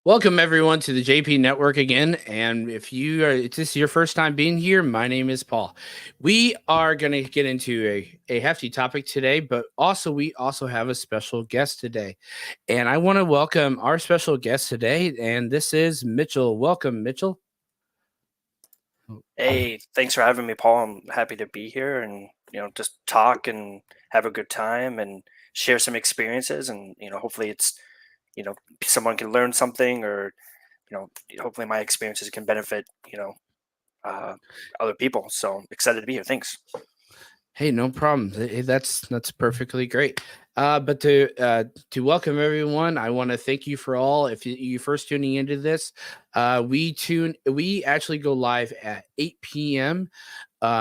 Welcome everyone to the JP Network again. And if this is your first time being here, my name is Paul. We are going to get into a hefty topic today, but we also have a special guest today. And I want to welcome our special guest today, and this is Mitchel. Welcome, Mitchel. Hey, thanks for having me, Paul. I'm happy to be here and, just talk and have a good time and share some experiences and, hopefully someone can learn something or, you know, hopefully my experiences can benefit, uh, other people. So excited to be here. Thanks. Hey, no problem. That's perfectly great. But to welcome everyone, I want to thank you for all. If you first tuning into this, we actually go live at 8 p.m.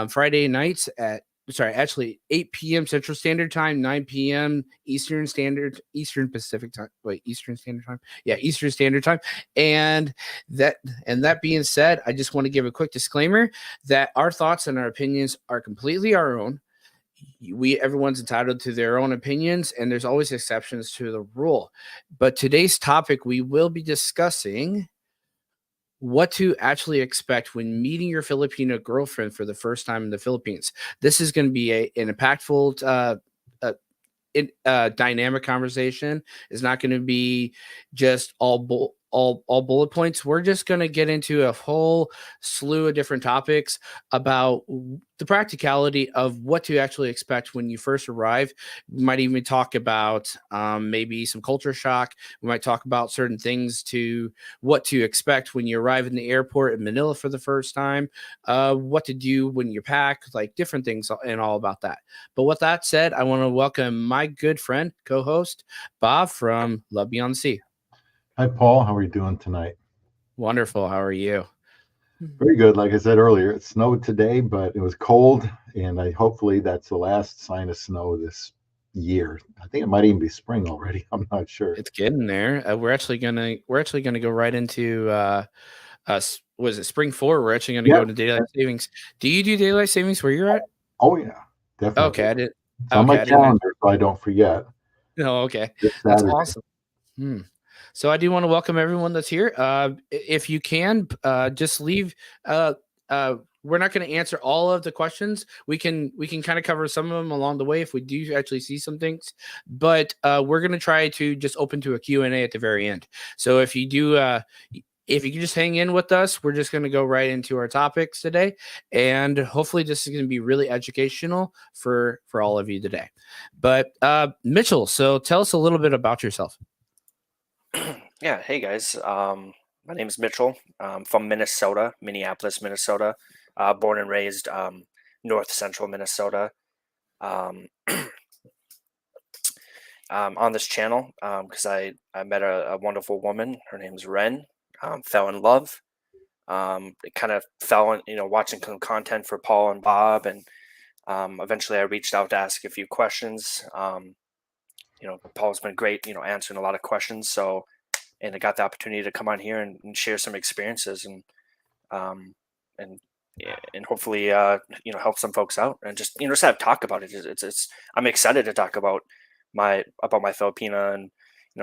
Friday nights at actually 8 p.m. Central Standard Time, 9 p.m. Eastern Pacific Time. Wait, Eastern Standard Time. Yeah, Eastern Standard Time. And that being said, I just want to give a quick disclaimer that our thoughts and our opinions are completely our own. Everyone's entitled to their own opinions, and there's always exceptions to the rule. But today's topic, we will be discussing what to actually expect when meeting your Filipino girlfriend for the first time in the Philippines. This is going to be an impactful dynamic conversation. Is not going to be just all bullet points. We're just going to get into a whole slew of different topics about the practicality of what to actually expect when you first arrive. We might even talk about maybe some culture shock. We might talk about certain things to what to expect when you arrive in the airport in Manila for the first time, what to do when you pack, like different things and all about that. But with that said, I want to welcome my good friend, co-host, Bob from Love Beyond the Sea. Hi, Paul. How are you doing tonight? Wonderful. How are you? Very good. Like I said earlier, it snowed today, but it was cold, and hopefully that's the last sign of snow this year. I think it might even be spring already. I'm not sure. It's getting there. We're actually gonna go right into was it spring 4? We're actually gonna Yeah. go into daylight savings. Do you do daylight savings where you're at? Oh yeah, definitely. Okay, I did. It's on Okay, my I didn't. calendar, so I don't forget. No, okay, This that's Saturday. awesome. Hmm. So I do want to welcome everyone that's here. If you can, just leave. We're not going to answer all of the questions. We can kind of cover some of them along the way if we do actually see some things. But we're going to try to just open to a Q&A at the very end. So if you do, if you can just hang in with us, we're just going to go right into our topics today, and hopefully this is going to be really educational for all of you today. But Mitchel, so tell us a little bit about yourself. Yeah. Hey, guys. My name is Mitchell. I'm from Minnesota, Minneapolis, Minnesota. Born and raised north central Minnesota. Um, on this channel because I met a wonderful woman. Her name's Ren. Fell in love. It kind of fell in, watching some content for Paul and Bob, and eventually I reached out to ask a few questions. Paul's been great, answering a lot of questions. So, and I got the opportunity to come on here and share some experiences um, and and hopefully help some folks out and just have talk about it. It's I'm excited to talk about my Filipina, and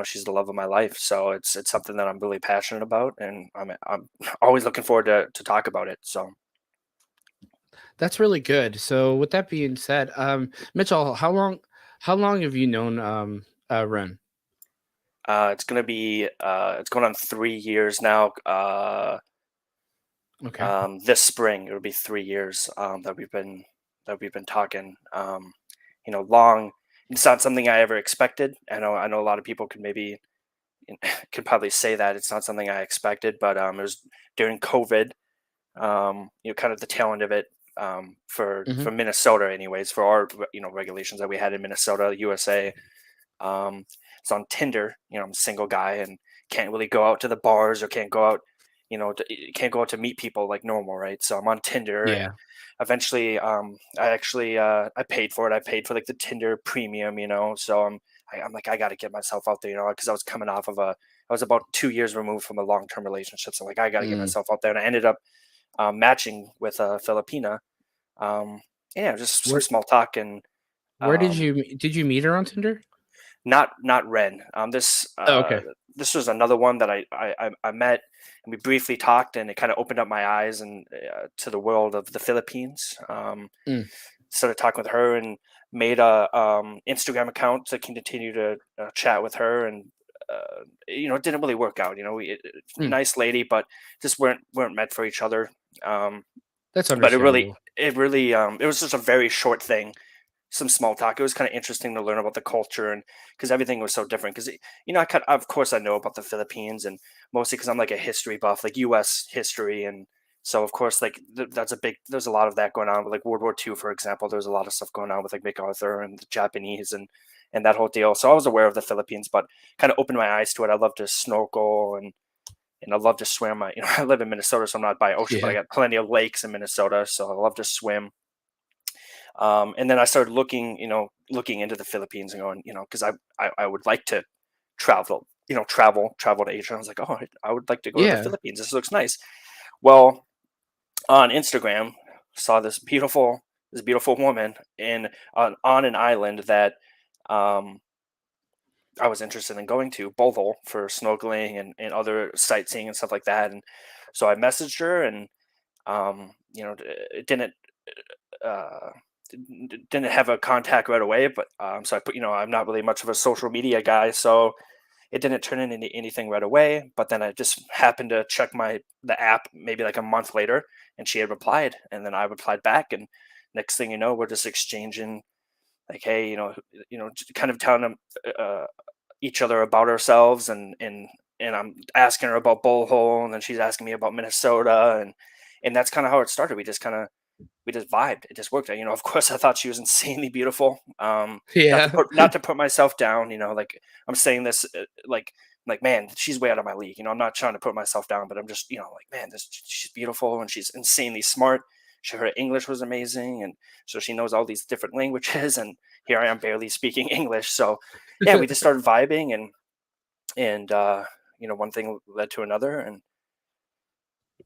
she's the love of my life. So it's something that I'm really passionate about, and I'm always looking forward to talk about it. So That's really good. So with that being said, Mitchell, how long have you known Ren? it's going on 3 years now. Okay. This spring it'll be 3 years that we've been talking. Long. It's not something I ever expected. I know a lot of people could maybe could probably say that it's not something I expected, but it was during COVID. Kind of the tail end of it Hmm. for Minnesota, anyways, for our regulations that we had in Minnesota, USA. It's on Tinder. I'm a single guy and can't really go out to the bars or can't go out. Can't go out to meet people like normal, right? So I'm on Tinder, and Yeah. eventually, I paid for it. I paid for like the Tinder premium, So I'm like, I got to get myself out there, because I was coming off of I was about 2 years removed from a long term relationship, so like I got to get Mm. myself out there, and I ended up matching with a Filipina. Um, yeah, just some Where small talk, and where um, did you meet her on Tinder? not Ren. This Oh, okay. this was another one that I met, and we briefly talked, and it kind of opened up my eyes and to the world of the Philippines. Mm. Started talking with her and made a Instagram account to continue to chat with her, and it didn't really work out. Mm. Nice lady, but just weren't meant for each other. That's But it really, understandable. it was just a very short thing, some small talk. It was kind of interesting to learn about the culture, and because everything was so different. Because of course, I know about the Philippines, and mostly because I'm like a history buff, like U.S. history, and so of course, like there's a lot of that going on with like World War II, for example. There's a lot of stuff going on with like MacArthur and the Japanese and that whole deal. So I was aware of the Philippines, but kind of opened my eyes to it. I love to snorkel and I love to swim. I live in Minnesota, so I'm not by ocean, but I Yeah. got plenty of lakes in Minnesota, so I love to swim. And then I started looking into the Philippines and going, because I would like to travel, travel to Asia. I was like, oh, I would like to go to the Yeah. Philippines. This looks nice. Well, on Instagram, saw this beautiful woman on an island that I was interested in going to, Bothell, for snorkeling and other sightseeing and stuff like that. And so I messaged her, and it uh, didn't have a contact right away, but so I put, I'm not really much of a social media guy, so it didn't turn into anything right away. But then I just happened to check the app maybe like a month later, and she had replied, and then I replied back, and next thing you know, we're just exchanging like, hey, just kind of telling them each other about ourselves, and I'm asking her about Bullhole, and then she's asking me about Minnesota, and that's kind of how it started. We just vibed. It just worked. Of course, I thought she was insanely beautiful. Yeah. Not to put myself down. Like I'm saying this, like man, she's way out of my league. I'm not trying to put myself down, but I'm just like, man, she's beautiful, and she's insanely smart. Her English was amazing, and so she knows all these different languages. And here I am barely speaking English. So yeah, we just started vibing, and one thing led to another, and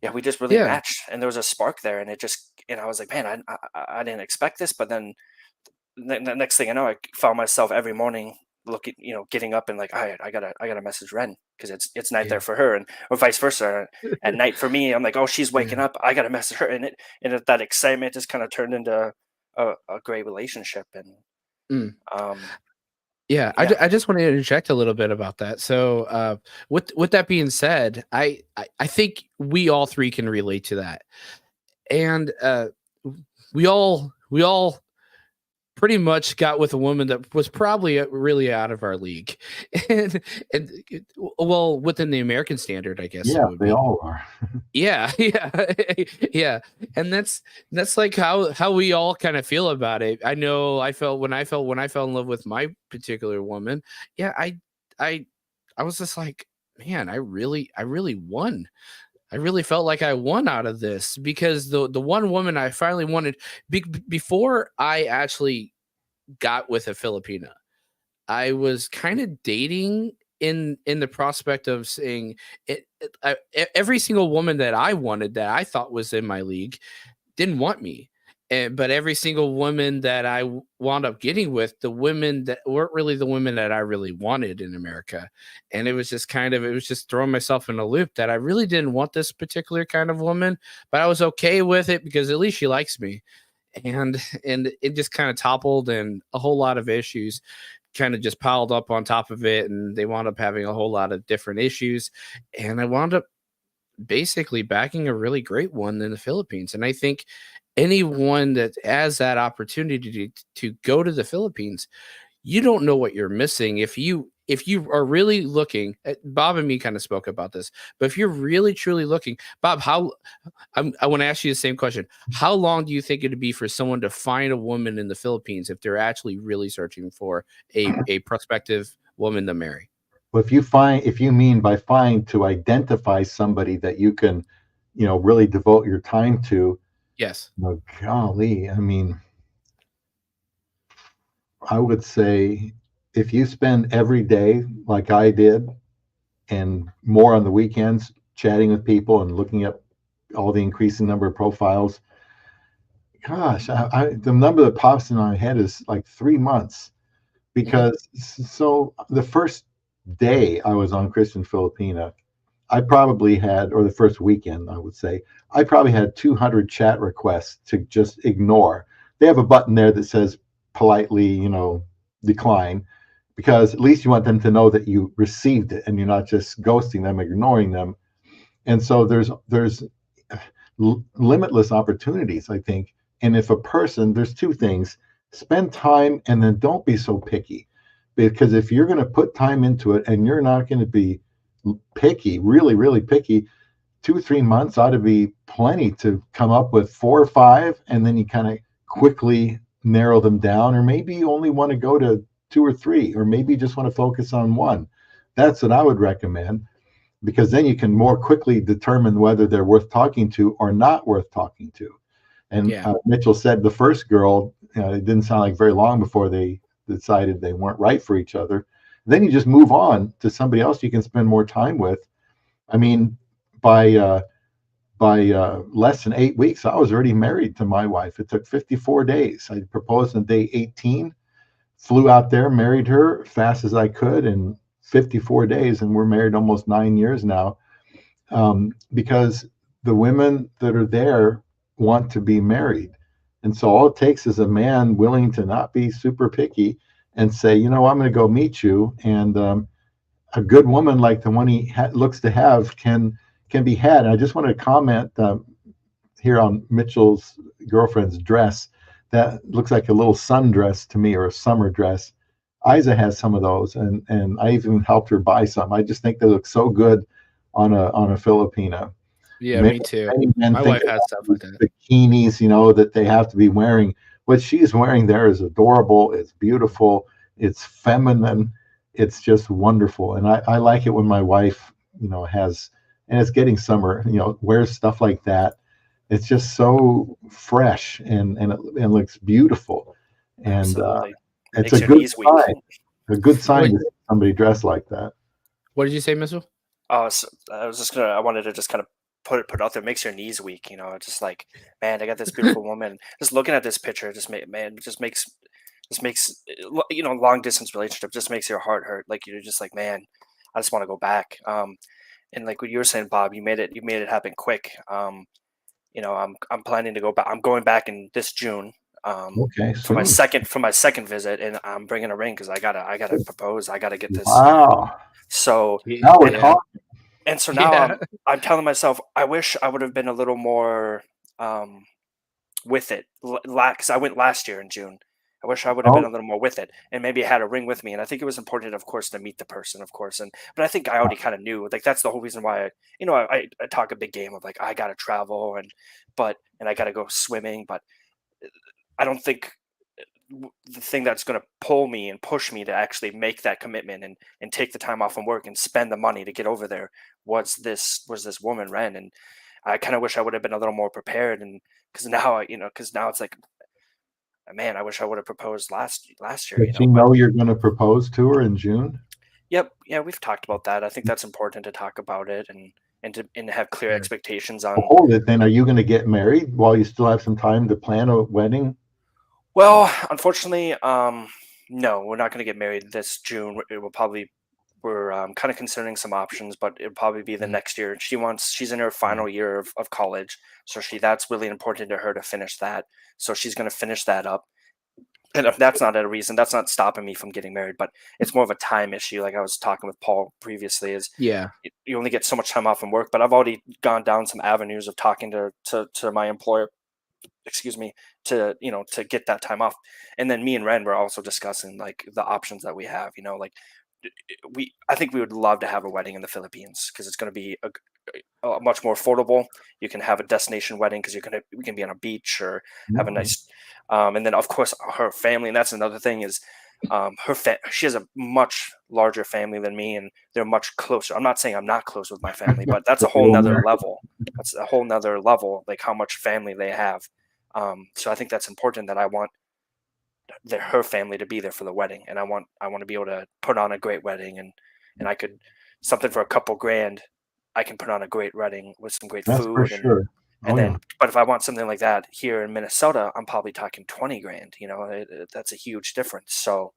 yeah, we just really Yeah. matched, and there was a spark there, and I was like, man, I didn't expect this, but then the next thing I know, I found myself every morning looking, getting up and like, all right, I gotta message Ren, because it's night Yeah. there for her, and or vice versa. At night for me, I'm like, oh, she's waking Yeah. up, I gotta message her, that excitement just kind of turned into a great relationship, and Mm. um, Yeah, yeah, I just want to interject a little bit about that. So, with that being said, I think we all three can relate to that, and we all pretty much got with a woman that was probably really out of our league, and well, within the American standard, I guess it Yeah, would they be. all are. Yeah, yeah, yeah, and that's like how we all kind of feel about it. I know I felt when I fell in love with my particular woman. Yeah, I I was just like, man, I really won. I really felt like I won out of this because the one woman I finally wanted before I actually got with a Filipina. I was kind of dating in the prospect of saying every single woman that I wanted that I thought was in my league didn't want me. But every single woman that I wound up getting with, the women that weren't really the women that I really wanted in America. And it was just throwing myself in a loop that I really didn't want this particular kind of woman, but I was okay with it because at least she likes me. And it just kind of toppled, and a whole lot of issues kind of just piled up on top of it, and they wound up having a whole lot of different issues, and I wound up basically backing a really great one in the Philippines. And I think anyone that has that opportunity to go to the Philippines, you don't know what you're missing if you are really looking. Bob and me kind of spoke about this, but if you're really truly looking, Bob, I want to ask you the same question. How long do you think it'd be for someone to find a woman in the Philippines if they're actually really searching for a prospective woman to marry? Well, if you mean by find to identify somebody that you can, really devote your time to, Yes. golly, I mean, I would say if you spend every day like I did and more on the weekends chatting with people and looking at all the increasing number of profiles, gosh, the number that pops in my head is like 3 months, Mhm. because so the first day I was on Christian Filipina, I probably had, or the first weekend, I would say, I probably had 200 chat requests to just ignore. They have a button there that says politely, decline, because at least you want them to know that you received it and you're not just ghosting them, ignoring them. And so there's limitless opportunities, I think. And if a person, there's two things: spend time and then don't be so picky. Because if you're going to put time into it and you're not going to be picky, really, really picky, 2 3 months ought to be plenty to come up with 4 or 5, and then you kind of quickly narrow them down, or maybe you only want to go to 2 or 3, or maybe you just want to focus on one. That's what I would recommend, because then you can more quickly determine whether they're worth talking to or not worth talking to. And Mitchell said the first girl, it didn't sound like very long before they decided they weren't right for each other. Then you just move on to somebody else you can spend more time with. I mean, by less than 8 weeks, I was already married to my wife. It took 54 days. I proposed on day 18, flew out there, married her fast as I could in 54 days, and we're married almost 9 years now, because the women that are there want to be married. And so all it takes is a man willing to not be super picky and say, I'm going to go meet you. And a good woman like the one he looks to have can be had. And I just want to comment here on Mitchell's girlfriend's dress. That looks like a little sundress to me, or a summer dress. Isa has some of those, and I even helped her buy some. I just think they look so good on a Filipina. Yeah, me too. My wife has stuff like that. Bikinis, that they have to be wearing. What she's wearing there is adorable. It's beautiful. It's feminine. It's just wonderful. And I like it when my wife, has, and it's getting summer, wears stuff like that. It's just so fresh and it looks beautiful. And it's a good sign. A good sign to see somebody dressed like that. What did you say, Mitchell? Oh, so I wanted to just kind of put it out there. It makes your knees weak, just like, man, I got this beautiful woman. Just looking at this picture, just makes long distance relationship just makes your heart hurt. Like, you're just like, man, I just want to go back. And like what you were saying, Bob, you made it happen quick. I'm planning to go back. I'm going back in this June. For my second visit, and I'm bringing a ring because I gotta propose. I gotta get this. Wow. So now we're talking. And so now I'm telling myself, I wish I would have been a little more with it. Because I went last year in June. I wish I would have been a little more with it, and maybe I had a ring with me. And I think it was important, of course, to meet the person, of course. But I think I already kind of knew. Like, that's the whole reason why I talk a big game of, like, I gotta travel and I gotta go swimming. But I don't think the thing that's going to pull me and push me to actually make that commitment and take the time off from work and spend the money to get over there was this woman, Ren. And I kind of wish I would have been a little more prepared. And because now it's like, man, I wish I would have proposed last year. Did you know you're going to propose to her in June? Yep. Yeah, we've talked about that. I think that's important to talk about it and to have clear expectations on. Hold it. Then are you going to get married while you still have some time to plan a wedding? Well, unfortunately, no, we're not going to get married this June. We're kind of considering some options, but it'll probably be the next year. She's in her final year of college, so that's really important to her to finish that. So she's going to finish that up. And if that's not a reason, that's not stopping me from getting married, but it's more of a time issue. Like I was talking with Paul previously, you only get so much time off from work, but I've already gone down some avenues of talking to my employer, to get that time off. And then me and Ren were also discussing, like, the options that we have. I think we would love to have a wedding in the Philippines, because it's going to be a much more affordable. You can have a destination wedding because we can be on a beach or have a nice, and then of course her family. And that's another thing is, she has a much larger family than me, and they're much closer. I'm not saying I'm not close with my family, but that's a whole nother level. That's a whole nother level, like how much family they have. So I think that's important, that I want her family to be there for the wedding, and I want to be able to put on a great wedding, and I could, something for a couple grand, I can put on a great wedding with some great food. For sure. But if I want something like that here in Minnesota, I'm probably talking 20 grand. That's a huge difference. So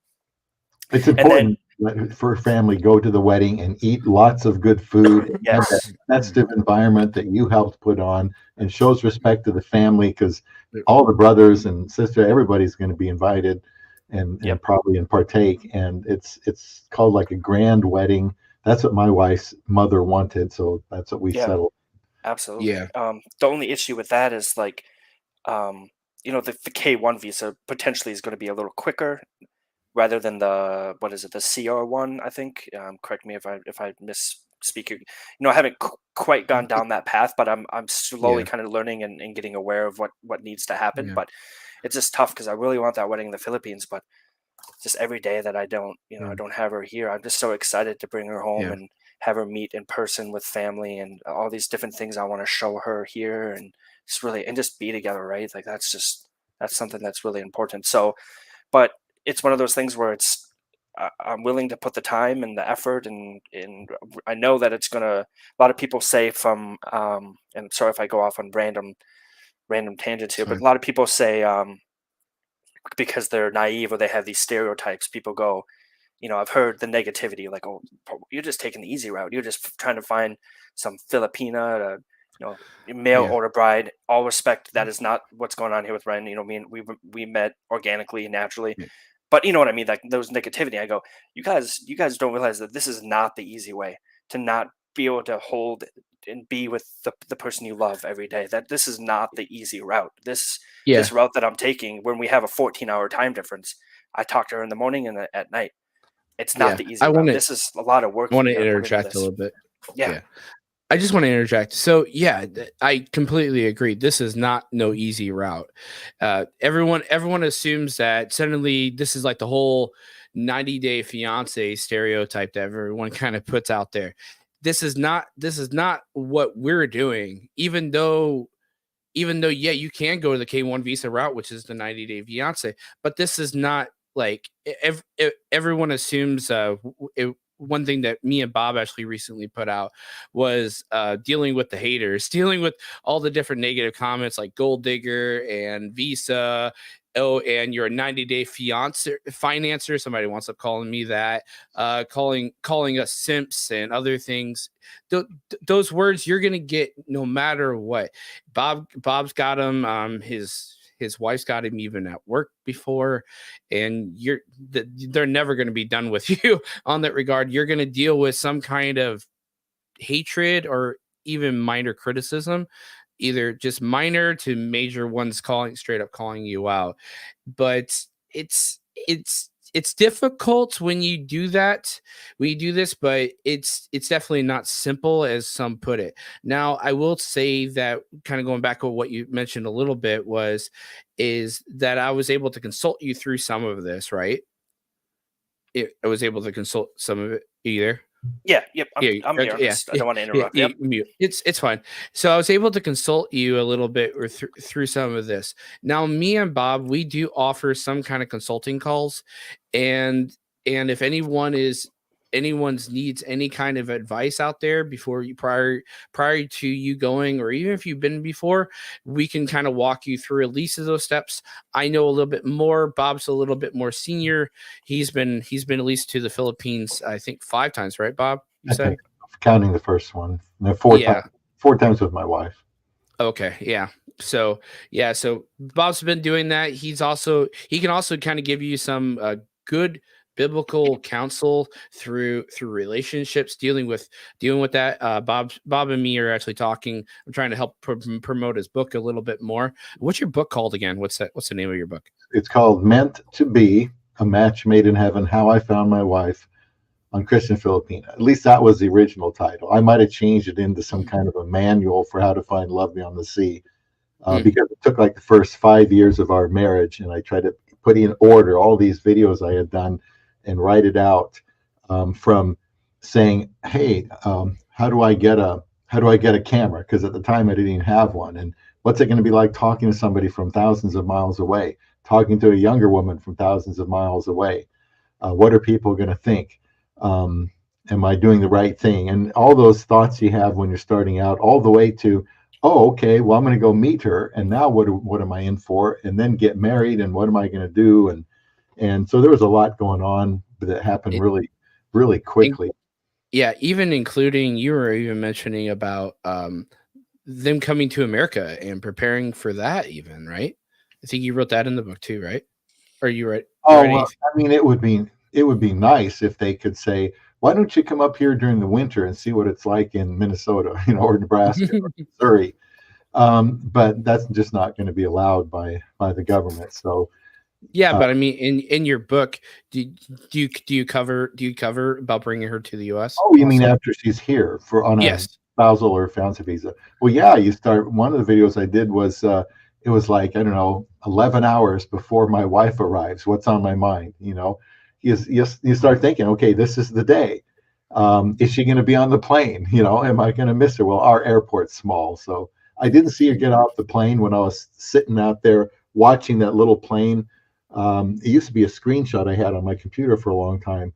it's important. let her family go to the wedding and eat lots of good food. Have that Yes. festive environment that you helped put on, and shows respect to the family, because Yep. all the brothers and sister, everybody's going to be invited and Yep. probably and partake. And it's called like a grand wedding. That's what my wife's mother wanted, so that's what we Yeah. settled. Absolutely. Yeah. The only issue with that is like, the K1 visa potentially is going to be a little quicker rather than the what is it, the CR1? I think. Correct me if I misspeak. I haven't quite gone down that path, but I'm slowly Yeah. kind of learning and getting aware of what needs to happen. Yeah. But it's just tough because I really want that wedding in the Philippines, but just every day that I don't, Yeah. I don't have her here, I'm just so excited to bring her home Yeah. and have her meet in person with family and all these different things I want to show her here and just be together, right? Like that's something that's really important. So, but it's one of those things where I'm willing to put the time and the effort and I know that it's gonna. A lot of people say and sorry if I go off on random tangents here, but Fine. a lot of people say because they're naive or they have these stereotypes, people go, I've heard the negativity, like, oh, you're just taking the easy route. You're just trying to find some Filipina to, mail Yeah. order bride. All respect, that is not what's going on here with Ryan. We met organically, naturally, Yeah. but you know what I mean. Like those negativity, I go, you guys don't realize that this is not the easy way to not be able to hold and be with the person you love every day. That this is not the easy route. This Yeah. route that I'm taking, when we have a 14-hour time difference, I talk to her in the morning and at night. It's not Yeah. the easy I route. want to This is a lot of work I want you to got to put into interject a this. little bit. Yeah. Yeah. I just want to interject. So yeah, I completely agree. This is not no easy route. Everyone assumes that suddenly this is like the whole 90-day fiance stereotype that everyone kind of puts out there. This is not what we're doing. Even though yeah, you can go to the K1 visa route, which is the 90-day fiance, but this is not like everyone assumes. One thing that me and Bob actually recently put out was dealing with the haters, dealing with all the different negative comments like gold digger and visa. Oh, and you're a 90-day financer. Somebody wants up calling me that, calling us simps and other things. Those words you're gonna get no matter what. Bob's got him. His wife's got him even at work before, and they're never going to be done with you on that regard. You're going to deal with some kind of hatred or even minor criticism, either just minor to major ones straight up calling you out. But it's difficult when you do that, when you do this, but it's definitely not simple as some put it. Now, I will say that, kind of going back to what you mentioned a little bit, is that I was able to consult you through some of this, right? I was able to consult some of it either. Yeah. Yep. I'm Yeah, here. okay, yeah, I don't want to interrupt. Yep. mute. It's fine. So I was able to consult you a little bit or through some of this. Now, me and Bob, we do offer some kind of consulting calls, and if anyone's needs any kind of advice out there before you prior to you going, or even if you've been before, we can kind of walk you through at least of those steps. I know a little bit more. Bob's a little bit more senior. He's been at least to the Philippines, I think 5 times, right, Bob? You I said think, counting the first one. No, Yeah. 4 times with my wife. Okay, yeah. So Bob's been doing that. He can also kind of give you some good biblical counsel through relationships, dealing with that. Bob and me are actually talking. I'm trying to help promote his book a little bit more. What's your book called again? What's the name of your book? It's called Meant to Be, A Match Made in Heaven, How I Found My Wife on Christian Filipina. At least that was the original title. I might have changed it into some kind of a manual for how to find love beyond the sea, because it took like the first 5 years of our marriage, and I tried to put in order all these videos I had done and write it out, from saying, hey, how do I get a camera? Because at the time I didn't even have one. And what's it going to be like talking to somebody from thousands of miles away, talking to a younger woman from thousands of miles away? What are people going to think? Am I doing the right thing? And all those thoughts you have when you're starting out, all the way to, oh, okay, well, I'm going to go meet her, and now what am I in for? And then get married, and what am I going to do? And so there was a lot going on that happened really really quickly. Yeah, even including, you were even mentioning about them coming to America and preparing for that, even, right? I think you wrote that in the book too, right? Or you write Oh, well, anything? I mean, it would be nice if they could say, why don't you come up here during the winter and see what it's like in Minnesota, or Nebraska or Missouri? But that's just not going to be allowed by the government. So Yeah, uh, but I mean, in your book, do you cover about bringing her to the U.S. oh, you mean also? after she's here on a Yes. spousal or fiance visa? Well, yeah, you start. One of the videos I did was it was like, I don't know, 11 hours before my wife arrives. What's on my mind? You start thinking, okay, this is the day. Is she going to be on the plane? Am I going to miss her? Well, our airport's small, so I didn't see her get off the plane when I was sitting out there watching that little plane. It used to be a screenshot I had on my computer for a long time.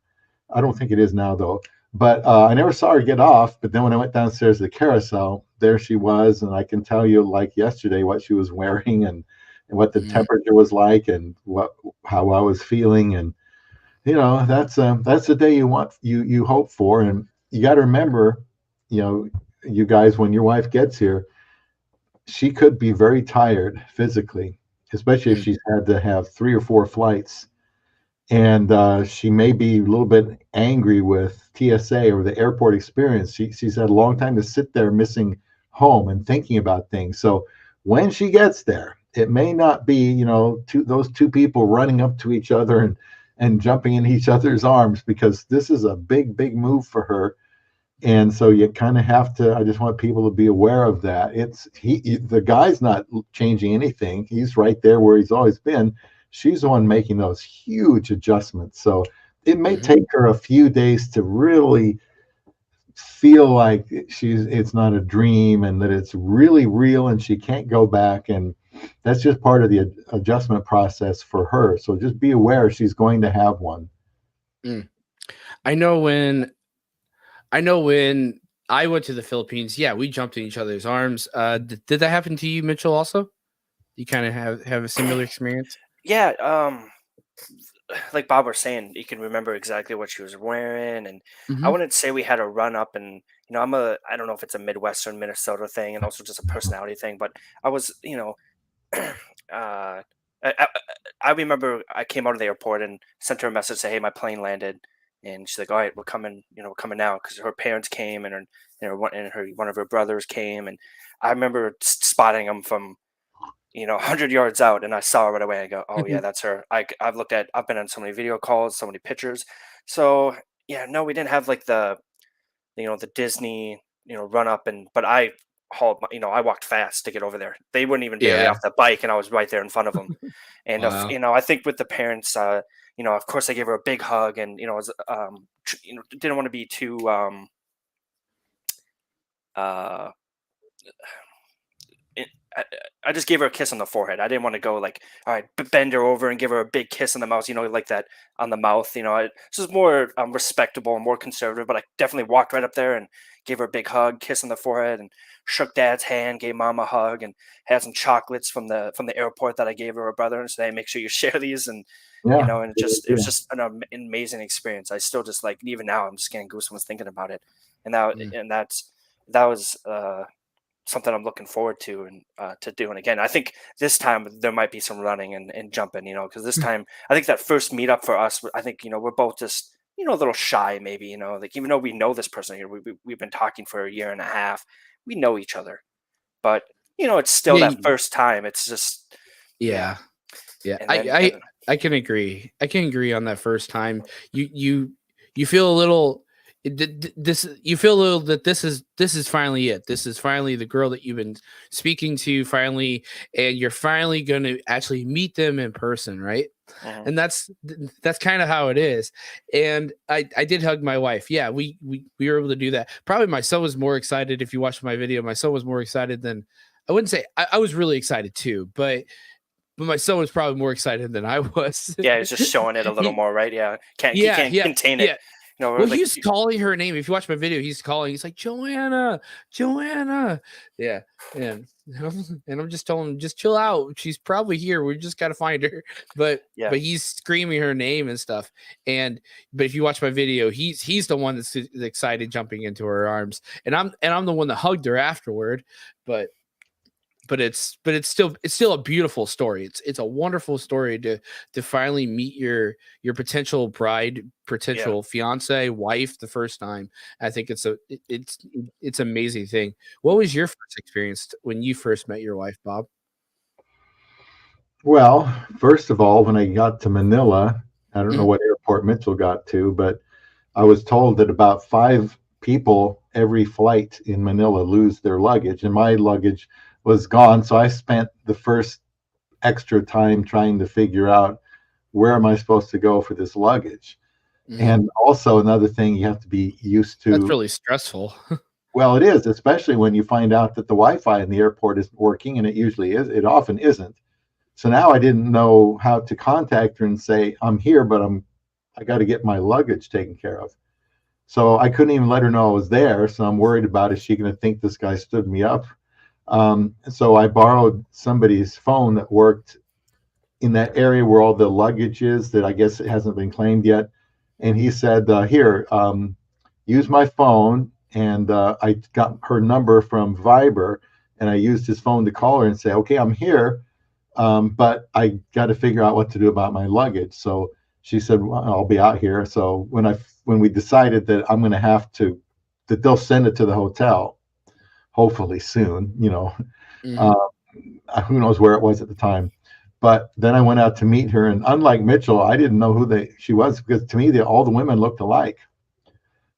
I don't think it is now though. But I never saw her get off. But then when I went downstairs to the carousel, there she was, and I can tell you like yesterday what she was wearing and what the temperature was like and how I was feeling. And that's the day you hope for. And you got to remember, you guys, when your wife gets here, she could be very tired physically, especially if she's had to have 3 or 4 flights. And she may be a little bit angry with TSA or the airport experience. She's had a long time to sit there missing home and thinking about things. So when she gets there, it may not be, those two people running up to each other and jumping in each other's arms, because this is a big, big move for her. And so you kind of have to, I just want people to be aware of that. The guy's not changing anything. He's right there where he's always been. She's the one making those huge adjustments. So it may take her a few days to really feel like it's not a dream and that it's really real and she can't go back. And that's just part of the adjustment process for her. So just be aware she's going to have one. I know when I went to the Philippines, yeah, we jumped in each other's arms. Did that happen to you, Mitchell, also? You kind of have a similar experience? Yeah, like Bob was saying, you can remember exactly what she was wearing, and I wouldn't say we had a run up. And I don't know if it's a Midwestern Minnesota thing, and also just a personality thing. But I was, uh, I, I, I remember I came out of the airport and sent her a message, say, "Hey, my plane landed," and she's like, "All right, we're coming, we're coming now," because her parents came and one of her brothers came, and I remember spotting them from 100 yards out, and I saw her right away. I go, "Oh yeah, that's her." I've been on so many video calls, so many pictures. So yeah, no, we didn't have like the Disney, run up, but I hauled I walked fast to get over there. They wouldn't even barely Yeah. off the bike, and I was right there in front of them. And Wow. I think with the parents, of course I gave her a big hug, and was didn't want to be too uh it, I just gave her a kiss on the forehead. I didn't want to go like, all right, bend her over and give her a big kiss on the mouth, like that on the mouth. This is more respectable and more conservative, but I definitely walked right up there and gave her a big hug, kiss on the forehead, and shook Dad's hand, gave Mom a hug, and had some chocolates from the airport that I gave her brother, and said, "Hey, make sure you share these." And Yeah. and it was just an amazing experience. I still just like, even now I'm just getting goosebumps thinking about it, and that was something I'm looking forward to and to doing again. I think this time there might be some running and jumping, because this time I think that first meetup for us, I think we're both just a little shy, maybe, like even though we know this person here, we've been talking for a year and a half, we know each other, but it's still Yeah. that first time. It's just Yeah. And then I can agree. I can agree on that first time. You feel a little you feel a little that this is finally it. This is finally the girl that you've been speaking to finally, and you're finally going to actually meet them in person, right? And that's kind of how it is. And I did hug my wife. Yeah, we were able to do that. Probably my son was more excited. If you watched my video, my son was more excited than, I wouldn't say, I was really excited too, but my son was probably more excited than I was. yeah, it's just showing it a little more, right? Yeah, he Yeah, can't contain it. No, Well, like he's calling her name. If you watch my video, he's calling. He's like, Joanna, Joanna. Yeah. And I'm just telling him, just chill out. She's probably here. We just got to find her. But he's screaming her name and stuff. But if you watch my video, he's the one that's excited jumping into her arms. And I'm the one that hugged her afterward. But it's still a beautiful story. It's a wonderful story to finally meet your potential bride, potential fiance, wife the first time. I think it's an amazing thing. What was your first experience when you first met your wife, Bob? Well, first of all, when I got to Manila, I don't know what airport Mitchell got to, but I was told that about 5 people every flight in Manila lose their luggage, and my luggage was gone. So I spent the first extra time trying to figure out where am I supposed to go for this luggage. And also another thing you have to be used to. That's really stressful. Well, it is, especially when you find out that the Wi-Fi in the airport isn't working, and it usually is. It often isn't. So now I didn't know how to contact her and say, I'm here, but I got to get my luggage taken care of. So I couldn't even let her know I was there. So I'm worried about, is she going to think this guy stood me up? So I borrowed somebody's phone that worked in that area where all the luggage is, that I guess it hasn't been claimed yet. And he said, here, use my phone. And I got her number from Viber, and I used his phone to call her and say, okay, I'm here, but I got to figure out what to do about my luggage. So she said, well, I'll be out here. So when we decided that I'm going to have to, that they'll send it to the hotel, hopefully soon, who knows where it was at the time. But then I went out to meet her, and unlike Mitchell, I didn't know who she was, because to me, all the women looked alike.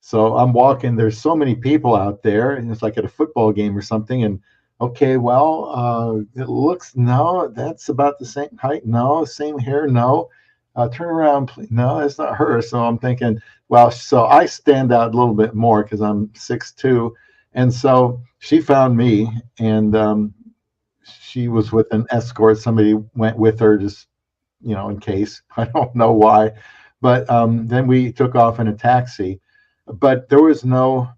So I'm walking, there's so many people out there, and it's like at a football game or something. And okay, well, it looks, no, that's about the same height. No, same hair. No, turn around, please. No, it's not her. So I'm thinking, well, so I stand out a little bit more because I'm 6'2". And so she found me, and she was with an escort. Somebody went with her just, in case. I don't know why. But then we took off in a taxi. But there was no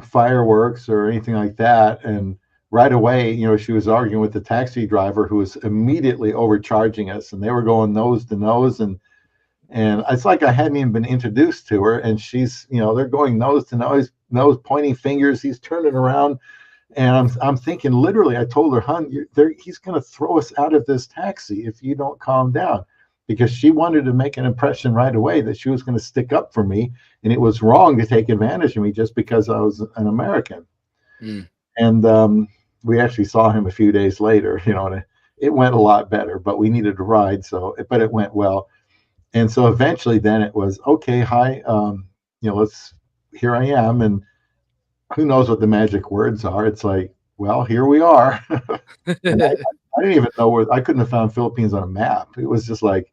fireworks or anything like that. And right away, she was arguing with the taxi driver, who was immediately overcharging us. And they were going nose to nose. And it's like I hadn't even been introduced to her. And she's, they're going nose to nose, pointing fingers. He's turning around. And I'm thinking, literally, I told her, hon, he's going to throw us out of this taxi if you don't calm down. Because she wanted to make an impression right away that she was going to stick up for me. And it was wrong to take advantage of me just because I was an American. And we actually saw him a few days later, and it went a lot better, but we needed a ride. But it went well. And so eventually then it was, okay, hi, here I am. And who knows what the magic words are. It's like, well, here we are. And I didn't even know I couldn't have found Philippines on a map. It was just like,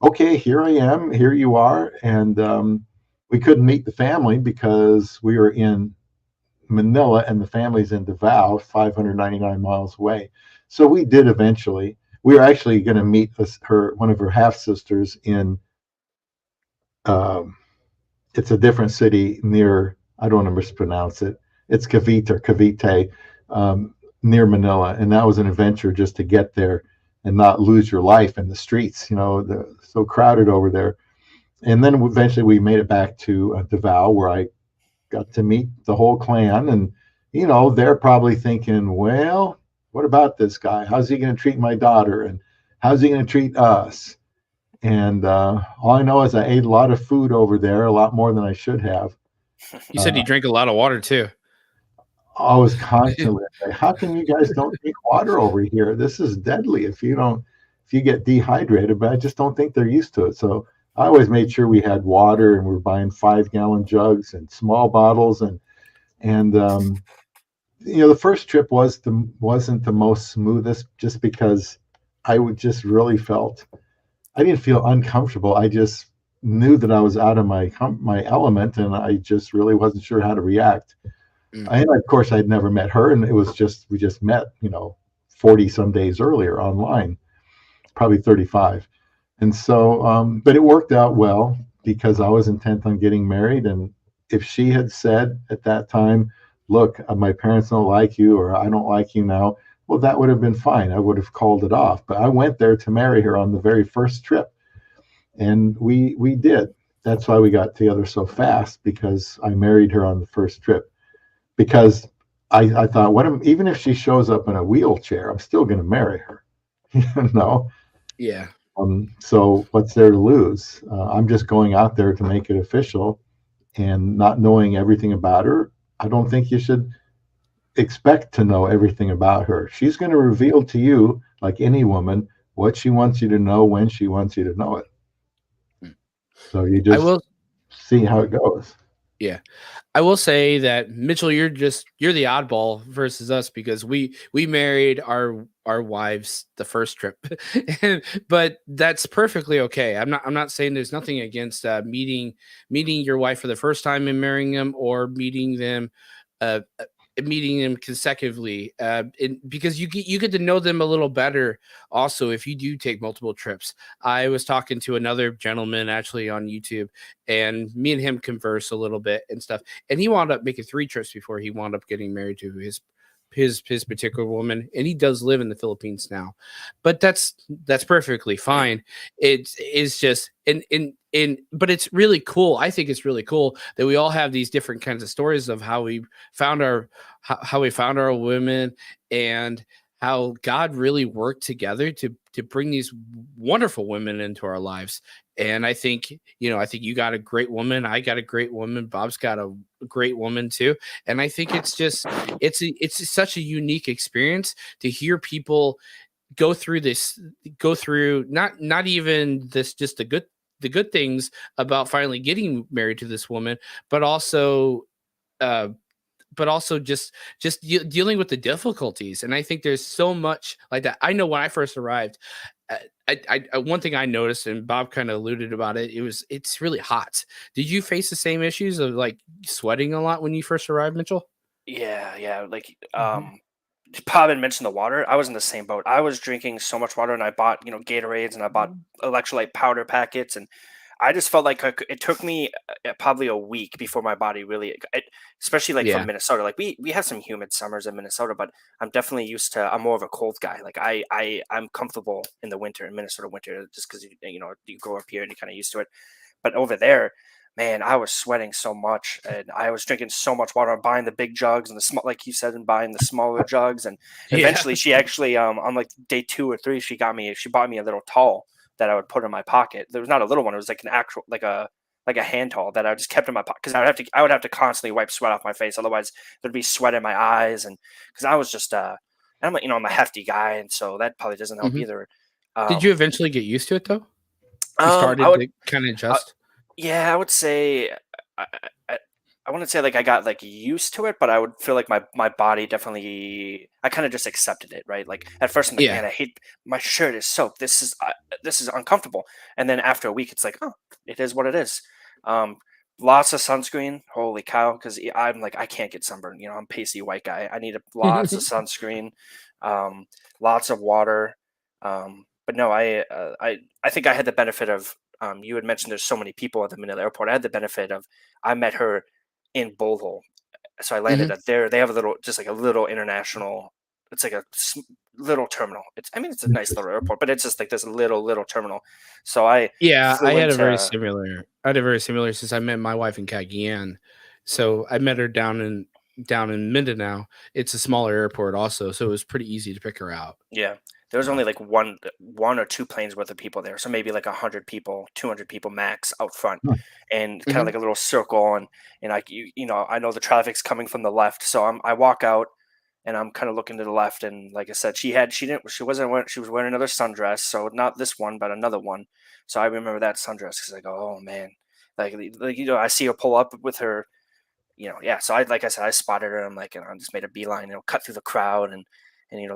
okay, here I am, here you are. And we couldn't meet the family because we were in Manila and the family's in Davao, 599 miles away. So we did eventually. We were actually going to meet one of her half-sisters in, it's a different city near, I don't want to mispronounce it. It's Cavite, near Manila. And that was an adventure just to get there and not lose your life in the streets. They're so crowded over there. And then eventually we made it back to Davao, where I got to meet the whole clan. And, they're probably thinking, well, what about this guy? How's he going to treat my daughter? And how's he going to treat us? And all I know is I ate a lot of food over there, a lot more than I should have. You said you drank a lot of water too. I was constantly like, how come you guys don't drink water over here? This is deadly if you get dehydrated, but I just don't think they're used to it. So I always made sure we had water, and we're buying 5-gallon jugs and small bottles. And the first trip wasn't the most smoothest, just because I just really I didn't feel uncomfortable. I just knew that I was out of my element, and I just really wasn't sure how to react. And of course, I'd never met her, and we just met, 40 some days earlier online, probably 35. And so, but it worked out well. because I was intent on getting married. And if she had said at that time, look, my parents don't like you, or I don't like you now, well, that would have been fine. I would have called it off. But I went there to marry her on the very first trip. And we did. That's why we got together so fast, because I married her on the first trip. Because I thought, even if she shows up in a wheelchair, I'm still going to marry her. You know? Yeah. So what's there to lose? I'm just going out there to make it official, and not knowing everything about her. I don't think you should expect to know everything about her. She's going to reveal to you, like any woman, what she wants you to know when she wants you to know it. So you I just will. see how it goes. Yeah. I will say that Mitchell, you're the oddball versus us, because we married our wives the first trip, but that's perfectly okay. I'm not saying there's nothing against meeting your wife for the first time and marrying them, or uh, meeting them consecutively, because you get to know them a little better. Also, if you do take multiple trips, I was talking to another gentleman actually on YouTube, and me and him converse a little bit and stuff. And he wound up making 3 trips before he wound up getting married to his particular woman, and he does live in the Philippines now. But that's perfectly fine. It's just but it's really cool. I think it's really cool that we all have these different kinds of stories of how we found our women, and how God really worked together to bring these wonderful women into our lives. And I think you got a great woman. I got a great woman. Bob's got a great woman too. And I think it's such a unique experience to hear people go through not even this, just the good things about finally getting married to this woman, but also uh dealing with the difficulties. And I think there's so much like that. I know when I first arrived, one thing I noticed, and Bob kind of alluded about it, it's really hot. Did you face the same issues of like sweating a lot when you first arrived, Mitchell? Yeah. Like Mhm. Bob had mentioned the water. I was in the same boat. I was drinking so much water, and I bought Gatorades, and I bought electrolyte powder packets, and I just felt like it took me probably a week before my body really, especially like from Yeah. Minnesota. Like we have some humid summers in Minnesota, but I'm definitely used to. I'm more of a cold guy. Like I'm comfortable in the winter, in Minnesota winter, just because you grow up here and you're kind of used to it. But over there, man, I was sweating so much, and I was drinking so much water. I'm buying the big jugs and the small, like you said, and buying the smaller jugs. And Yeah. eventually, she actually, on like day 2 or 3, she bought me a little towel that I would put in my pocket. There was not a little one; it was like an actual, like a hand towel that I just kept in my pocket, because I would have to constantly wipe sweat off my face, otherwise there'd be sweat in my eyes, and because I was just, and I'm a hefty guy, and so that probably doesn't help Mhm. either. Did you Um, eventually get used to it though? You I started would. to kind of Uh, adjust? Yeah, I would say I, I, I wouldn't say like I got like used to it, but I would feel like my body definitely. I kind of just accepted it, right? Like at first I'm like, Yeah. man, I hate my shirt is soaked. This is uncomfortable. And then after a week, it's like, oh, it is what it is. Um, Lots of sunscreen. Holy cow! Because I'm like I can't get sunburned. I'm a pasty white guy. I need lots of sunscreen, um, lots of water. But no, I think I had the benefit of, you had mentioned there's so many people at the Manila airport. I had the benefit of, I met her in Bohol. So I landed Mhm. at there. They have a little, just like a little international. It's like a little terminal. It's a nice little airport, but it's just like this little terminal. So I Yeah, flew into. I had a very similar since I met my wife in Cagayan. So I met her down in Mindanao. It's a smaller airport also, so it was pretty easy to pick her out. Yeah, there was Uh, only like one or two planes worth of people there, so maybe like 100 people, 200 people max out front, Huh. and kind of mhm. like a little circle, and like I know the traffic's coming from the left, so I walk out, and I'm kind of looking to the left, and like I said, she was wearing another sundress, so not this one but another one, so I remember that sundress because I go, oh man, like I see her pull up with her, yeah. So like I said, I spotted her. I'm like, and I just made a beeline, cut through the crowd, and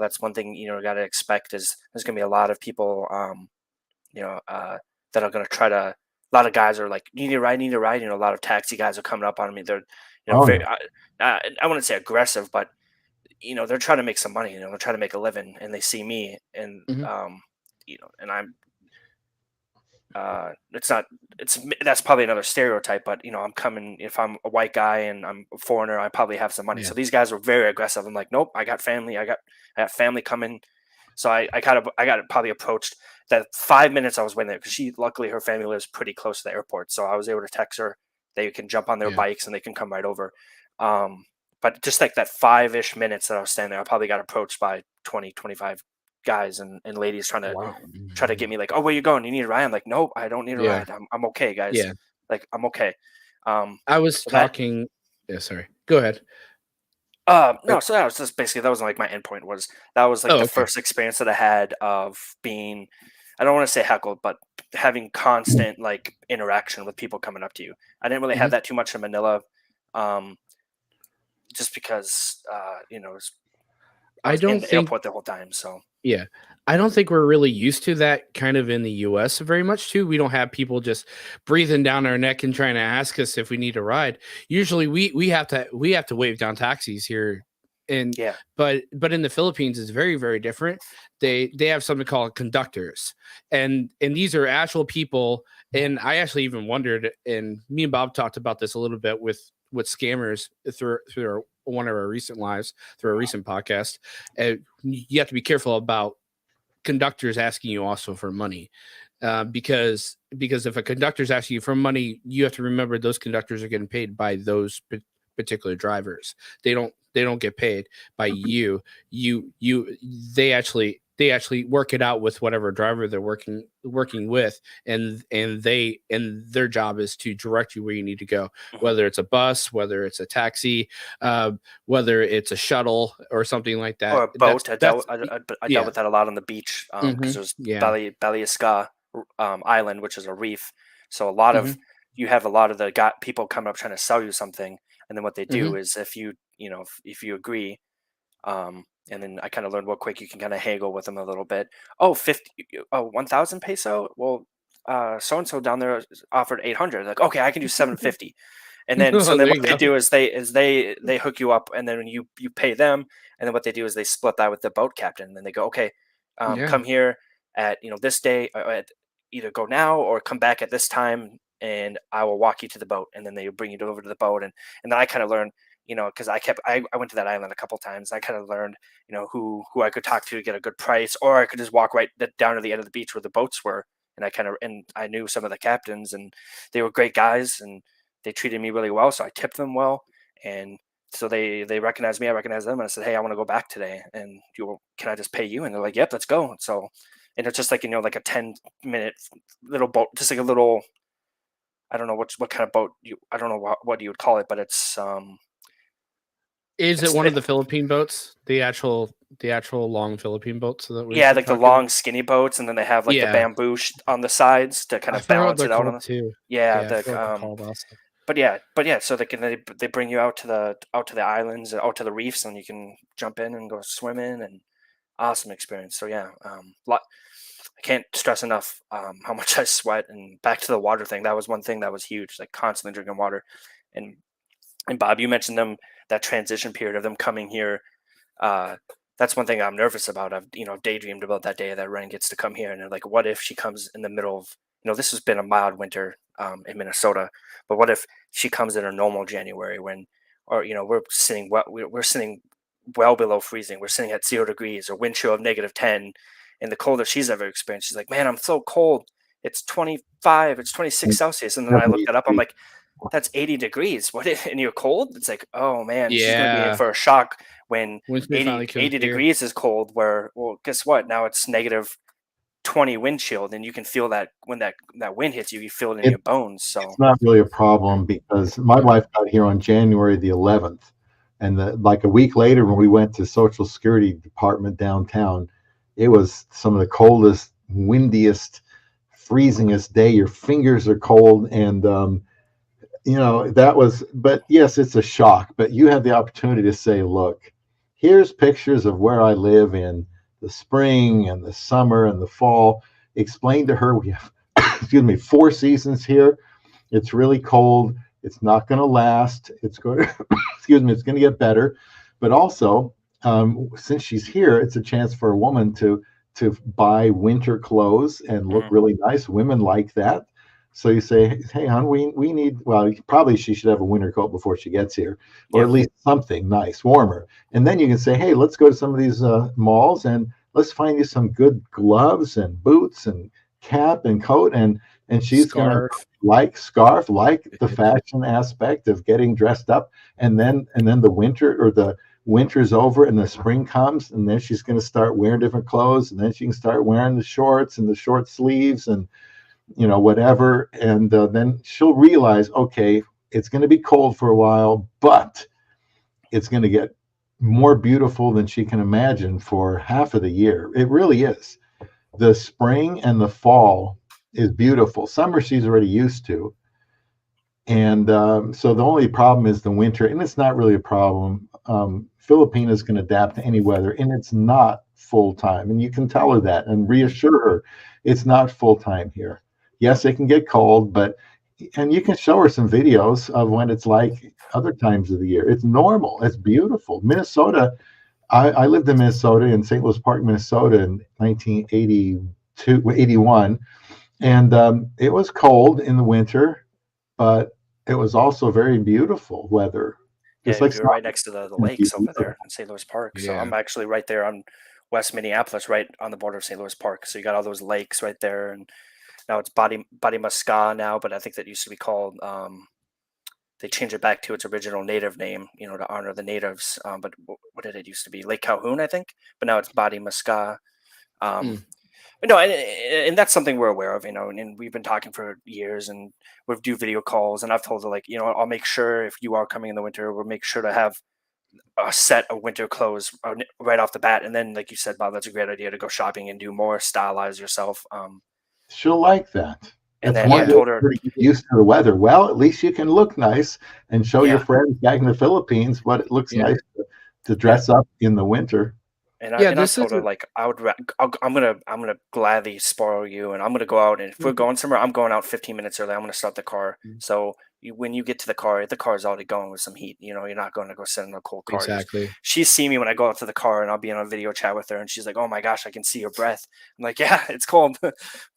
that's one thing got to expect is there's gonna be a lot of people, you know, uh, that are gonna try to. A lot of guys are like, you need a ride, need a ride. A lot of taxi guys are coming up on me. They're, Oh very. yeah. I wouldn't say aggressive, but they're trying to make some money. They're trying to make a living, and they see me, and Mhm. and I'm it's not, that's probably another stereotype, but I'm coming, if I'm a white guy and I'm a foreigner, I probably have some money. Yeah. So these guys were very aggressive. I'm like, nope, I got family. I got family coming. So I got probably approached that 5 minutes I was waiting there, because luckily her family lives pretty close to the airport. So I was able to text her, they can jump on their Yeah. bikes and they can come right over. But just like that 5-ish minutes that I was standing there, I probably got approached by 20, 25 guys and ladies trying to Wow. get me like, oh, where you going? You need a ride? I'm like, nope, I don't need a Yeah. ride. I'm okay, guys. Yeah. Like, I'm okay. I was so that- talking. Yeah, sorry. Go ahead. No, so that was just basically, that was like my endpoint, was that was like Oh, the okay. first experience that I had of being, I don't want to say heckled, but having constant like interaction with people coming up to you. I didn't really have that too much in Manila, just because it was, I I was in don't the think. airport the whole time. So Yeah. I don't think we're really used to that kind of in the US very much too. We don't have people just breathing down our neck and trying to ask us if we need a ride. Usually we have to wave down taxis here. And yeah, but in the Philippines it's very, very different. They have something called conductors. And these are actual people. And I actually even wondered, and me and Bob talked about this a little bit with scammers through one of our recent lives, through a recent podcast. You have to be careful about conductors asking you also for money, because if a conductor's asking you for money, you have to remember those conductors are getting paid by those particular drivers. They don't get paid by you. They actually work it out with whatever driver they're working with, and their job is to direct you where you need to go, whether it's a bus, whether it's a taxi, whether it's a shuttle or something like that, or a boat. I dealt yeah. with that a lot on the beach, because there's Baliasca Island, which is a reef. So a lot of you have a lot of the people coming up trying to sell you something, and then what they do is, if you if you agree, and then I kind of learned real quick, you can kind of haggle with them a little bit. Oh, 1,000 peso. Well, so and so down there offered 800. Like, okay, I can do 750. And then so then what they do is they hook you up, and then when you pay them, and then what they do is they split that with the boat captain, and then they go, okay, come here at this day, at either go now or come back at this time, and I will walk you to the boat, and then they bring you over to the boat, and then I kind of learned, because I went to that island a couple times. I kind of learned, who I could talk to get a good price, or I could just walk right down to the end of the beach where the boats were, and I knew some of the captains, and they were great guys, and they treated me really well, so I tipped them well, and so they recognized me, I recognized them, and I said, hey, I want to go back today, and can I just pay you? And they're like, yep, let's go. So, and it's just like like a 10-minute little boat, just like a little, I don't know what kind of boat I don't know what you would call it, but it's Is it one of the Philippine boats? The actual long Philippine boats that we like the long skinny boats, and then they have like the bamboo on the sides to kind of balance it out on too. But yeah, so they bring you out to the islands, out to the reefs, and you can jump in and go swimming, and awesome experience. So yeah, I can't stress enough how much I sweat. And back to the water thing, that was one thing that was huge, like constantly drinking water. And Bob, you mentioned that transition period of them coming here. That's one thing I'm nervous about. I've daydreamed about that day that Ren gets to come here, and they're like, what if she comes in the middle of this has been a mild winter in Minnesota, but what if she comes in a normal January we're sitting well below freezing. We're sitting at 0 degrees or wind chill of -10, and the coldest she's ever experienced. She's like, man, I'm so cold. It's 25, it's 26 Celsius. And then I looked that up. I'm like, that's 80 degrees. And you're cold? It's like, oh man, she's going to be in for a shock when 80 degrees is cold, well, guess what? Now it's -20 wind chill. Then you can feel that when that wind hits you, you feel it in your bones. So it's not really a problem, because my wife got here on January the 11th. And like a week later, when we went to Social Security Department downtown, it was some of the coldest, windiest, freezingest day. Your fingers are cold, and that was. But yes, it's a shock. But you have the opportunity to say, "Look, here's pictures of where I live in the spring and the summer and the fall." Explain to her we have, 4 seasons here. It's really cold. It's not going to last. It's going to, it's going to get better. But also, since she's here, it's a chance for a woman to to buy winter clothes and look really nice. Women like that. So you say, hey, hon, we need, well, probably she should have a winter coat before she gets here, or Yeah. at least something nice, warmer. And then you can say, hey, let's go to some of these malls and let's find you some good gloves and boots and cap and coat. And she's going to Scarf. like the fashion aspect of getting dressed up. And then the winter's over and the spring comes, and then she's going to start wearing different clothes, and then she can start wearing the shorts and the short sleeves and whatever. And then she'll realize, okay, it's going to be cold for a while, but it's going to get more beautiful than she can imagine for half of the year. It really is. The spring and the fall is beautiful. Summer she's already used to. And so the only problem is the winter, and it's not really a problem. Filipinas can adapt to any weather, and it's not full time. And you can tell her that and reassure her it's not full time here. Yes, it can get cold, and you can show her some videos of when it's like other times of the year. It's normal. It's beautiful. Minnesota, I lived in Minnesota, in St. Louis Park, Minnesota in 1981. And it was cold in the winter, but it was also very beautiful weather. Yeah, Just like you're right next to the lakes over there in St. Louis Park. So Yeah. I'm actually right there on West Minneapolis, right on the border of St. Louis Park. So you got all those lakes right there, and now it's Body Musca now, but I think that used to be called. They changed it back to its original native name, to honor the natives. But what did it used to be? Lake Calhoun, I think. But now it's Body Musca. But no, and that's something we're aware of, and we've been talking for years, and we'll do video calls, and I've told her, like, I'll make sure if you are coming in the winter, we'll make sure to have a set of winter clothes right off the bat. And then, like you said, Bob, that's a great idea to go shopping and do more, stylize yourself. she'll like that. And That's then one I way told her, to get used to the weather. Well, at least you can look nice and show your Yeah. friends back in the Philippines what it looks Yeah. nice to dress up in the winter. and Yeah, I this told her, isn't- like, I'm gonna gladly spoil you, and I'm gonna go out, and if we're going somewhere, I'm going out 15 minutes early. I'm gonna start the car. So when you get to the car is already going with some heat. You're not going to go sit in a cold car. exactly. She's seen me when I go out to the car, and I'll be on a video chat with her, and she's like, "Oh my gosh, I can see your breath." I'm like, "Yeah, it's cold."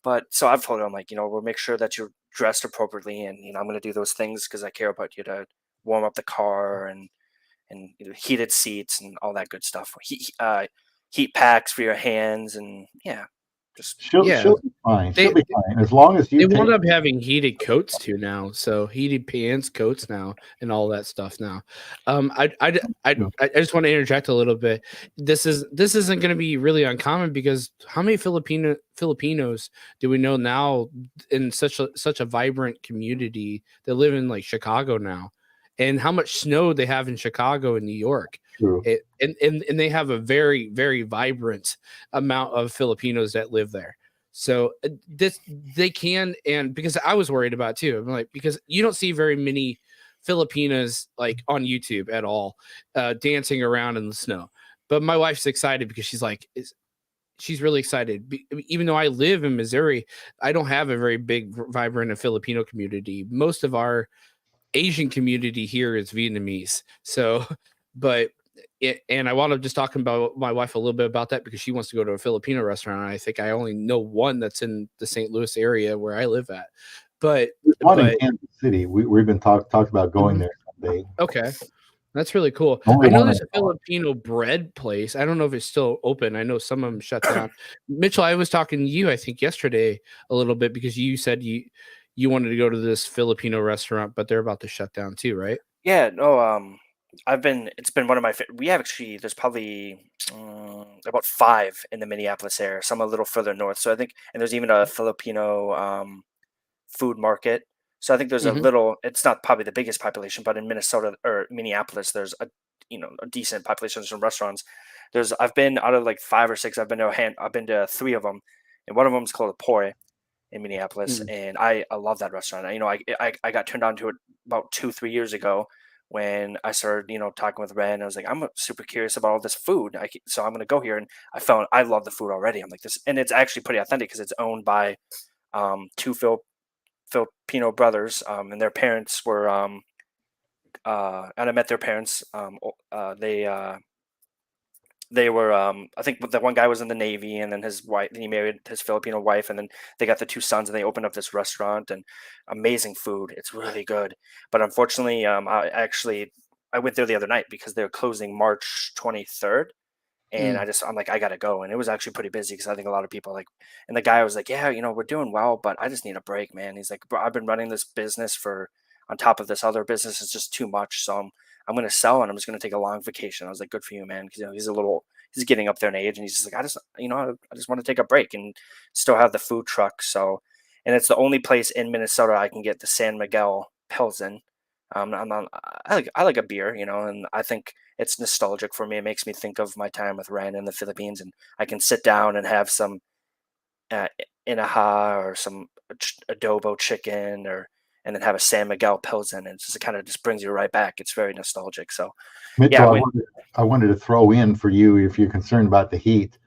But so I've told her, I'm like, we'll make sure that you're dressed appropriately, and I'm going to do those things because I care about you, to warm up the car and heated seats and all that good stuff. Heat packs for your hands, and just She'll Yeah. she'll be fine. They- She'll be fine as long as They you wound take. up having heated coats too now, so heated pants, coats now, and all that stuff now. I just want to interject a little bit. This isn't going to be really uncommon because how many Filipinos do we know now in such a vibrant community that live in like Chicago now, and how much snow they have in Chicago and New York. True. And they have a very, very vibrant amount of Filipinos that live there. So they can, and because I was worried about it too. I'm like, because you don't see very many Filipinas like on YouTube at all, dancing around in the snow. But my wife's excited because she's really excited. Even though I live in Missouri, I don't have a very big, vibrant and Filipino community. Most of our Asian community here is Vietnamese. So, but and I wound up just talking about my wife a little bit about that because she wants to go to a Filipino restaurant. And I think I only know one that's in the St. Louis area where I live at. But There's one in Kansas City. We've been talked about going there someday. Okay, that's really cool. Only I know one there's I a Filipino bread place. I don't know if it's still open. I know some of them shut down. Mitchell, I was talking to you, I think yesterday a little bit because you said you wanted to go to this Filipino restaurant, but they're about to shut down too, right? Yeah, no, it's been one of my, we have actually, there's probably about 5 in the Minneapolis area, some a little further north. So I think, and there's even a Filipino food market. So I think there's a Mhm. little, it's not probably the biggest population, but in Minnesota or Minneapolis, there's a decent population of some restaurants. I've been out of like 5 or 6, I've been to 3 of them, and one of them is called a Poi in Minneapolis, Mm. and I love that restaurant. I got turned on to it about 2-3 years ago when I started talking with Ren. I was like, I'm super curious about all this food, so I'm gonna go here, and I love the food already. I'm like this, and it's actually pretty authentic because it's owned by 2 Filipino brothers, and their parents were and I met their parents. they were I think the one guy was in the Navy, and then his wife, he married his Filipino wife, and then they got the two sons, and they opened up this restaurant, and amazing food. It's really good. But unfortunately, I went there the other night because they're closing March 23rd. And Mm, I'm like, I gotta go. And it was actually pretty busy because I think a lot of people like, and the guy was like, yeah, we're doing well, but I just need a break, man. He's like, bro, I've been running this business for on top of this other business. It's just too much. So I'm going to sell and I'm just going to take a long vacation. I was like, good for you, man. Cause he's getting up there in age, and he's just like, I just want to take a break and still have the food truck. So, and it's the only place in Minnesota I can get the San Miguel Pilsen. I like a beer, and I think it's nostalgic for me. It makes me think of my time with Ren in the Philippines, and I can sit down and have some uh, inaha or some adobo chicken, and then have a San Miguel Pilsen, and it kind of just brings you right back. It's very nostalgic. So yeah, Mitchell, I wanted to throw in for you if you're concerned about the heat.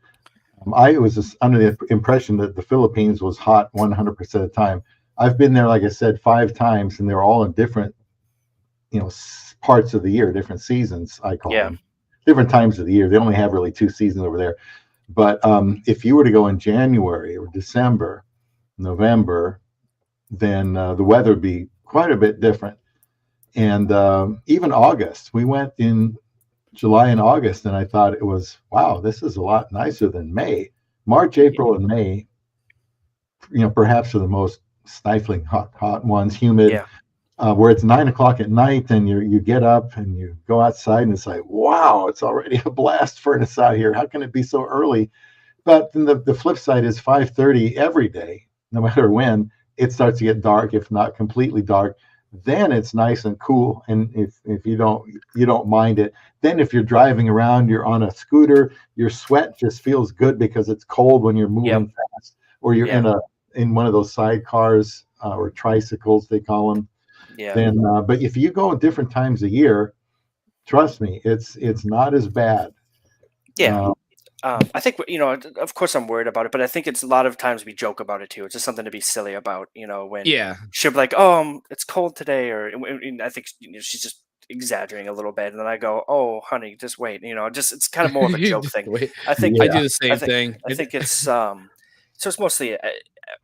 I was just under the impression that the Philippines was hot 100% of the time. I've been there, like I said, 5 times, and they're all in different, parts of the year, different seasons, I call yeah, them, different times of the year. They only have really 2 seasons over there. But if you were to go in January or December, November, then the weather would be quite a bit different. And even August, we went in July and August, and I thought it was, wow, this is a lot nicer than May. March, April, and May, perhaps are the most stifling hot ones, humid. yeah, Where it's 9 o'clock at night, and you get up and you go outside, and it's like, wow, it's already a blast furnace out here. How can it be so early? But then the flip side is 5:30 every day, no matter when it starts to get dark, if not completely dark. Then it's nice and cool, and if you don't mind it. Then if you're driving around, you're on a scooter, your sweat just feels good because it's cold when you're yep, moving fast, or you're yeah, in one of those sidecars or tricycles they call them. yeah. Then, but if you go at different times of year, trust me, it's not as bad. Yeah. Uh, I think of course I'm worried about it, but I think it's a lot of times we joke about it too. It's just something to be silly about, when yeah. she'll be like, "Oh, it's cold today," and I think she's just exaggerating a little bit, and then I go, "Oh, honey, just wait," just it's kind of more of a joke Just thing. wait. I think, I yeah, do the I same think, thing. I think it's so it's mostly,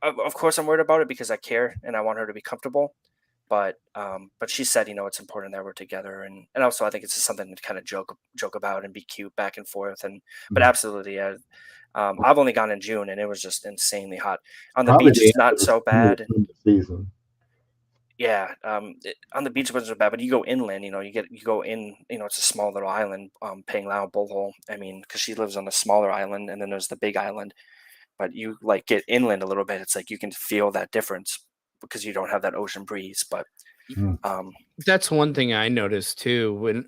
of course I'm worried about it because I care and I want her to be comfortable, but she said, it's important that we're together, and also I think it's just something to kind of joke about and be cute back and forth, but absolutely, yeah. I've only gone in June, and it was just insanely hot. On the probably beach, the it's end not of so the bad. season. Yeah, on the beach it wasn't so bad, but you go inland, you go in, it's a small little island, Panglao, Bohol. I mean, because she lives on a smaller island, and then there's the big island. But you like get inland a little bit, it's like you can feel that difference because you don't have that ocean breeze. But Mm. um, That's one thing I noticed too.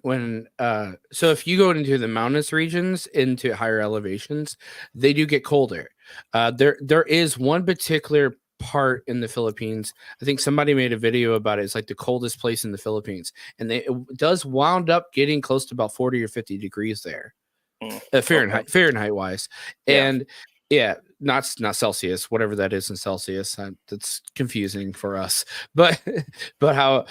So if you go into the mountainous regions, into higher elevations, they do get colder. There is one particular part in the Philippines. I think somebody made a video about it. It's like the coldest place in the Philippines, and it does wound up getting close to about 40 or 50 degrees there. okay, Fahrenheit wise, yeah, and yeah, not Celsius, whatever that is in Celsius. That's confusing for us, but but how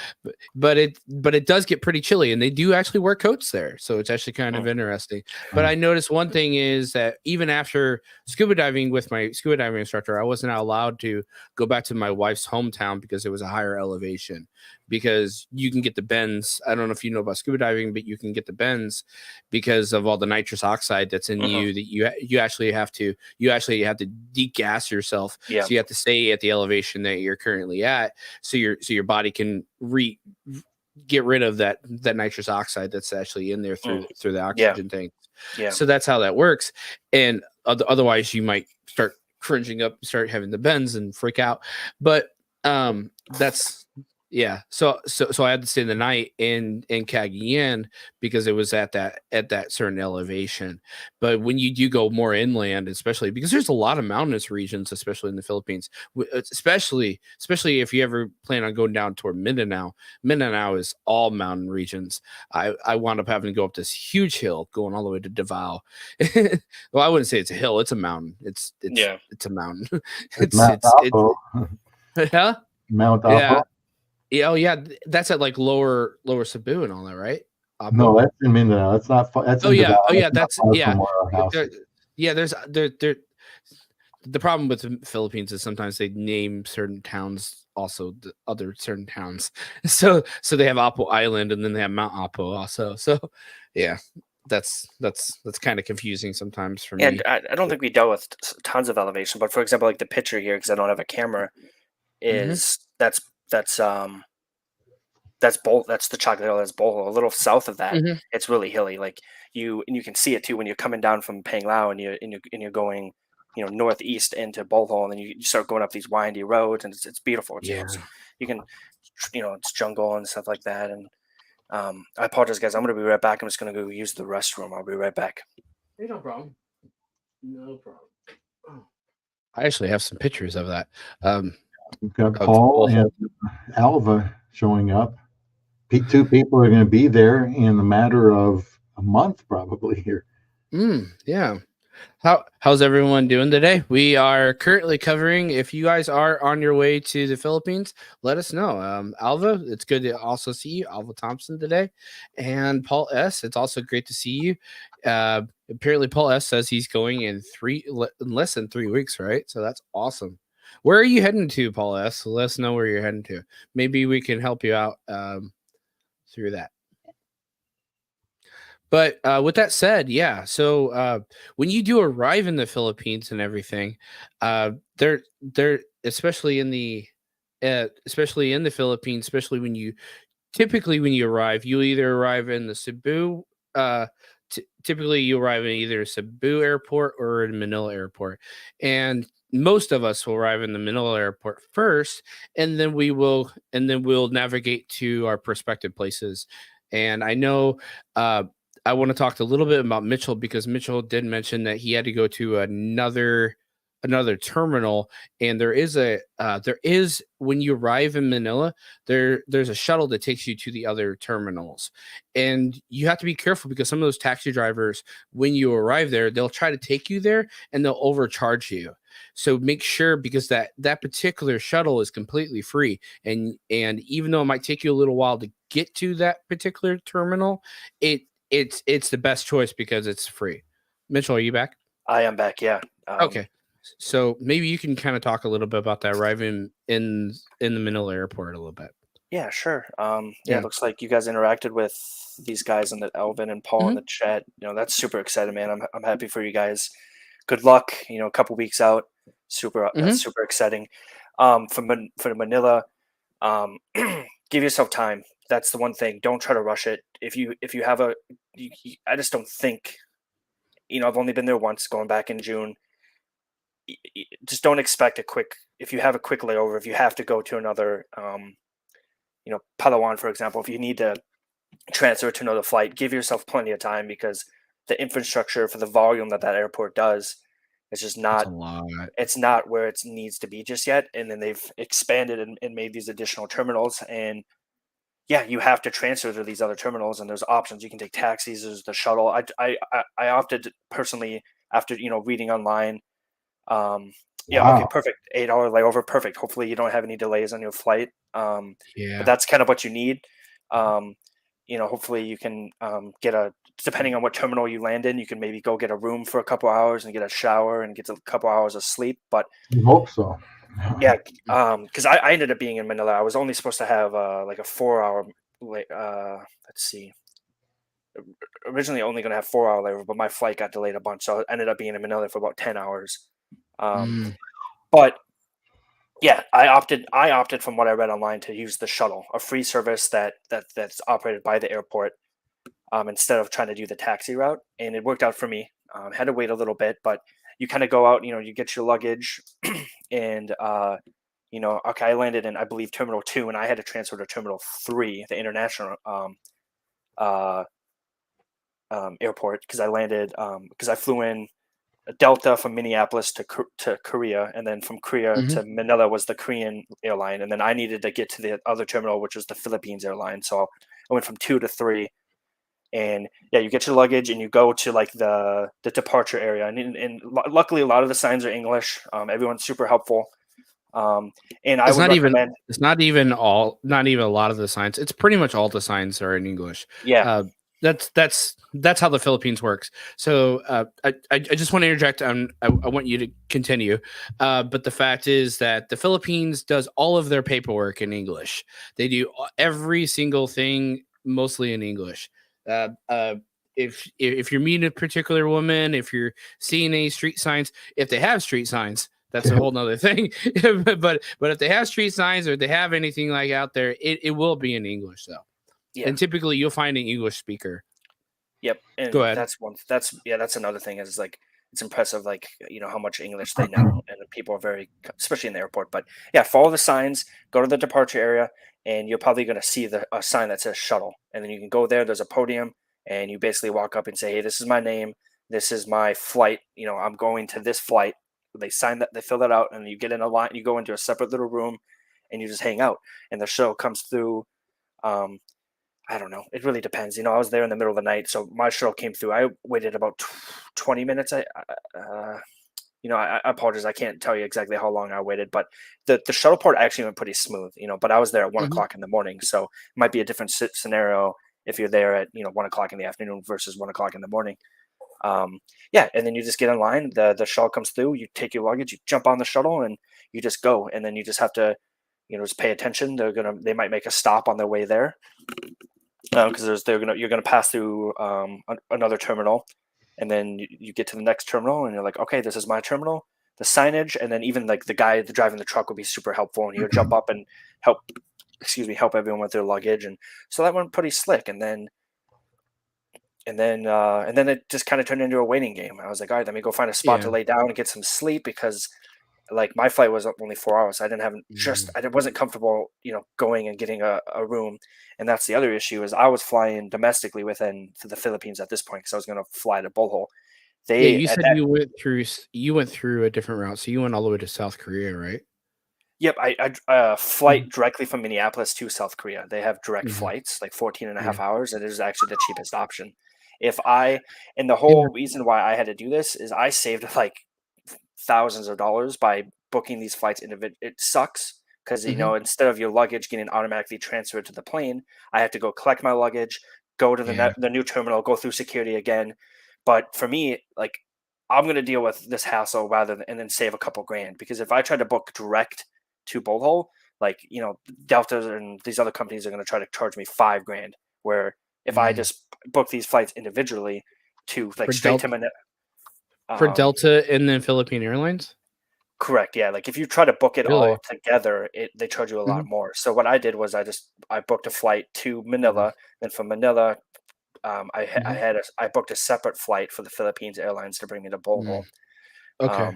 but it does get pretty chilly, and they do actually wear coats there, so it's actually kind of mm, interesting. But I noticed one thing is that even after scuba diving with my scuba diving instructor, I wasn't allowed to go back to my wife's hometown because it was a higher elevation. Because you can get the bends. I don't know if you know about scuba diving, but you can get the bends because of all the nitrous oxide that's in mhm, you, that you actually have to degas yourself, yeah, so you have to stay at the elevation that you're currently at, so your body can get rid of that nitrous oxide that's actually in there mm, through the yeah, oxygen tank. yeah, So that's how that works. And otherwise you might start cringing up, start having the bends and freak out. But that's yeah. So I had to stay the night in Cagayan because it was at that certain elevation. But when you do go more inland, especially because there's a lot of mountainous regions, especially in the Philippines, especially if you ever plan on going down toward Mindanao. Mindanao is all mountain regions. I wound up having to go up this huge hill going all the way to Davao. Well, I wouldn't say it's a hill; it's a mountain. yeah. It's a mountain. It's Mount Apo. Yeah, Mount yeah. Apo. Yeah, oh yeah, that's at like lower Cebu and all that, right? Apo? No, that's in Mindanao. That's not. That's Oh in yeah, Davao. oh yeah, That's that's not far yeah. from where our house There, is. yeah, there. The problem with the Philippines is sometimes they name certain towns also the other certain towns. So they have Apo Island and then they have Mount Apo also. So yeah, that's kind of confusing sometimes for Yeah, me. I don't think we dealt with tons of elevation, but for example, like the picture here, because I don't have a camera, is that's the chocolate hill. That's Bohol. A little south of that, Mhm. it's really hilly. Like you can see it too when you're coming down from Panglao and you're going, northeast into Bohol, and then you start going up these windy roads, and it's beautiful. Yeah. You can, it's jungle and stuff like that. And I apologize, guys. I'm gonna be right back. I'm just gonna go use the restroom. I'll be right back. Hey, no problem. No problem. Oh. I actually have some pictures of that. We've got Of Paul Bohol. and Alva showing up. Two people are going to be there in a matter of a month, probably here. Yeah. How's everyone doing today? We are currently covering. If you guys are on your way to the Philippines, let us know. Alva, it's good to also see you, Alva Thompson, today, and Paul S. It's also great to see you. Apparently, Paul S. says he's going in less than 3 weeks, right? So that's awesome. Where are you heading to, Paul S? Let us know where you're heading to. Maybe we can help you out through that. But with that said, yeah. So when you do arrive in the Philippines and everything, they're especially in the Philippines, especially when you arrive, you either arrive in the Cebu. Typically, you arrive in either Cebu Airport or in Manila Airport, and most of us will arrive in the Manila Airport first, and then we'll navigate to our prospective places. And I know I want to talk a little bit about Mitchell because Mitchell did mention that he had to go to another terminal, and there is when you arrive in Manila, there's a shuttle that takes you to the other terminals, and you have to be careful because some of those taxi drivers, when you arrive there, they'll try to take you there and they'll overcharge you. So make sure, because that particular shuttle is completely free, and even though it might take you a little while to get to that particular terminal, it's the best choice because it's free. Mitchell, are you back? I am back. Yeah. Okay. So maybe you can kind of talk a little bit about that arriving in the Manila airport a little bit. Yeah, sure. Yeah. It looks like you guys interacted with these guys in the Elvin and Paul in the chat. That's super exciting, man. I'm happy for you guys. Good luck. A couple weeks out. Super super exciting. For Manila, give yourself time. That's the one thing. Don't try to rush it. If you have I just don't think. I've only been there once, going back in June. Just don't expect if you have a quick layover, if you have to go to another, Palawan, for example, if you need to transfer to another flight, give yourself plenty of time, because the infrastructure for the volume that airport does is just not, it's not where it needs to be just yet. And then they've expanded and made these additional terminals, and yeah, you have to transfer to these other terminals, and there's options. You can take taxis, there's the shuttle. I opted personally, after reading online. Yeah, Wow. okay, perfect. 8-hour layover, perfect. Hopefully you don't have any delays on your flight. Yeah. But that's kind of what you need. Hopefully you can get depending on what terminal you land in, you can maybe go get a room for a couple hours and get a shower and get a couple hours of sleep. But I hope so. yeah, because I ended up being in Manila. I was only supposed to have like a 4-hour. Let's see. Originally only going to have 4-hour layover, but my flight got delayed a bunch, so I ended up being in Manila for about 10 hours. But yeah, I opted from what I read online to use the shuttle, a free service that's operated by the airport, instead of trying to do the taxi route, and it worked out for me. Had to wait a little bit, but you kind of go out, you get your luggage, and okay, I landed in, I believe, Terminal 2, and I had to transfer to Terminal 3, the international airport, because I landed because I flew in Delta from Minneapolis to Korea, and then from Korea to Manila was the Korean airline, and then I needed to get to the other terminal, which was the Philippines airline. So I went from 2 to 3, and yeah, you get your luggage and you go to like the departure area, and luckily a lot of the signs are English. Everyone's super helpful, and I would recommend. It's not even a lot of the signs. It's pretty much all the signs are in English. Yeah. That's how the Philippines works. So I just want to interject. I want you to continue, but the fact is that the Philippines does all of their paperwork in English. They do every single thing mostly in English. Uh, uh, if you're meeting a particular woman, if you're seeing any street signs, if they have street signs, that's a whole nother thing. but if they have street signs or they have anything like out there, it will be in English though. Yeah. And typically you'll find an English speaker. Yep. And Go ahead. that's another thing is like it's impressive, like, how much English they know, and people are very, especially in the airport. But yeah, follow the signs, go to the departure area, and you're probably going to see a sign that says shuttle, and then you can go there. There's a podium, and you basically walk up and say, "Hey, this is my name. This is my flight. I'm going to this flight." They sign that, they fill that out, and you get in a line. You go into a separate little room, and you just hang out. And the shuttle comes through. I don't know. It really depends. I was there in the middle of the night, so my shuttle came through. I waited about 20 minutes. I apologize. I can't tell you exactly how long I waited, but the shuttle part actually went pretty smooth. But I was there at 1:00 in the morning, so it might be a different scenario if you're there at 1:00 in the afternoon versus 1:00 in the morning. Yeah, and then you just get in line. The shuttle comes through. You take your luggage. You jump on the shuttle, and you just go. And then you just have to, just pay attention. They might make a stop on their way there. Because you're gonna pass through another terminal, and then you get to the next terminal, and you're like, okay, this is my terminal. The signage, and then even like the guy driving the truck will be super helpful, and he'll jump up and help everyone with their luggage, and so that went pretty slick. And then it just kind of turned into a waiting game. I was like, all right, let me go find a spot to lay down and get some sleep, because like my flight was only 4 hours. I wasn't comfortable, going and getting a room. And that's the other issue is I was flying domestically within the Philippines at this point, because I was going to fly to Bohol. You said you went through a different route. So you went all the way to South Korea, right? Yep. I flight directly from Minneapolis to South Korea. They have direct flights, like 14 and a half hours. And it is actually the cheapest option. And the whole reason why I had to do this is I saved like thousands of dollars by booking these flights individually. It sucks because instead of your luggage getting automatically transferred to the plane, I have to go collect my luggage, go to the new terminal, go through security again. But for me, like, I'm going to deal with this hassle and then save a couple grand, because if I try to book direct to Bohol, like, Delta and these other companies are going to try to charge me $5 grand, where if I just book these flights individually to like straight to Manila. For Delta and then Philippine Airlines? Correct. Yeah. Like if you try to book it all together, they charge you a lot more. So what I did was I booked a flight to Manila, and from Manila, I booked a separate flight for the Philippines Airlines to bring me to Bohol. Okay.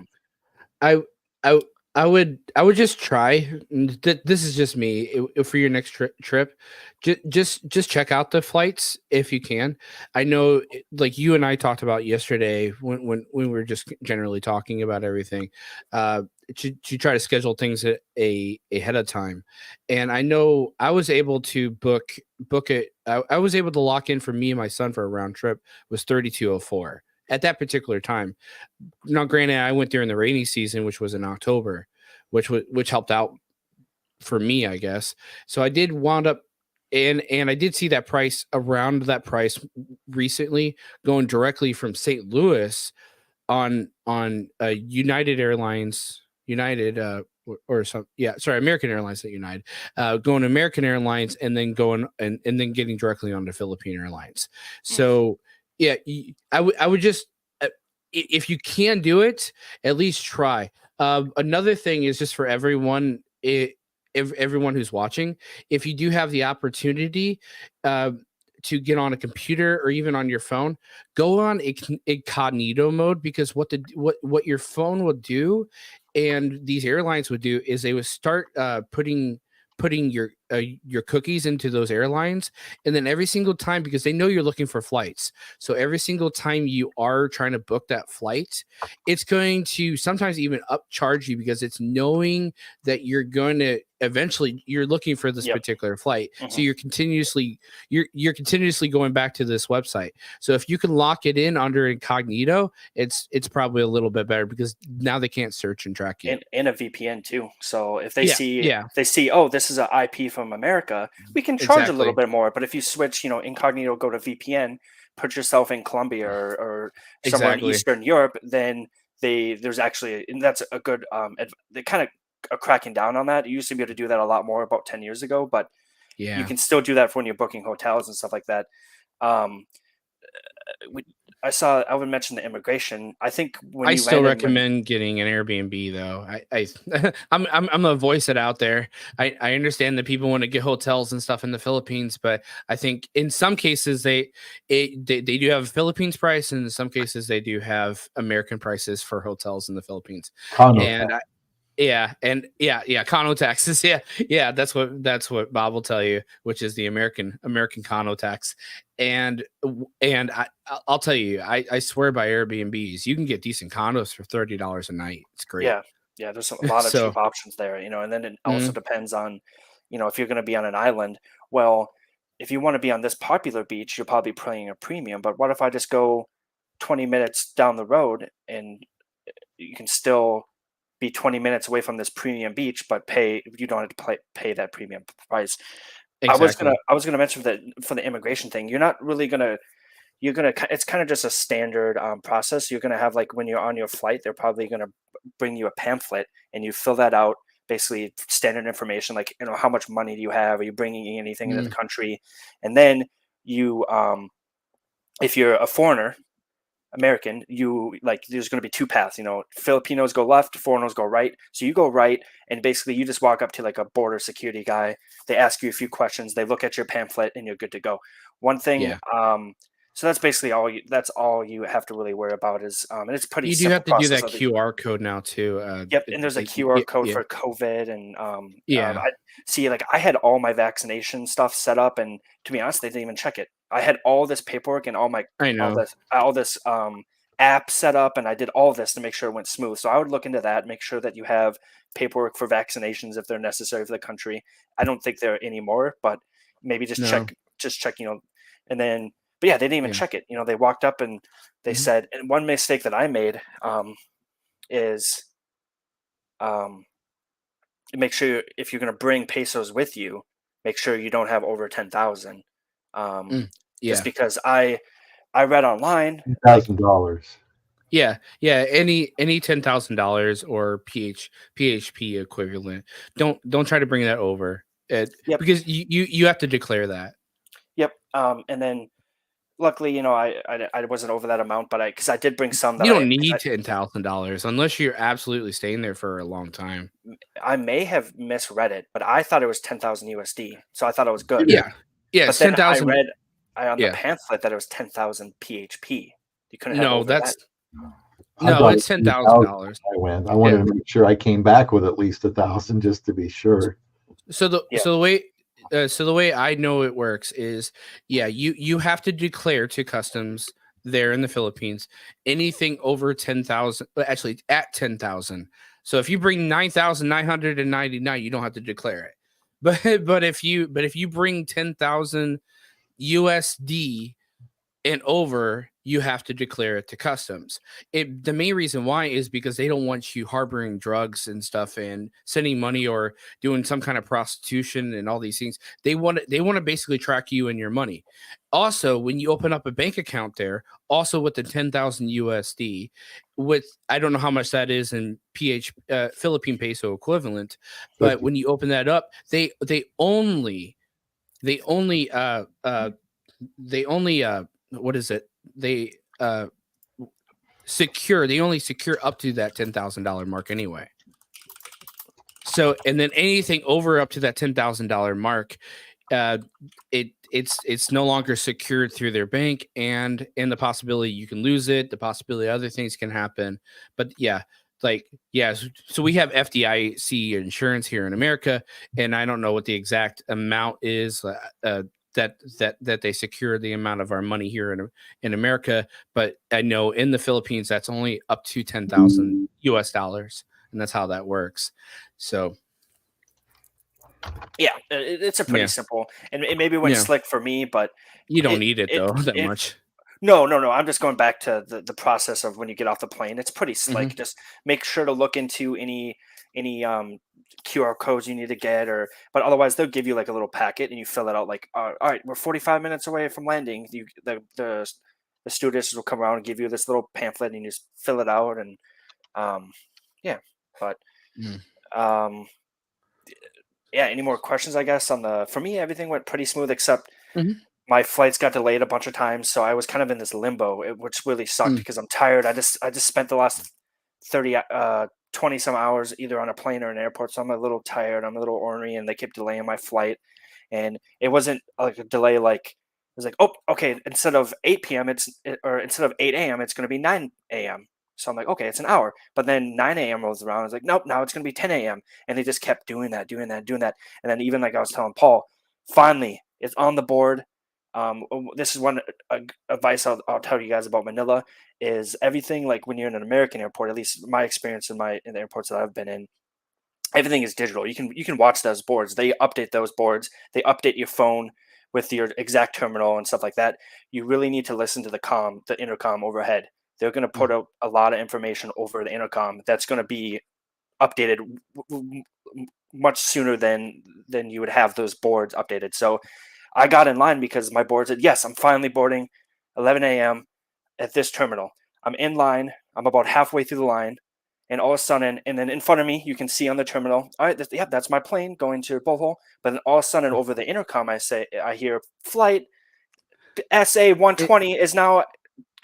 I would just try. This is just me. For your next trip, just check out the flights if you can. I know, like you and I talked about yesterday when we were just generally talking about everything. To try to schedule things ahead of time, and I know I was able to book it. I was able to lock in for me and my son for a round trip was 3204. At that particular time. Now, granted, I went during the rainy season, which was in October, which helped out for me, I guess. So I did wound up, and I did see that price around that price recently, going directly from St. Louis on United Airlines, American Airlines, not United, going to American Airlines, and then going and then getting directly onto Philippine Airlines. So. Yeah, I would just, if you can do it, at least try. Another thing is just for everyone, everyone who's watching, if you do have the opportunity to get on a computer or even on your phone, go on incognito mode, because what your phone will do and these airlines would do is they would start putting your cookies into those airlines, and then every single time, because they know you're looking for flights, so every single time you are trying to book that flight, it's going to sometimes even upcharge you, because it's knowing that you're going to eventually you're looking for this particular flight. So you're continuously going back to this website. So if you can lock it in under incognito, it's probably a little bit better, because now they can't search and track you. And a VPN too. So if they see, oh, this is an IP from from America, we can charge a little Exactly. bit more. But if you switch, incognito, go to VPN, put yourself in Colombia or somewhere in Exactly. Eastern Europe, then there's actually, and that's a good they kind of are cracking down on that. You used to be able to do that a lot more about 10 years ago, but you Yeah. can still do that when you're booking hotels and stuff like that. Um, I saw Alvin mention the immigration. I think when I you still landed, recommend getting an Airbnb though. I'm gonna voice it out there. I understand that people want to get hotels and stuff in the Philippines, but I think in some cases they do have a Philippines price, and in some cases they do have American prices for hotels in the Philippines. Condo And condo taxes. Yeah, that's what Bob will tell you, which is the American condo tax. And I'll tell you, I swear by Airbnbs, you can get decent condos for $30 a night. It's great. yeah, there's a lot of So cheap options there, and then it also mhm, depends on, if you're going to be on an island. Well, if you want to be on this popular beach, you're probably paying a premium. But what if I just go 20 minutes down the road and you can still be 20 minutes away from this premium beach, but you don't have to pay that premium price. exactly. I was gonna mention that for the immigration thing, you're not really gonna it's kind of just a standard process. You're gonna have, like, when you're on your flight, they're probably gonna bring you a pamphlet and you fill that out, basically standard information, like, how much money do you have? Are you bringing anything into the Mm, country? And then you, if you're a foreigner, American, there's going to be two paths. Filipinos go left, foreigners go right. So you go right, and basically you just walk up to, like, a border security guy. They ask you a few questions. They look at your pamphlet, and you're good to go. One thing, yeah, so that's basically that's all you have to really worry about is, and it's a pretty you do simple have to do process. that QR code now too. Yep, and there's a QR code Yeah, for COVID, and yeah. I see. Like, I had all my vaccination stuff set up, and to be honest, they didn't even check it. I had all this paperwork and I know. all this app set up, and I did all this to make sure it went smooth. So I would look into that, make sure that you have paperwork for vaccinations if they're necessary for the country. I don't think there are any more, but maybe No. just check, and then. But yeah, they didn't even Yeah. check it. They walked up and they Mhm. said, and one mistake that I made is make sure, if you're going to bring pesos with you, make sure you don't have over 10,000. Mm, Just yeah. because I read online, like, $1,000. Yeah, yeah. Any $10,000 or PHP equivalent. Don't try to bring that over. yep, Because you have to declare that. yep. And then luckily, I wasn't over that amount, but because I did bring some that You don't need $10,000 unless you're absolutely staying there for a long time. I may have misread it, but I thought it was 10,000 USD, so I thought it was good. Yeah, yeah. But It's then I 10,000. read on the Yeah. pamphlet that it was 10,000 PHP. You couldn't have No, over that. I thought it it's was 10,000 $10,000. when I went. I wanted to make sure I came back with at least 1,000 just to be sure. So Yeah. the way I know it works is, yeah, you have to declare to customs there in the Philippines anything over 10,000, actually at 10,000. So if you bring 9,999, you don't have to declare it. But if you bring 10,000 USD and over, you have to declare it to customs. The main reason why is because they don't want you harboring drugs and stuff and sending money or doing some kind of prostitution and all these things. They want to basically track you and your money. Also, when you open up a bank account there, also with the 10,000 USD, with, I don't know how much that is in Philippine peso equivalent, but when you open that up, they only what is it? They only secure up to that $10,000 mark anyway. So, and then anything over up to that $10,000 mark, it's no longer secured through their bank, and the possibility you can lose it, the possibility other things can happen. But yeah, so we have FDIC insurance here in America, and I don't know what the exact amount is. That they secure the amount of our money here in America, but I know in the Philippines that's only up to 10,000 US dollars, and that's how that works. So Yeah, it's a pretty yeah, simple, and it maybe went yeah, slick for me, but you don't it need it it though that it much. no, no, no. I'm just going back to the process of when you get off the plane. It's pretty Hmm. slick. Just make sure to look into any QR codes you need to get, but otherwise they'll give you like a little packet and you fill it out. Like, all right, we're 45 minutes away from landing. The stewardesses will come around and give you this little pamphlet and you just fill it out. And yeah, but yeah. Any more questions? I guess for me, everything went pretty smooth except my flights got delayed a bunch of times, so I was kind of in this limbo, which really sucked because I'm tired. I just spent the last 20 some hours either on a plane or an airport, so I'm a little tired. I'm a little ornery, and they kept delaying my flight. And it wasn't like a delay like it was like, oh, okay, instead of 8 p.m. or instead of 8 a.m. it's going to be 9 a.m. So I'm like, okay, it's an hour. But then 9 a.m. rolls around. I was like, nope, now it's going to be 10 a.m. And they just kept doing that. And then even like I was telling Paul, finally, it's on the board. This is one advice I'll tell you guys about Manila is everything like when you're in an American airport, at least my experience in the airports that I've been in, everything is digital. You can watch those boards. They update those boards. They update your phone with your exact terminal and stuff like that. You really need to listen to the intercom overhead. They're going to put out a lot of information over the intercom that's going to be updated much sooner than you would have those boards updated. So I got in line because my board said, yes, I'm finally boarding 11 a.m. at this terminal. I'm in line. I'm about halfway through the line. And all of a sudden, and then in front of me, you can see on the terminal, all right, that's my plane going to Bohol. But then all of a sudden over the intercom, I hear flight SA 120 is now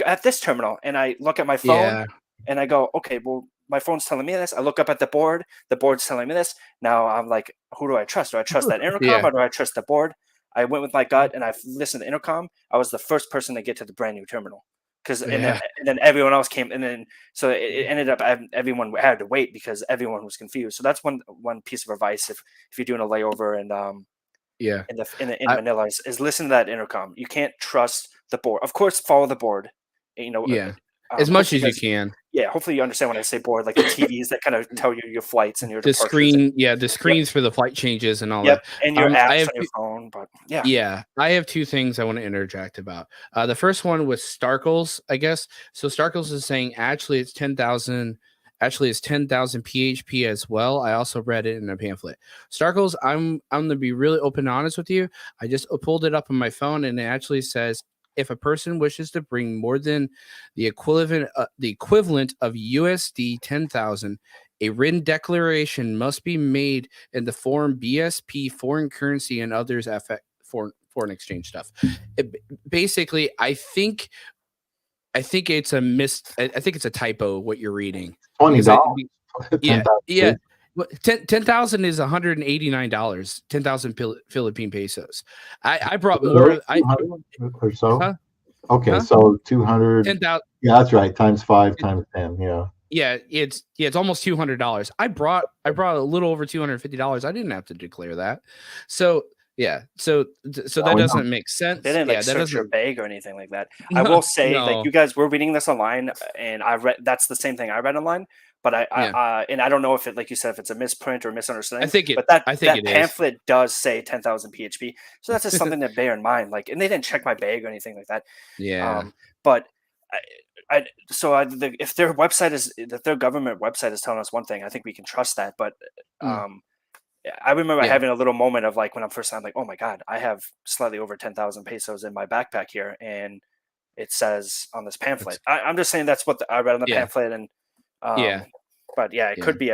at this terminal. And I look at my phone and I go, okay, well, my phone's telling me this. I look up at the board. The board's telling me this. Now I'm like, who do I trust? Do I trust that intercom or do I trust the board? I went with my gut and I listened to the intercom. I was the first person to get to the brand new terminal and then everyone else came. And then, so it ended up, everyone had to wait because everyone was confused. So that's one piece of advice. If you're doing a layover and, in Manila is listen to that intercom. You can't trust the board. Of course, follow the board, as much as you can. Yeah, hopefully you understand when I say board, like the TVs that kind of tell you your flights and your the departures. The screens for the flight changes and all that. And your apps on your phone. But yeah, I have two things I want to interject about. The first one was Starkles, I guess. So Starkles is saying actually it's 10,000. Actually, it's 10,000 PHP as well. I also read it in a pamphlet. Starkles, I'm going to be really open and honest with you. I just pulled it up on my phone, and it actually says if a person wishes to bring more than the equivalent of USD 10,000, a written declaration must be made in the form BSP, foreign currency, and others foreign exchange stuff. Basically, I think it's a I think it's a typo what you're reading. $20. Yeah. 10,000 is $189. 10,000 Philippine pesos. I brought more. Or so. Huh? Okay, huh? So 200. 10,000. Yeah, that's right. Times 5 times 10. Yeah. Yeah, it's almost $200. I brought a little over $250. I didn't have to declare that. So yeah, so that doesn't make sense. They didn't search your bag or anything like that. I will say, like you guys were reading this online, and I read that's the same thing I read online. But and I don't know if it, like you said, if it's a misprint or misunderstanding. I think that it pamphlet does say 10,000 PHP, so that's just something to bear in mind. Like, and they didn't check my bag or anything like that. Yeah. But if their government website is telling us one thing, I think we can trust that. But I remember having a little moment of like when I'm first time, like, oh my God, I have slightly over 10,000 pesos in my backpack here, and it says on this pamphlet. I'm just saying that's what I read on the pamphlet, and but it could be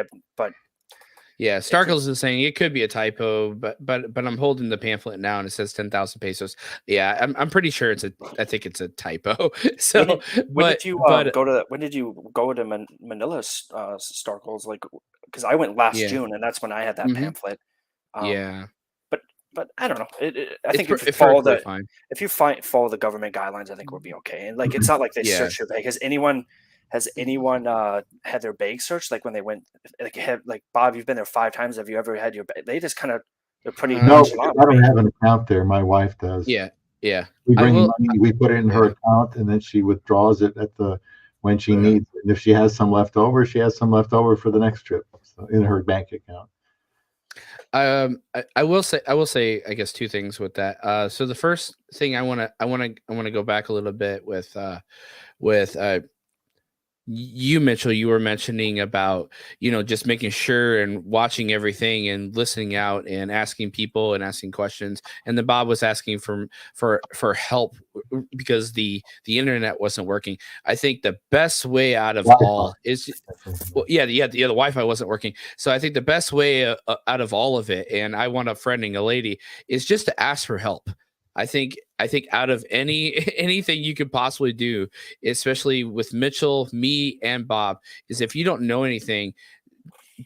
Starkles is saying it could be a typo, but I'm holding the pamphlet now and it says 10,000 pesos. Yeah, I'm pretty sure I think it's a typo. So when did you go to Manila, Starkles? Like, because I went last June, and that's when I had that pamphlet. But I don't know. I think if you follow the government guidelines, I think we'll be okay. And like, it's not like they search your bag. Has anyone had their bag searched? Like when they went, like Bob, you've been there 5 times. Have you ever had your bag? They just kind of, they're pretty. No, I don't have an account there. My wife does. Yeah. We bring money, we put it in her account, and then she withdraws it when she needs it. And if she has some left over, she has some left over for the next trip, so in her bank account. I will say, I guess 2 things with that. So the first thing I want to go back a little bit with you, Mitchell, you were mentioning about, just making sure and watching everything and listening out and asking people and asking questions. And then Bob was asking for help because the internet wasn't working. I think the best way out of Wi-Fi. all is, well, the Wi-Fi wasn't working. So I think the best way out of all of it, and I wound up friending a lady, is just to ask for help. I think out of anything you could possibly do, especially with Mitchell, me, and Bob, is if you don't know anything,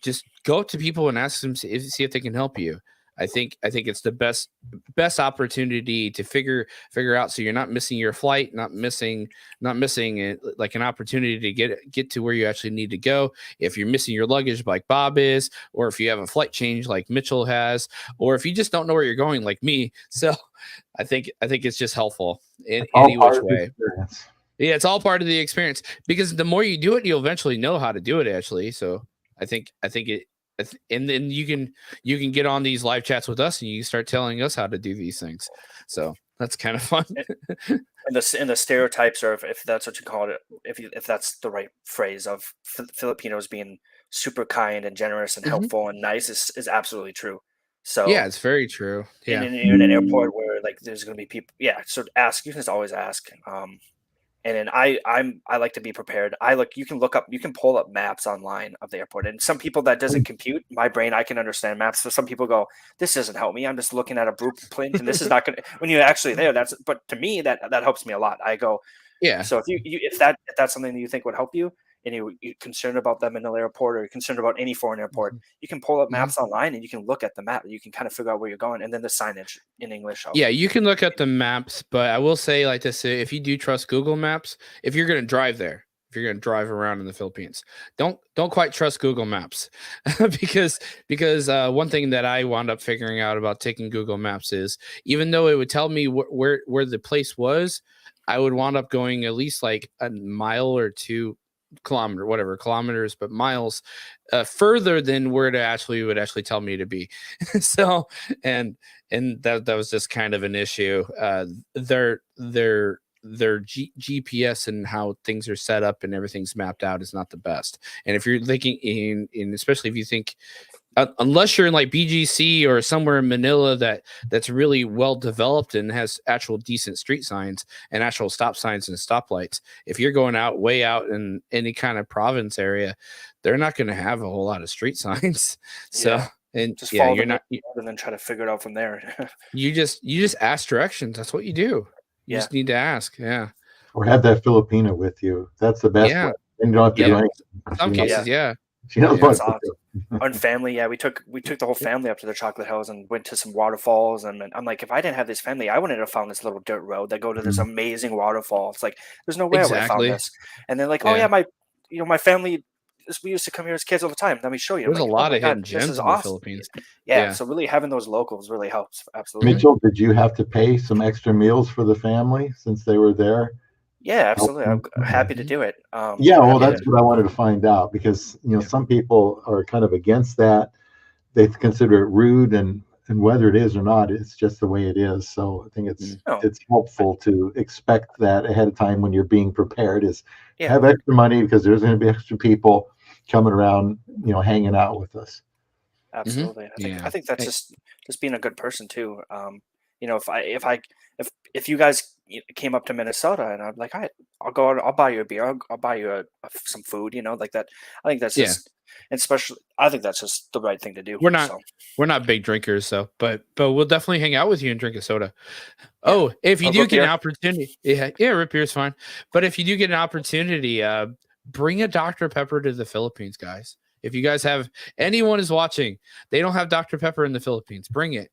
just go up to people and ask them, see if they can help you. I think it's the best opportunity to figure out, so you're not missing your flight, not missing it, like an opportunity to get to where you actually need to go. If you're missing your luggage like Bob is, or if you have a flight change like Mitchell has, or if you just don't know where you're going like me. So I think it's just helpful in any which way. Yeah, it's all part of the experience, because the more you do it, you'll eventually know how to do it, actually. So I think it, and then you can get on these live chats with us and you start telling us how to do these things. So that's kind of fun. And the stereotypes, or if that's what you call it, if that's the right phrase, of Filipinos being super kind and generous and helpful and nice is absolutely true. So yeah, it's very true. Yeah, in an airport where like there's going to be people, so you can just always ask. And then I like to be prepared. You can pull up maps online of the airport, and some people that doesn't compute. My brain, I can understand maps. So some people go, this doesn't help me. I'm just looking at a blueprint, and this is not going to, when you're actually there. But to me, that helps me a lot. I go, yeah. So if that's something that you think would help you, and you're concerned about the Manila airport, or you're concerned about any foreign airport, you can pull up maps online and you can look at the map. You can kind of figure out where you're going, and then the signage in English. Yeah, you can look at the maps, but I will say like this: if you do trust Google Maps, if you're going to drive there, if you're going to drive around in the Philippines, don't quite trust Google Maps because one thing that I wound up figuring out about taking Google Maps is, even though it would tell me where the place was, I would wind up going at least like a mile or 2 kilometers, but miles further than where it would actually tell me to be. So and that was just kind of an issue. Their GPS and how things are set up and everything's mapped out is not the best. And if you're thinking in especially if you think, unless you're in like BGC or somewhere in Manila that's really well developed and has actual decent street signs and actual stop signs and stoplights, if you're going way out in any kind of province area, they're not going to have a whole lot of street signs. So and just yeah, you're not, and then try to figure it out from there. you just ask directions. That's what you do. You just need to ask. Yeah. Or have that Filipino with you. That's the best way. And you don't have to do anything. In some cases, She knows what awesome. On family, we took the whole family up to the Chocolate Hills and went to some waterfalls. And I'm like, if I didn't have this family, I wouldn't have found this little dirt road that go to this amazing waterfall. It's like, there's no way I would have found this. And they're like, oh yeah, my family, we used to come here as kids all the time. Let me show you. There's a lot of hidden gems in the Philippines. Yeah, so really having those locals really helps. Absolutely. Mitchell, did you have to pay some extra meals for the family since they were there? Yeah, absolutely. I'm happy to do it. That's what I wanted to find out, because some people are kind of against that. They consider it rude, and whether it is or not, it's just the way it is. So I think it's helpful to expect that ahead of time when you're being prepared. Have extra money, because there's going to be extra people coming around, hanging out with us. Absolutely. I think that's just being a good person too. If you guys came up to Minnesota and I'm like, I'll buy you a beer, I'll buy you some food, like that. I think that's just, and especially, I think that's just the right thing to do. We're not big drinkers, but we'll definitely hang out with you and drink a soda. Oh, if you do get an opportunity, root beer is fine. But if you do get an opportunity, bring a Dr. Pepper to the Philippines, guys. If you guys have, anyone is watching, they don't have Dr. Pepper in the Philippines, bring it.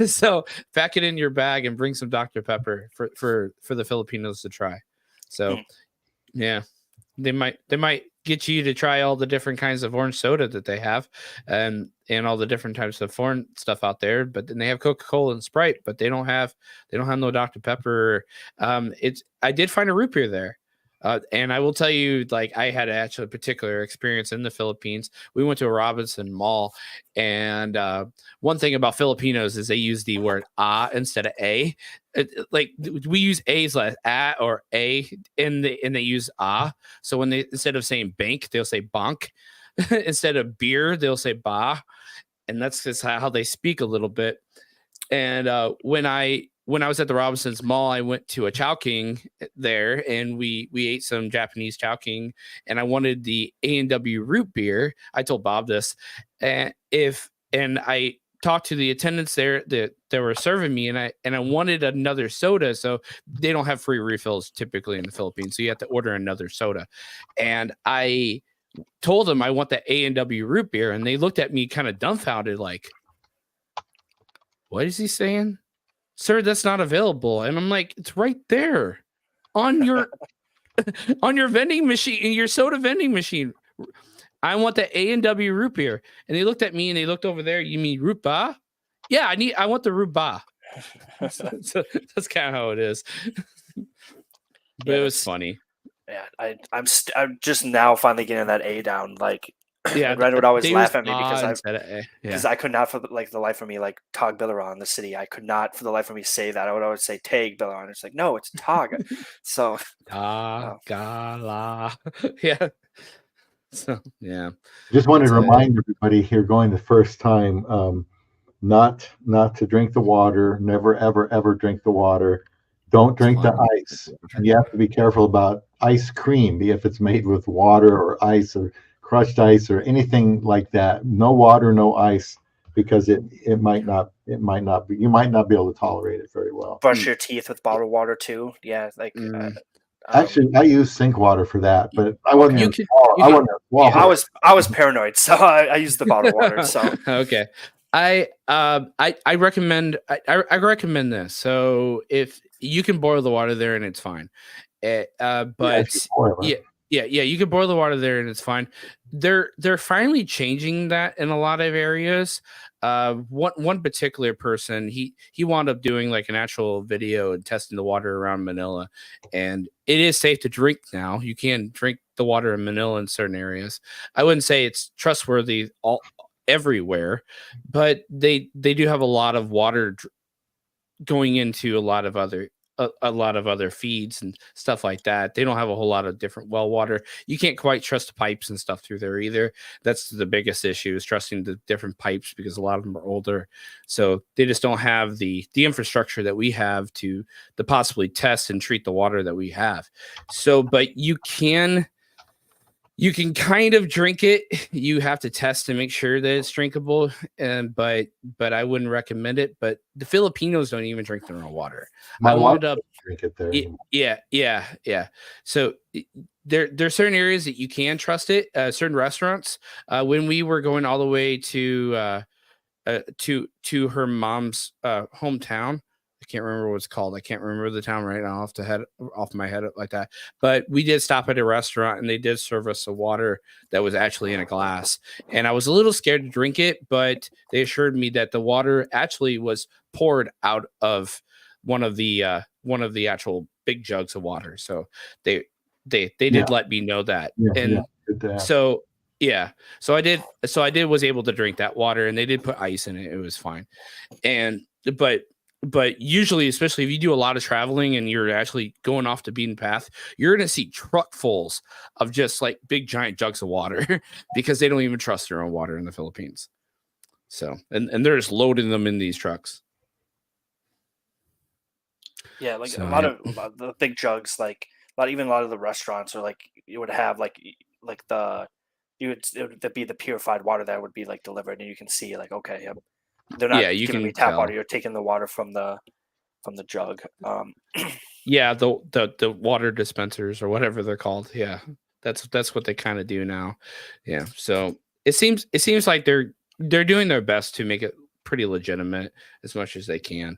So pack it in your bag and bring some Dr. Pepper for the Filipinos to try. So yeah, they might get you to try all the different kinds of orange soda that they have and all the different types of foreign stuff out there. But then they have Coca-Cola and Sprite, but they don't have no Dr. Pepper. I did find a root beer there. And I will tell you, like, I had actually a particular experience in the Philippines. We went to a Robinson Mall, and one thing about Filipinos is they use the word instead of a. Like we use a's like or a, and they use So when they, instead of saying bank, they'll say bonk. Instead of beer, they'll say ba, and that's just how they speak a little bit. And when I was at the Robinsons Mall, I went to a Chowking there, and we ate some Japanese Chowking, and I wanted the A&W root beer. I told Bob this, and I talked to the attendants there that were serving me, and I wanted another soda. So they don't have free refills typically in the Philippines, so you have to order another soda. And I told them I want the A&W root beer, and they looked at me kind of dumbfounded, like, what is he saying? Sir, that's not available. And I'm like, it's right there on your on your vending machine, your soda vending machine. I want the A&W root beer. And they looked at me and they looked over there. You mean root ba? Yeah, I want the root ba. So that's kind of how it is. But it was funny. Yeah, I'm just now finally getting that A down. Like, yeah, Red would always laugh at me because I could not for the life of me, like Tog Billaron, the city. I could not for the life of me say that. I would always say Tag Billaron. It's like, no, it's Tog. So Tagala. Yeah. So yeah. Just wanted to remind everybody here going the first time, not to drink the water. Never ever drink the water. Don't drink the ice. And you have to be careful about ice cream, if it's made with water or ice or crushed ice or anything like that. No water, no ice, because it might not be, you might not be able to tolerate it very well. Brush your teeth with bottled water too. Yeah, like actually, I use sink water for that, but I wasn't. I was paranoid, so I used the bottled water. So okay. I recommend I recommend this. So if you can boil the water there and it's fine. But you can boil the water there and it's fine. They're finally changing that in a lot of areas. One particular person, he wound up doing like an actual video and testing the water around Manila, and it is safe to drink now. You can drink the water in Manila in certain areas. I wouldn't say it's trustworthy everywhere, but they do have a lot of water going into a lot of other feeds and stuff like that. They don't have a whole lot of different well water. You can't quite trust the pipes and stuff through there either. That's the biggest issue, is trusting the different pipes, because a lot of them are older. So they just don't have the infrastructure that we have to possibly test and treat the water that we have. So, but you can kind of drink it. You have to test to make sure that it's drinkable, but I wouldn't recommend it. But the Filipinos don't even drink their own water. I wound up drink it there. Yeah. So there's certain areas that you can trust it. Certain restaurants. When we were going all the way to her mom's hometown. I can't remember what it's called. I can't remember the town right now off my head like that. But we did stop at a restaurant, and they did serve us a water that was actually in a glass. And I was a little scared to drink it, but they assured me that the water actually was poured out of one of the actual big jugs of water. So they did let me know that. So I was able to drink that water, and they did put ice in it. It was fine. But usually, especially if you do a lot of traveling and you're actually going off the beaten path, you're going to see truckfuls of just like big giant jugs of water because they don't even trust their own water in the Philippines. So, and they're just loading them in these trucks. Yeah, like a lot of the big jugs, like a lot of the restaurants are like, you would have it would be the purified water that would be like delivered, and you can see like, okay, they're not giving me tap water. You're taking the water from the jug. Yeah, the water dispensers or whatever they're called. Yeah, that's what they kind of do now. Yeah, so it seems like they're doing their best to make it pretty legitimate as much as they can.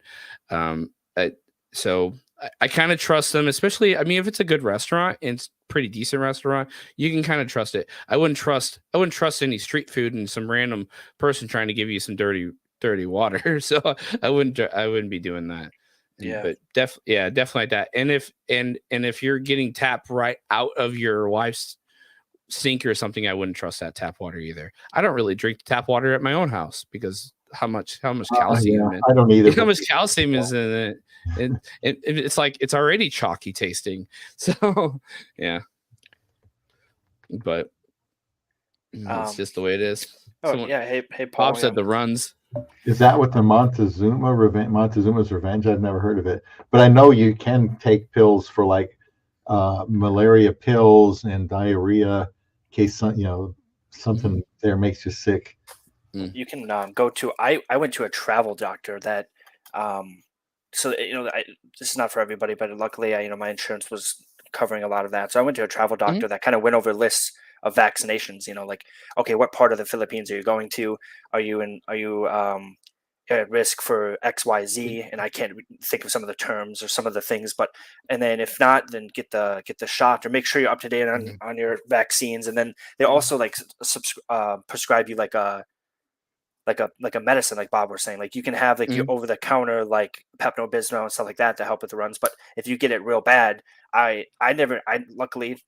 So I kind of trust them, especially, I mean, if it's a good restaurant and it's a pretty decent restaurant, you can kind of trust it. I wouldn't trust any street food and some random person trying to give you some dirty water. So I wouldn't be doing that. But definitely like that. And if you're getting tap right out of your wife's sink or something, I wouldn't trust that tap water either. I don't really drink tap water at my own house because how much calcium I don't either. how much calcium is in it. And it's like it's already chalky tasting. So yeah. But it's just the way it is. Hey Paul. Bob said the runs. Is that what the Montezuma's Revenge? I've never heard of it, but I know you can take pills for like malaria pills and diarrhea in case something there makes you sick. You can go to. I went to a travel doctor that, so this is not for everybody, but luckily my insurance was covering a lot of that. So I went to a travel doctor that kind of went over lists of vaccinations, like, okay, what part of the Philippines are you going to? Are you at risk for XYZ? And I can't think of some of the terms or some of the things, and then if not, then get the shot or make sure you're up to date on your vaccines. And then they also prescribe you like a medicine, like Bob was saying, like you can have your over the counter like Pepto-Bismol and stuff like that to help with the runs. But if you get it real bad, I luckily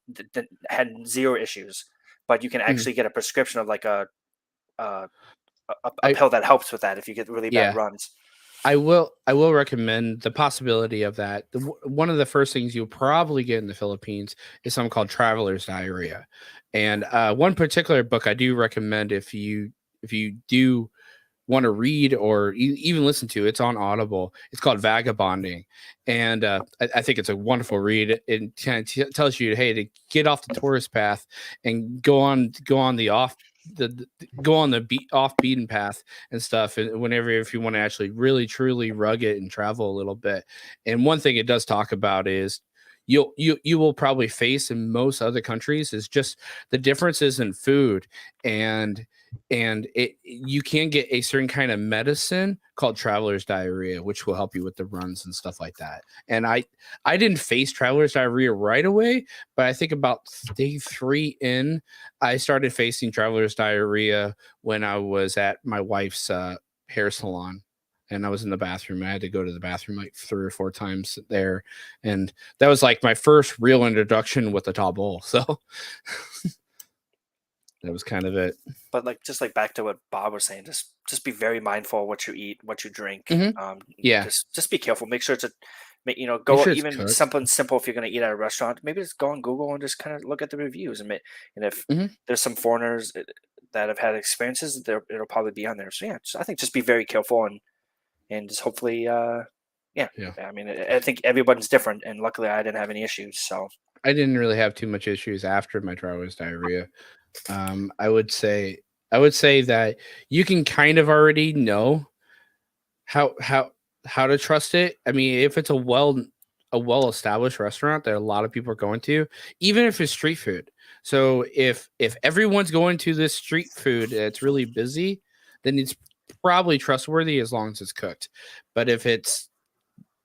had zero issues. But you can actually get a prescription of like a pill that helps with that if you get really bad runs. I will recommend the possibility of that. One of the first things you'll probably get in the Philippines is something called traveler's diarrhea. And one particular book I do recommend if you do want to read or even listen to, it's on Audible. It's called Vagabonding. And I think it's a wonderful read. It kind of tells you, hey, to get off the tourist path and go on the off beaten path and stuff. And if you want to actually really truly rugged and travel a little bit. And one thing it does talk about is you will probably face in most other countries is just the differences in food, and you can get a certain kind of medicine called traveler's diarrhea, which will help you with the runs and stuff like that. And I didn't face traveler's diarrhea right away, but I think about day 3 in, I started facing traveler's diarrhea when I was at my wife's hair salon. And I was in the bathroom. I had to go to the bathroom like 3 or 4 times there. And that was like my first real introduction with the tall bowl. So that was kind of it. But just back to what Bob was saying, just be very mindful of what you eat, what you drink. Just be careful. Make sure even something simple. If you're going to eat at a restaurant, maybe just go on Google and just kind of look at the reviews. And if there's some foreigners that have had experiences, it'll probably be on there. So I think just be very careful and just hopefully, I mean, I think everyone's different, and luckily I didn't have any issues. So I didn't really have too much issues after my traveler's diarrhea. I would say that you can kind of already know how to trust it. I mean, if it's a well-established restaurant that a lot of people are going to, even if it's street food. So if everyone's going to this street food that's really busy, then it's probably trustworthy as long as it's cooked. But if it's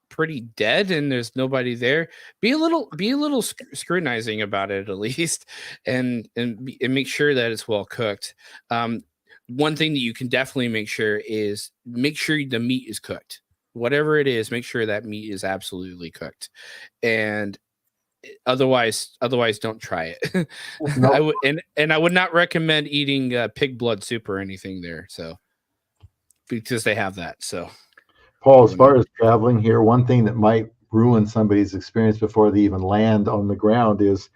pretty dead and there's nobody there, be a little scrutinizing about it at least, and make sure that it's well cooked. One thing that you can definitely make sure the meat is cooked. Whatever it is, make sure that meat is absolutely cooked. And otherwise don't try it. No. I would not recommend eating pig blood soup or anything there. So because they have that. So Paul, as far as traveling here, one thing that might ruin somebody's experience before they even land on the ground is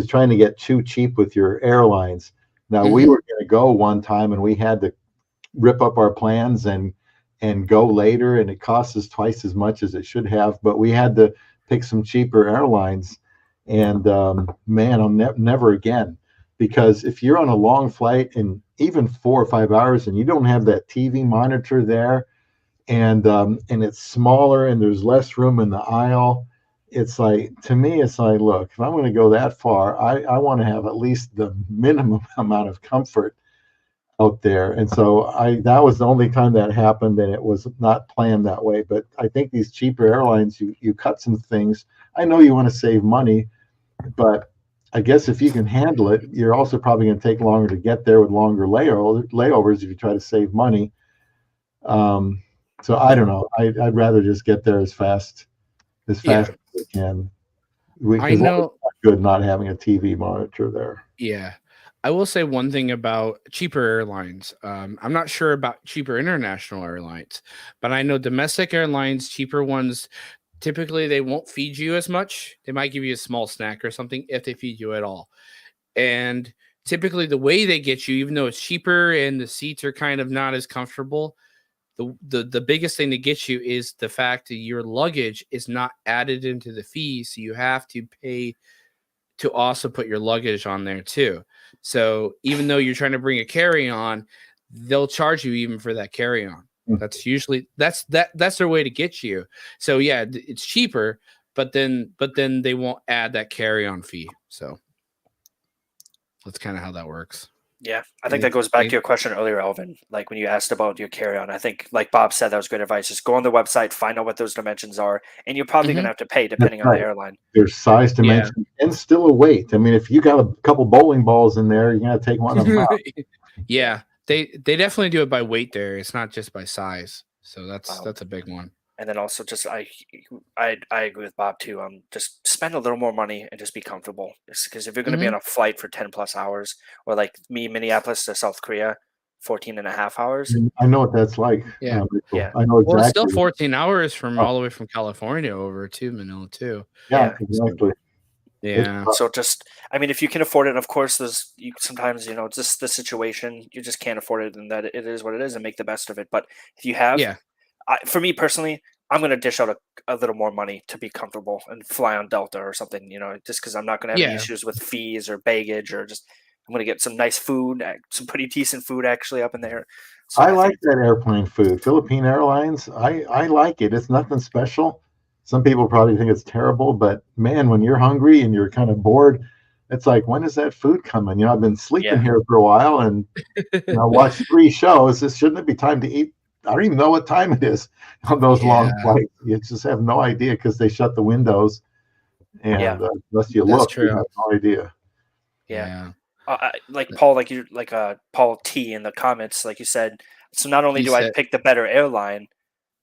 trying to get too cheap with your airlines. Now, we were going to go one time and we had to rip up our plans and go later, and it cost us twice as much as it should have, but we had to pick some cheaper airlines. And man, I'll never again, because if you're on a long flight and even 4 or 5 hours and you don't have that TV monitor there, and it's smaller and there's less room in the aisle, it's like, to me, it's like, look, if I'm going to go that far, I want to have at least the minimum amount of comfort out there. And so that was the only time that happened, and it was not planned that way. But I think these cheaper airlines, you cut some things. I know you want to save money, but I guess if you can handle it, you're also probably going to take longer to get there with longer layovers if you try to save money. So I don't know. I'd rather just get there as fast as Yeah. we can. I know. It's not good not having a TV monitor there. Yeah. I will say one thing about cheaper airlines. I'm not sure about cheaper international airlines, but I know domestic airlines, cheaper ones, typically they won't feed you as much. They might give you a small snack or something if they feed you at all. And typically the way they get you, even though it's cheaper and the seats are kind of not as comfortable, the biggest thing to get you is the fact that your luggage is not added into the fee. So you have to pay to also put your luggage on there too. So even though you're trying to bring a carry-on, they'll charge you even for that carry-on. That's usually that's their way to get you. So yeah, it's cheaper, but then they won't add that carry-on fee. So that's kind of how that works. Yeah, I think that goes back to your question earlier, Elvin. Like when you asked about your carry-on, I think, like Bob said, that was great advice. Just go on the website, find out what those dimensions are, and you're probably going to have to pay depending on the airline. There's size dimension and still a weight. I mean, if you got a couple bowling balls in there, you're going to take one of them out. Yeah, they definitely do it by weight there. It's not just by size. So that's a big one. And then also just I agree with Bob too. Just spend a little more money and just be comfortable. Because if you're going to be on a flight for 10 plus hours, or like me, Minneapolis to South Korea, 14 and a half hours. I know what that's like. Yeah. I know exactly. Well, it's still 14 hours from all the way from California over to Manila too. Yeah, exactly. Yeah. So just, I mean, if you can afford it, of course, sometimes, just the situation, you just can't afford it, and that it is what it is, and make the best of it. But if you have, for me personally, I'm going to dish out a little more money to be comfortable and fly on Delta or something, just because I'm not going to have any issues with fees or baggage, or just I'm going to get some nice food, some pretty decent food actually up in there. So I like that airplane food. Philippine Airlines, I like it. It's nothing special. Some people probably think it's terrible, but man, when you're hungry and you're kind of bored, it's like, when is that food coming? I've been sleeping here for a while and watched 3 shows. Shouldn't it be time to eat? I don't even know what time it is on those long flights. You just have no idea because they shut the windows, and unless you look, you have no idea. Yeah. Like Paul, Paul T in the comments, like you said. So not only do I pick the better airline,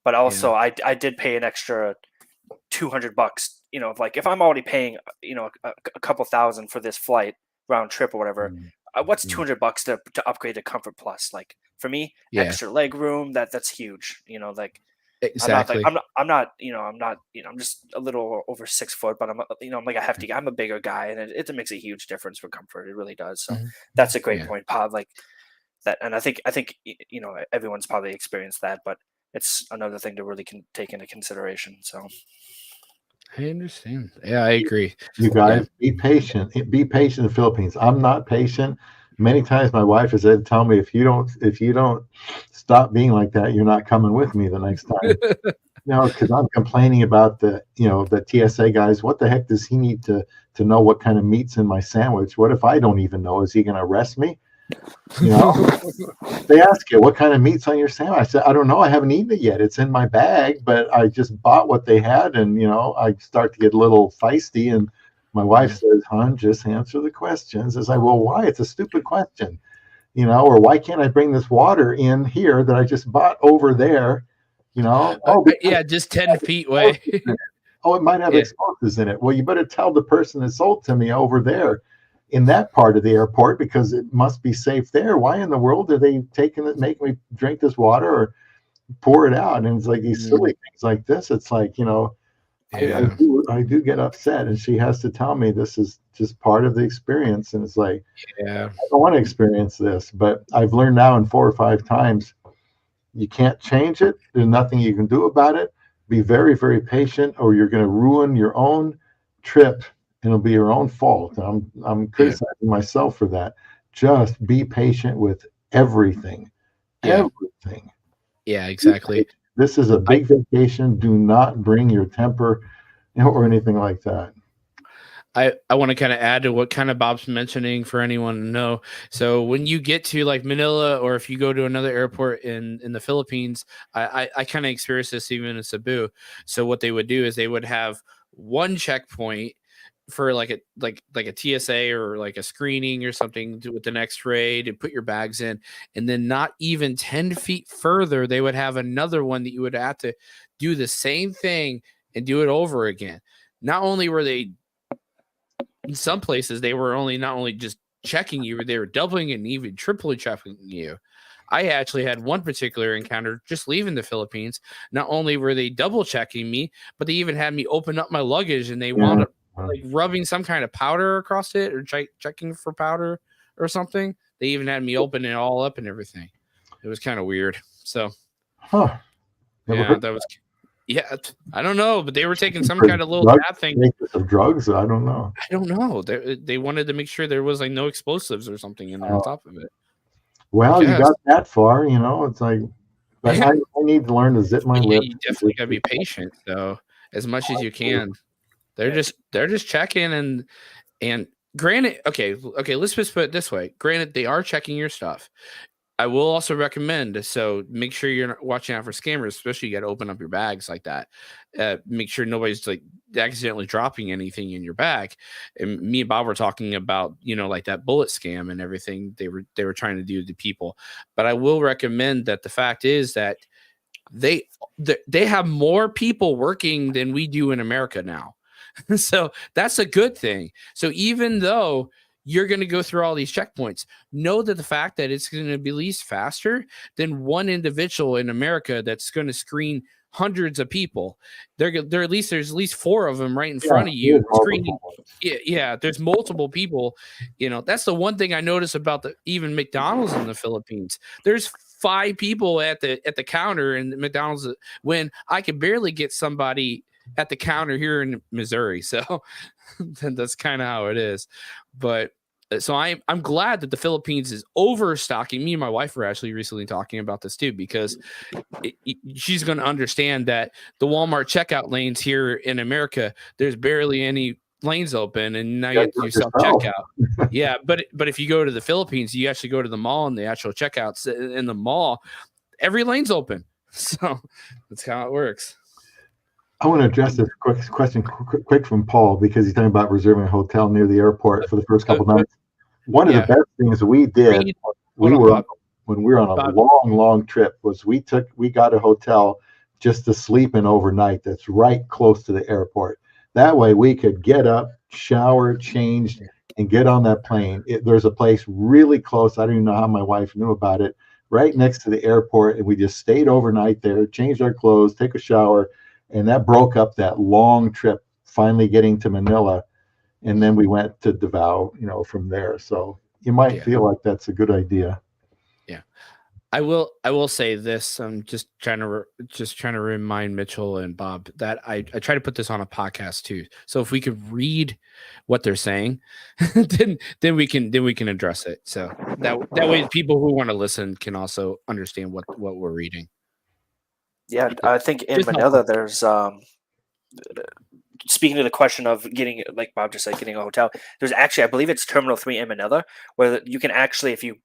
but also I did pay an extra $200. Like if I'm already paying a couple thousand for this flight round trip or whatever, what's $200 to upgrade to Comfort Plus? Like for me, extra leg room, that's huge. Like exactly. I'm just a little over 6 foot, but I'm like a hefty guy. I'm a bigger guy, and it makes a huge difference for comfort. It really does. So that's a great point, Bob. Like that, and I think everyone's probably experienced that, but it's another thing to really take into consideration. So I understand. Yeah, I agree. You guys be patient. Be patient in the Philippines. I'm not patient. Many times my wife has said, "Tell me if you don't stop being like that, you're not coming with me the next time." Because I'm complaining about the TSA guys. What the heck does he need to know what kind of meat's in my sandwich? What if I don't even know? Is he going to arrest me? They ask you, what kind of meat's on your sandwich? I said, I don't know. I haven't eaten it yet. It's in my bag, but I just bought what they had. And, I start to get a little feisty. And my wife says, hon, just answer the questions. It's like, well, why? It's a stupid question, or why can't I bring this water in here that I just bought over there? Just 10 feet away. It might have explosives in it. Well, you better tell the person that sold to me over there in that part of the airport, because it must be safe there. Why in the world are they making me drink this water or pour it out? And it's like these silly things like this. It's like, I do get upset, and she has to tell me this is just part of the experience. And it's like, I don't want to experience this, but I've learned now in 4 or 5 times, you can't change it. There's nothing you can do about it. Be very, very patient, or you're going to ruin your own trip. It'll be your own fault. I'm criticizing myself for that. Just be patient with everything. Everything. Yeah, exactly. This is a big vacation. Do not bring your temper, or anything like that. I want to kind of add to what kind of Bob's mentioning for anyone to know. So when you get to like Manila, or if you go to another airport in the Philippines, I kind of experienced this even in Cebu. So what they would do is they would have one checkpoint, for like a TSA or like a screening or something with the next raid and put your bags in, and then not even 10 feet further they would have another one that you would have to do the same thing and do it over again. Not only were they, in some places they were not only just checking you, they were doubling and even triply checking you. I actually had one particular encounter just leaving the Philippines. Not only were they double checking me, but they even had me open up my luggage and they wound up like rubbing some kind of powder across it or checking for powder or something. They even had me open it all up and everything. It was kind of weird. So, that was, I don't know, but they were taking some kind of little bad thing. Some drugs? I don't know. I don't know. They wanted to make sure there was like no explosives or something in there on top of it. Well, you got that far, it's like, but I need to learn to zip my lips. You definitely gotta be patient, though, as much as you can. They're just checking and granted, okay, let's just put it this way. Granted, they are checking your stuff. I will also recommend, so make sure you're not watching out for scammers, especially you got to open up your bags like that. Make sure nobody's like accidentally dropping anything in your bag. And me and Bob were talking about, like that bullet scam and everything they were trying to do to people. But I will recommend that the fact is that they have more people working than we do in America now. So that's a good thing. So even though you're going to go through all these checkpoints, know that the fact that it's going to be released faster than one individual in America that's going to screen hundreds of people. There's at least 4 of them right in front of you screening. Yeah, there's multiple people. That's the one thing I notice about even McDonald's in the Philippines. There's 5 people at the counter in McDonald's when I could barely get somebody at the counter here in Missouri. So that's kind of how it is. But so I'm glad that the Philippines is overstocking. Me and my wife were actually recently talking about this too, because she's going to understand that the Walmart checkout lanes here in America, there's barely any lanes open, and now you have to do self checkout. Yeah, but if you go to the Philippines, you actually go to the mall and the actual checkouts in the mall, every lane's open. So that's how it works. I want to address this quick from Paul, because he's talking about reserving a hotel near the airport for the first couple nights. One of the best things we did when we were on a long trip was we got a hotel just to sleep in overnight that's right close to the airport. That way we could get up, shower, change, and get on that plane. There's a place really close. I don't even know how my wife knew about it, right next to the airport, and we just stayed overnight there, changed our clothes, take a shower. And that broke up that long trip, finally getting to Manila. And then we went to Davao, from there. So you might feel like that's a good idea. Yeah. I will say this. I'm just trying to remind Mitchell and Bob that I try to put this on a podcast too. So if we could read what they're saying, then we can address it. So that way people who want to listen can also understand what we're reading. Yeah, I think in Manila there's speaking to the question of getting, like Bob just said, getting a hotel. There's actually, I believe it's Terminal 3 in Manila, where you can actually, if you're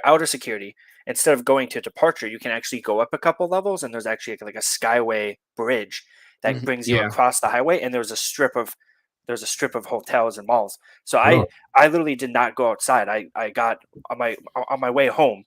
out of security, instead of going to departure, you can actually go up a couple levels, and there's actually like a skyway bridge that brings you across the highway, and there's a strip of hotels and malls. So I literally did not go outside. I got on my way home.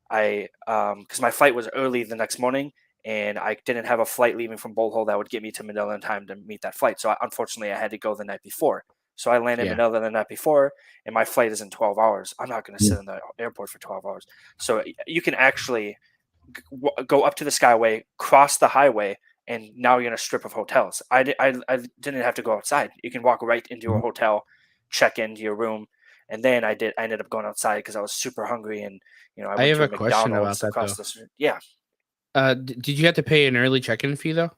Because my flight was early the next morning, and I didn't have a flight leaving from Bohol that would get me to Manila in time to meet that flight. So unfortunately, I had to go the night before. So I landed in Manila the night before, and my flight is in 12 hours. I'm not going to sit in the airport for 12 hours. So you can actually go up to the Skyway, cross the highway, and now you're in a strip of hotels. I didn't have to go outside. You can walk right into a hotel, check into your room. And then I ended up going outside because I was super hungry, and I went have to a question about that across though. the street. Yeah. Did you have to pay an early check-in fee though?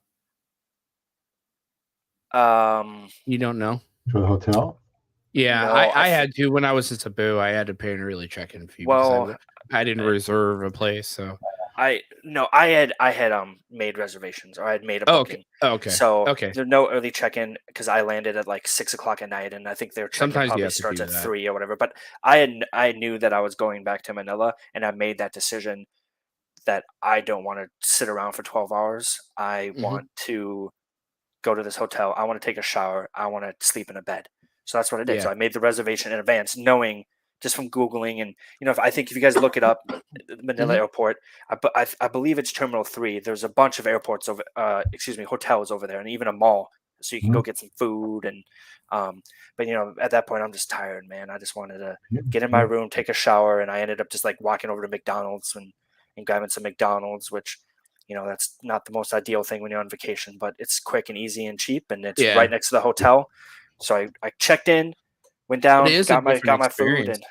You don't know for the hotel? Yeah, no, I had to when I was in Cebu. I had to pay an early check-in fee because I didn't reserve a place. So I had made reservations, or I had made a booking. Okay. So there's no early check-in because I landed at like 6:00 at night, and I think their check-in probably starts at 3 or whatever. But I knew that I was going back to Manila, and I made that decision that I don't want to sit around for 12 hours. I want to go to this hotel. I want to take a shower. I want to sleep in a bed. So that's what I did. Yeah. So I made the reservation in advance, knowing just from Googling. And, I think if you guys look it up, Manila Airport, I believe it's Terminal 3. There's a bunch of airports hotels over there, and even a mall. So you can go get some food. And, but, at that point, I'm just tired, man. I just wanted to get in my room, take a shower. And I ended up just like walking over to McDonald's and grabbing some McDonald's, which, that's not the most ideal thing when you're on vacation, but it's quick and easy and cheap. And it's right next to the hotel. So I checked in, went down, got my food, and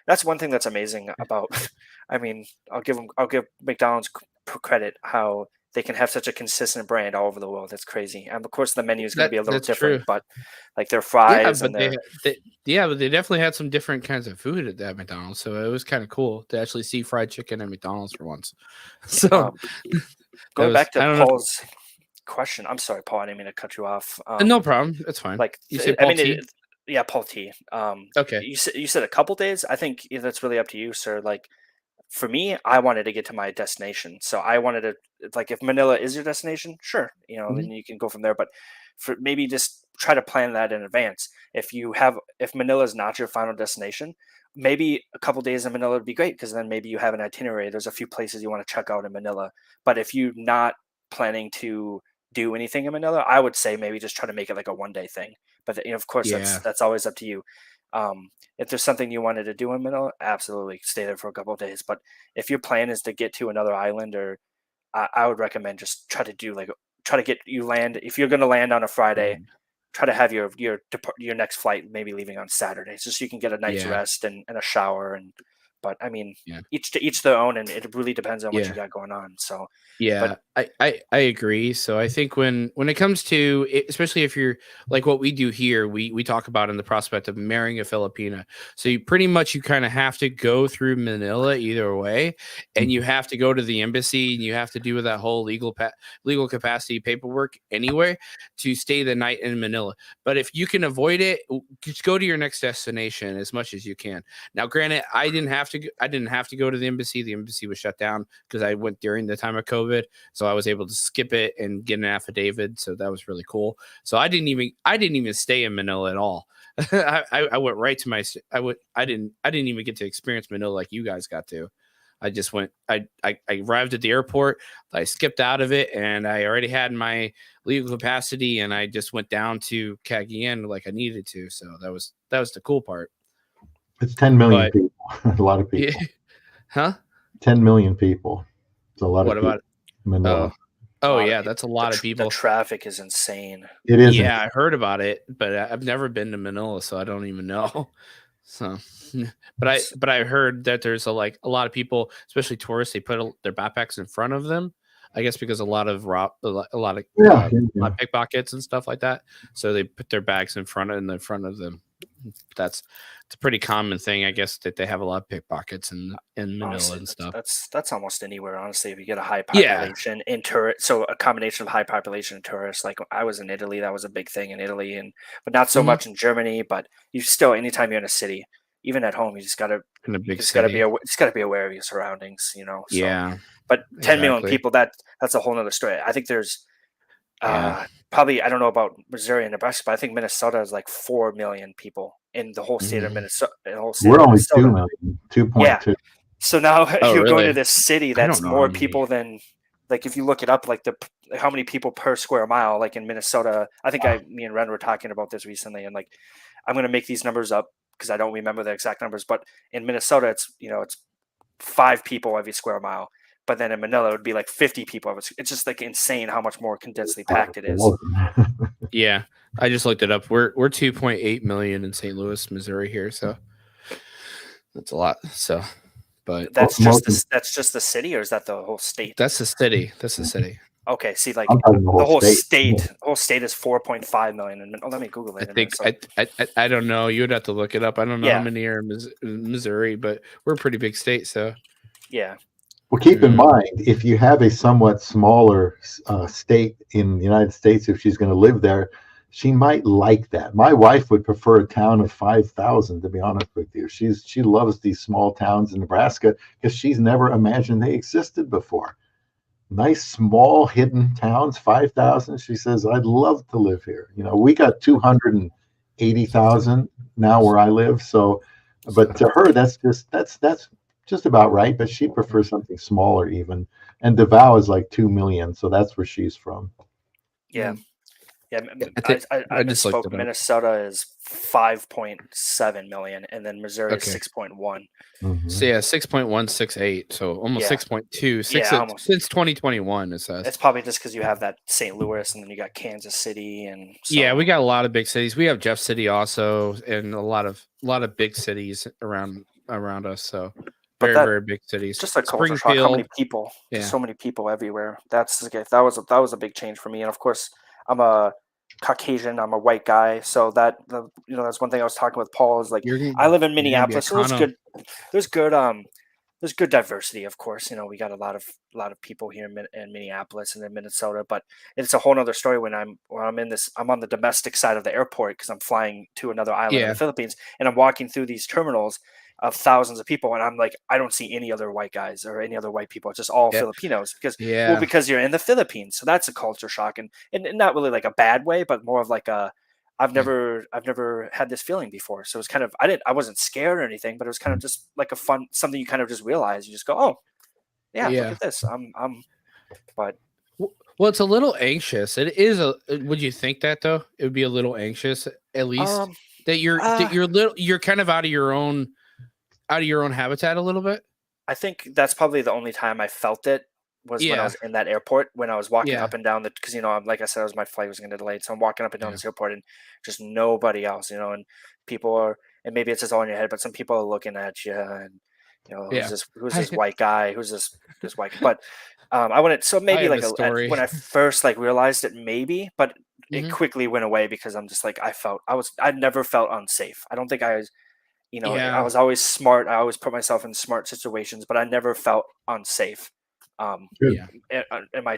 that's one thing that's amazing about. I mean, I'll give McDonald's credit how they can have such a consistent brand all over the world. That's crazy. And of course, the menu is going to be a little different, but like their fries but they definitely had some different kinds of food at that McDonald's. So it was kind of cool to actually see fried chicken at McDonald's for once. So going back to Paul's question, I'm sorry, Paul, I didn't mean to cut you off. No problem. That's fine. Like you said Paul T? Yeah, Paul T. Okay. You said a couple days. I think that's really up to you, sir. Like for me, I wanted to get to my destination, so I wanted to like if Manila is your destination, sure, then you can go from there. But for maybe just try to plan that in advance. If Manila is not your final destination, maybe a couple days in Manila would be great because then maybe you have an itinerary. There's a few places you want to check out in Manila. But if you're not planning to do anything in Manila, I would say maybe just try to make it like a one-day thing. But of course, that's always up to you. If there's something you wanted to do in Manila, absolutely stay there for a couple of days. But if your plan is to get to another island, or I would recommend just try to get you land. If you're going to land on a Friday, try to have your next flight maybe leaving on Saturday, just so you can get a night's rest and a shower. But I mean, each to their own, and it really depends on what you got going on. So I agree. So I think when it comes to it, especially if you're like what we do here, we talk about in the prospect of marrying a Filipina. So you kind of have to go through Manila either way, and you have to go to the embassy, and you have to do that whole legal capacity paperwork anyway to stay the night in Manila. But if you can avoid it, just go to your next destination as much as you can. Now, granted, I didn't have to go to the embassy. The embassy was shut down because I went during the time of COVID, so I was able to skip it and get an affidavit. So that was really cool. So I didn't even stay in Manila at all. I went right to I didn't even get to experience Manila like you guys got to. I just went. I arrived at the airport. I skipped out of it, and I already had my legal capacity, and I just went down to Cagayan like I needed to. So that was the cool part. It's 10 million people. A lot of people. Yeah. Huh? 10 million people. It's a lot of people. What about Manila. Oh yeah, that's a lot of people. The traffic is insane. It is. Yeah, I heard about it, but I've never been to Manila, so I don't even know. So, but I heard that there's a lot of people, especially tourists, they put their backpacks in front of them. I guess because a lot of pickpockets and stuff like that. So they put their bags in front of them. It's a pretty common thing, I guess, that they have a lot of pickpockets in Manila honestly, and stuff. That's almost anywhere, honestly. If you get a high population in tourists, so a combination of high population and tourists. Like I was in Italy, that was a big thing in Italy, but not so much in Germany. But you still, anytime you're in a city, even at home, you just gotta be aware of your surroundings. So, yeah. But 10 million people, that's a whole nother story. I think there's probably, I don't know about Missouri and Nebraska, but I think Minnesota is like 4 million people in the whole state of Minnesota. We're only 2 million, 2.2. Yeah. So now if you're going to this city that's more people than, like if you look it up, like how many people per square mile, like in Minnesota, I think me and Ren were talking about this recently, and like I'm going to make these numbers up because I don't remember the exact numbers, but in Minnesota, it's 5 people every square mile. But then in Manila, it would be like 50 people. It's just like insane how much more condensely packed it is. Yeah, I just looked it up. We're 2.8 million in St. Louis, Missouri here, so that's a lot. So, but that's just the city, or is that the whole state? That's the city. That's the city. Okay, see, like the whole state. The whole state is 4.5 million. And let me Google it. I don't know. You would have to look it up. I don't know how many are in Missouri, but we're a pretty big state, so yeah. Well, keep in mind, if you have a somewhat smaller state in the United States, if she's going to live there, she might like that. My wife would prefer a town of 5,000, to be honest with you. She loves these small towns in Nebraska because she's never imagined they existed before. nice small hidden towns, 5,000. She says, I'd love to live here. You know, we got 280,000 now where I live. So, but to her, that's just about right. But she prefers something smaller even. And Davao is like 2 million. So that's where she's from. Yeah. Yeah, I I just looked misspoke. it up. Minnesota is 5.7 million, and then Missouri is Okay. 6.1. Mhm. So yeah, 6.168. So almost Yeah. 6.2. Yeah, almost. Since 2021, it says. It's probably just because you have that St. Louis, and then you got Kansas City, and so, Yeah, we got a lot of big cities. We have Jeff City also, and a lot of big cities around us. So But very that very big cities. just a culture shock. How Springfield. many people? Yeah. Just so many people everywhere. That was a big change for me. And of course, I'm a Caucasian. I'm a white guy, so that's one thing I was talking with Paul is like I live in You're gonna be a Minneapolis, so Kano. There's good diversity, of course. We got a lot of people here in Minneapolis and in Minnesota, but it's a whole other story when I'm on the domestic side of the airport because I'm flying to another island in Yeah. the Philippines, and I'm walking through these terminals of thousands of people, and I'm like, I don't see any other white guys or any other white people. It's just all Yeah. Filipinos because Yeah. because you're in the Philippines, so that's a culture shock, and not really like a bad way, but more of like a I've never had this feeling before. So it's kind of I wasn't scared or anything, but it was kind of just like a fun something you kind of just realize. You just go, oh yeah, look Yeah. at this. But Well, it's a little anxious. It is a. Would you think that though? It would be a little anxious, at least that you're kind of out of your own habitat a little bit. I think that's probably the only time I felt it was when I Yeah. was in that airport, when I was walking Yeah. up and down because like I said, my flight was going to delay, so I'm walking up and down Yeah. this airport and just nobody else, and people are, and maybe it's just all in your head, but some people are looking at you and Yeah. who's this white guy, who's this white, but I wouldn't, so maybe have like a story. when I first like realized it, maybe, but it Mhm. quickly went away because I'm just like I never felt unsafe. I don't think I was. I Yeah. was always smart. I always put myself in smart situations, but I never felt unsafe. Good. Yeah. In my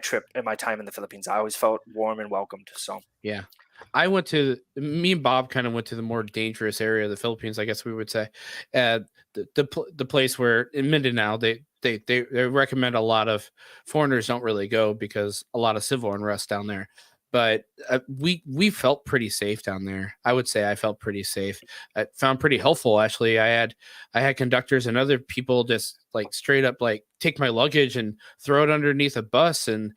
time in the Philippines, I always felt warm and welcomed. So Yeah. Me and Bob kind of went to the more dangerous area of the Philippines, I guess we would say. The place where in Mindanao, they recommend a lot of foreigners don't really go because a lot of civil unrest down there. But we felt pretty safe down there. I would say I felt pretty safe. I found pretty helpful actually. I had conductors and other people just like straight up like take my luggage and throw it underneath a bus and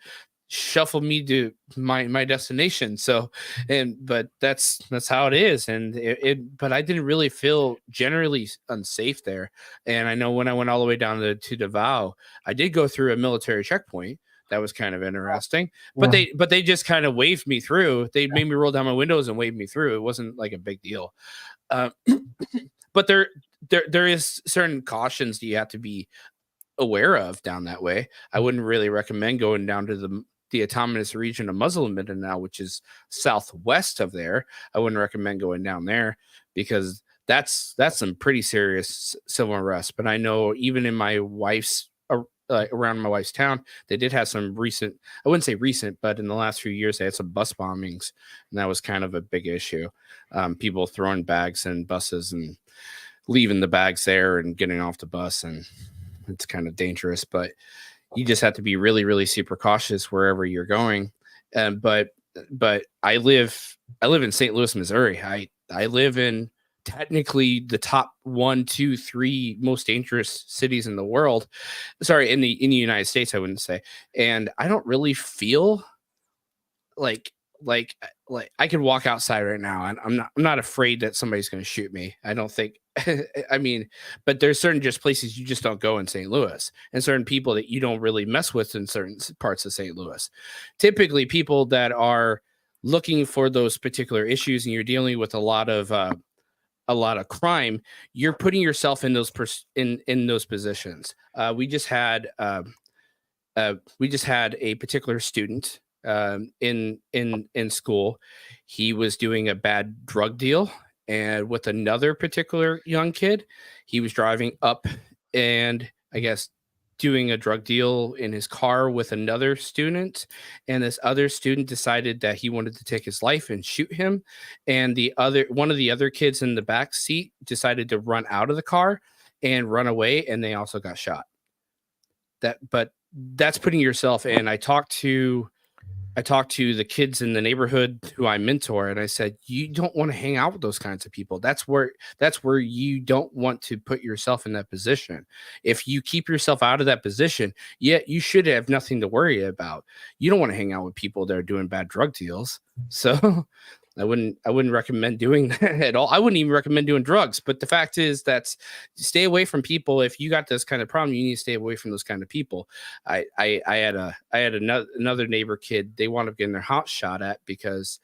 shuffle me to my destination. So but that's how it is. And but I didn't really feel generally unsafe there. And I know when I went all the way down to Davao, I did go through a military checkpoint. That was kind of interesting. But they just kind of waved me through. They made me roll down my windows and waved me through. It wasn't like a big deal. But there is certain cautions that you have to be aware of down that way. I wouldn't really recommend going down to the autonomous region of Muslim Mindanao, which is southwest of there. I wouldn't recommend going down there because that's some pretty serious civil unrest. But I know even in my wife's around my wife's town, they did have some recent, I wouldn't say recent, but in the last few years, they had some bus bombings, and that was kind of a big issue. People throwing bags in buses and leaving the bags there and getting off the bus, and it's kind of dangerous, but you just have to be really, really super cautious wherever you're going. But I live in St. Louis, Missouri. I live in technically the top 1, 2, 3 most dangerous cities in the world. Sorry, in the United States, I wouldn't say. And I don't really feel like I could walk outside right now and I'm not afraid that somebody's going to shoot me. I don't think. I mean, but there's certain just places you just don't go in St. Louis, and certain people that you don't really mess with in certain parts of St. Louis. Typically, people that are looking for those particular issues, and you're dealing with a lot of crime, you're putting yourself in those in those positions. We just had a particular student in school. He was doing a bad drug deal, and with another particular young kid, he was driving up and I guess doing a drug deal in his car with another student, and this other student decided that he wanted to take his life and shoot him, and one of the other kids in the back seat decided to run out of the car and run away, and they also got shot. But that's putting yourself in. I talked to the kids in the neighborhood who I mentor, and I said, you don't want to hang out with those kinds of people. That's where you don't want to put yourself in that position. If you keep yourself out of that position, you should have nothing to worry about. You don't want to hang out with people that are doing bad drug deals. So I wouldn't recommend doing that at all. I wouldn't even recommend doing drugs. But the fact is that stay away from people. If you got this kind of problem, you need to stay away from those kind of people. I had another neighbor kid. They wound up getting their house shot at because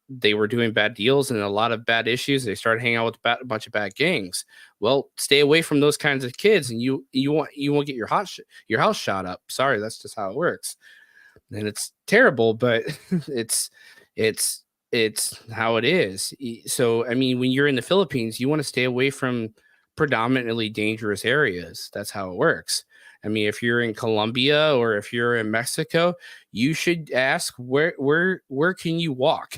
they were doing bad deals and a lot of bad issues. They started hanging out with a bunch of bad gangs. Well, stay away from those kinds of kids, and you won't get your house shot up. Sorry, that's just how it works. And it's terrible, but it's how it is. So, I mean, when you're in the Philippines, you want to stay away from predominantly dangerous areas. That's how it works. I mean, if you're in Colombia or if you're in Mexico, you should ask where can you walk?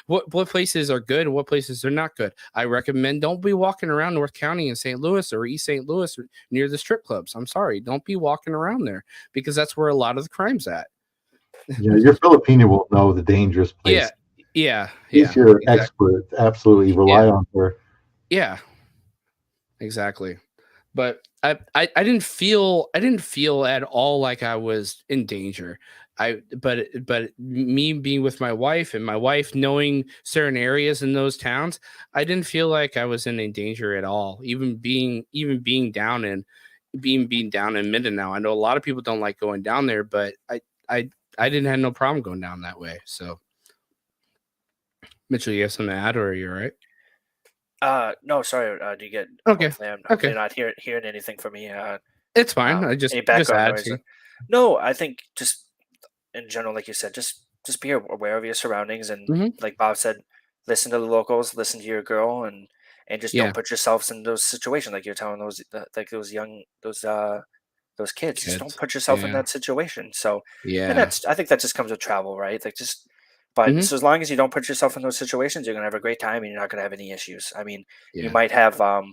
what places are good and what places are not good. I recommend don't be walking around North County in St. Louis or East St. Louis or near the strip clubs. I'm sorry, don't be walking around there because that's where a lot of the crime's at. Yeah, your Filipino will know the dangerous place. Yeah. He's your expert. Absolutely rely on her. Yeah, exactly. But I didn't feel at all like I was in danger. But me being with my wife and my wife knowing certain areas in those towns, I didn't feel like I was in danger at all. Even being down in Mindanao. I know a lot of people don't like going down there, but I didn't have no problem going down that way. So, Mitchell, you have something to add, or are you all right? No, sorry. Do you get? Okay. Hopefully you're not hearing anything from me. It's fine. I just any background add noise. to. No, I think just in general, like you said, just be aware of your surroundings, and like Bob said, listen to the locals, listen to your girl, and just don't put yourselves in those situations like you're telling those those kids. Just don't put yourself in that situation. So and I think that just comes with travel, right? Like just. But so as long as you don't put yourself in those situations, you're gonna have a great time and you're not gonna have any issues. I mean, you might have the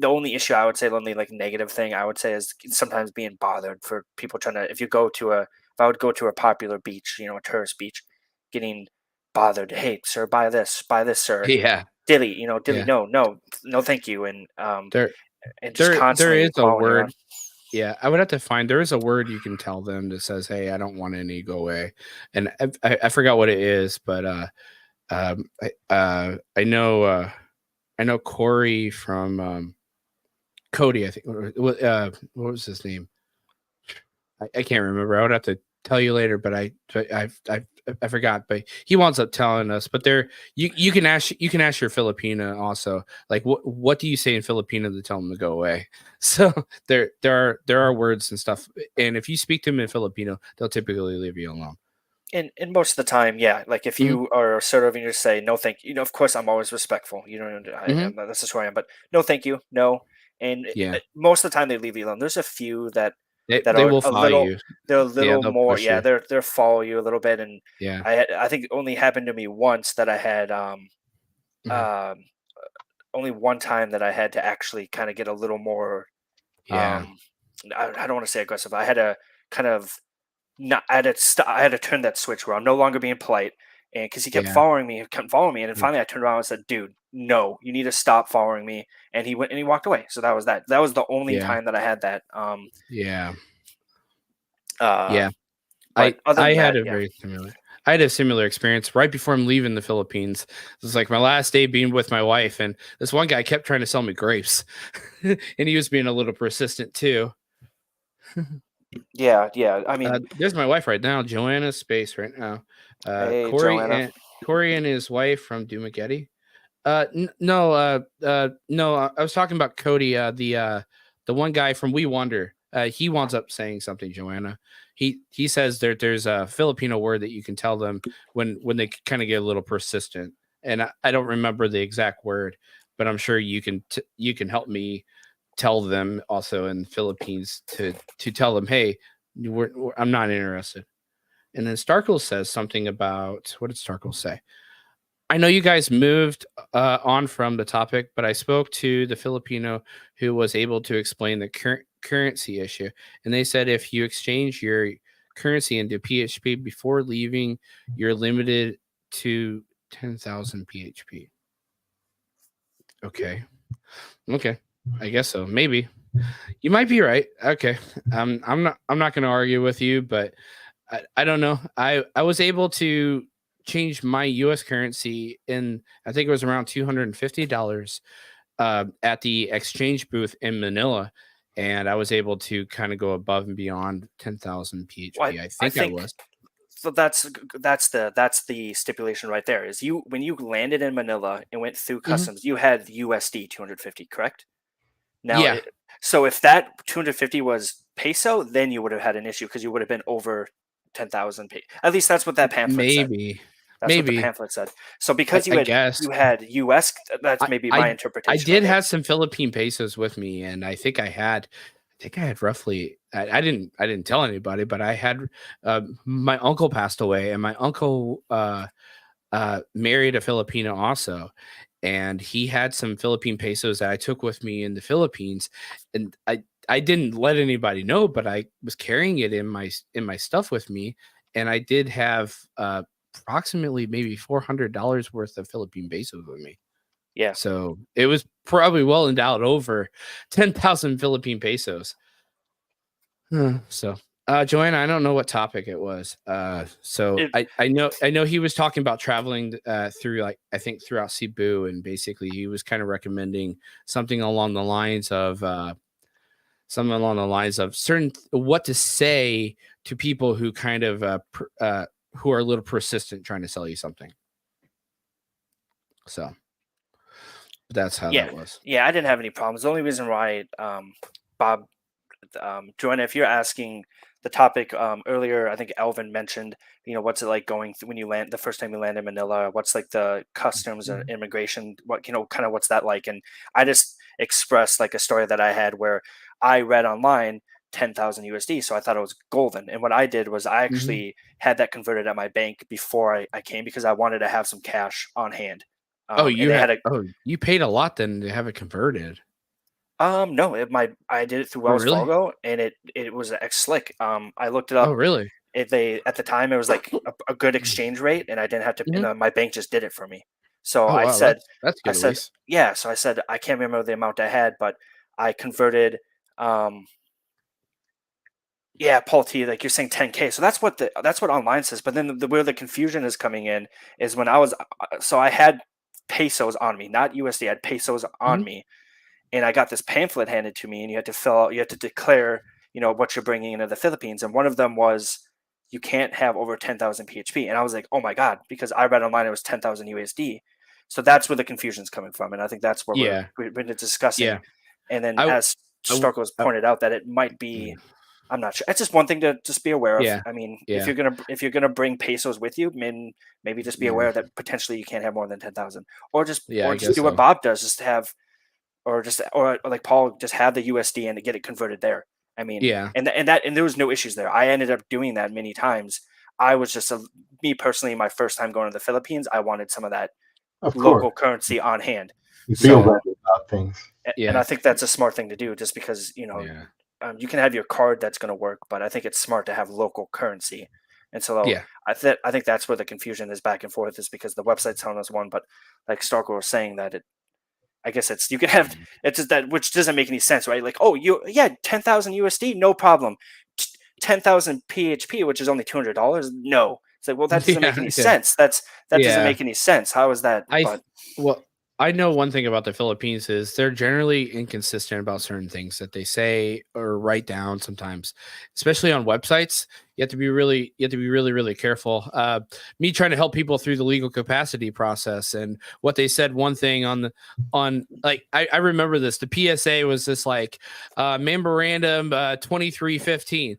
only issue I would say, the only like negative thing I would say is sometimes being bothered for people trying to if I would go to a popular beach, a tourist beach, getting bothered. Hey, sir, buy this, sir. Yeah. Dilly, no, thank you, and just constantly there is a word. around. Yeah, I would have to find. There is a word you can tell them that says, "Hey, I don't want any. Go away." And I forgot what it is, but I know Corey from Cody. I think what was his name? I can't remember. I would have to tell you later, but I forgot. But he winds up telling us. But you can ask your Filipino also, like what do you say in Filipino to tell them to go away? So there are words and stuff, and if you speak to them in Filipino, they'll typically leave you alone. And most of the time, yeah. Like if you are assertive and you say no, thank you. Of course, I'm always respectful. That's just who I am. But no, thank you, no. And most of the time they leave you alone. There's a few that they are will follow you. They're a little they'll more. push Yeah, you. they're follow you a little bit. And Yeah. I think it only happened to me once that I had only one time that I had to actually kind of get a little more. Yeah. I don't want to say aggressive. I had to kind of. No, I had to turn that switch where I'm no longer being polite, and because he kept following me, and then finally I turned around and said, "Dude, no, you need to stop following me." And he went and he walked away. So that was that. That was the only time that I had that. I had a similar experience right before I'm leaving the Philippines. It was like my last day being with my wife, and this one guy kept trying to sell me grapes, and he was being a little persistent too. Yeah. I mean, there's my wife right now, Joanna's space right now. Hey, Corey and his wife from Dumageddon. No, I was talking about Cody, the one guy from We Wonder. He winds up saying something, Joanna. He says there's a Filipino word that you can tell them when they kind of get a little persistent, and I don't remember the exact word, but I'm sure you can help me tell them also in the Philippines to tell them, hey, I'm not interested. And then Starkle says something about, what did Starkle say? I know you guys moved on from the topic, but I spoke to the Filipino who was able to explain the currency issue, and they said if you exchange your currency into PHP before leaving, you're limited to 10,000 PHP. Okay. I guess so. Maybe you might be right. Okay. I'm not going to argue with you, but I don't know. I was able to change my US currency in, I think it was around $250 at the exchange booth in Manila. And I was able to kind of go above and beyond 10,000 PHP. Well, I think I was. So that's the stipulation right there. Is when you landed in Manila and went through customs, you had USD 250, correct? Now, Yeah. So if that 250 was peso, then you would have had an issue because you would have been over 10,000. At least that's what that pamphlet said. That's what the pamphlet said. So because you had US, that's maybe my interpretation. I did have some Philippine pesos with me, and I think I had roughly. I didn't tell anybody, but I had my uncle passed away, and my uncle married a Filipino also, and he had some Philippine pesos that I took with me in the Philippines, and I didn't let anybody know, but I was carrying it in my stuff with me, and I did have approximately maybe $400 worth of Philippine pesos with me. Yeah. So it was probably well endowed over 10,000 Philippine pesos. So, Joanna, I don't know what topic it was. I know he was talking about traveling through, like, I think throughout Cebu, and basically he was kind of recommending something along the lines of certain what to say to people who kind of who are a little persistent trying to sell you something. So that's how that was. Yeah, I didn't have any problems. The only reason why, Bob, Joanna, if you're asking the topic earlier, I think Alvin mentioned, what's it like going when you land the first time you land in Manila? What's like the customs and immigration? What kind of what's that like? And I just expressed like a story that I had where I read online 10,000 USD, so I thought it was golden. And what I did was I actually had that converted at my bank before I came because I wanted to have some cash on hand. You paid a lot then to have it converted. No, I did it through Wells Fargo, and it was slick. I looked it up. Oh, really? At the time it was like a good exchange rate, and I didn't have to. And my bank just did it for me. So I said, that's good. So I said I can't remember the amount I had, but I converted. Paul T, like you're saying 10K. So that's what online says. But then where the confusion is coming in is when I had pesos on me, not USD. I had pesos on me. And I got this pamphlet handed to me, and you had to declare, what you're bringing into the Philippines. And one of them was you can't have over 10,000 PHP. And I was like, oh my God, because I read online it was 10,000 USD. So that's where the confusion's coming from. And I think that's where we've been discussing. Yeah. And then as Starkos pointed out, that it might be, I'm not sure. It's just one thing to just be aware of. Yeah. I mean, if you're gonna bring pesos with you, maybe just be aware that potentially you can't have more than 10,000, or just do what Bob does, just have. Or like Paul, just have the USD and to get it converted there. I mean, and there was no issues there. I ended up doing that many times. I was just me personally, my first time going to the Philippines, I wanted some of that local currency on hand. You feel better about things. And I think that's a smart thing to do, just because you can have your card that's going to work, but I think it's smart to have local currency. And so I think that's where the confusion is back and forth, is because the website's telling us one, but like Starko was saying that I guess it's just that, which doesn't make any sense, right? Like, 10,000 USD, no problem. 10,000 PHP, which is only $200. No, it's like, well, that doesn't make any sense. That doesn't make any sense. How is that? I know one thing about the Philippines is they're generally inconsistent about certain things that they say or write down sometimes, especially on websites. You have to be really, really careful. Me trying to help people through the legal capacity process, and what they said one thing I remember this. The PSA was this like memorandum 2315.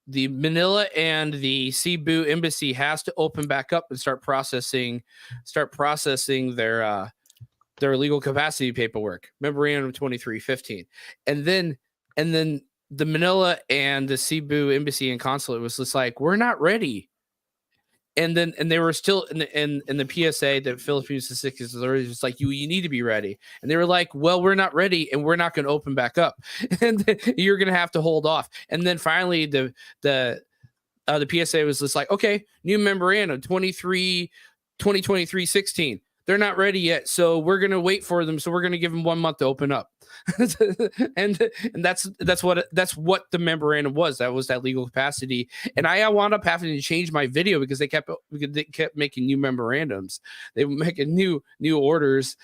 The Manila and the Cebu embassy has to open back up and start processing their legal capacity paperwork. Memorandum 2315. And then the Manila and the Cebu embassy and consulate was just like, we're not ready. and they were still in the PSA, the Philippines Statistics Authority, was like, you need to be ready. And they were like, well, we're not ready, and we're not going to open back up, and you're going to have to hold off. And then finally the PSA was just like, okay, new memorandum 2023-16. They're not ready yet, so we're going to wait for them. So we're going to give them 1 month to open up. and that's what the memorandum was. That was that legal capacity. And I wound up having to change my video because they kept making new memorandums. They were making new orders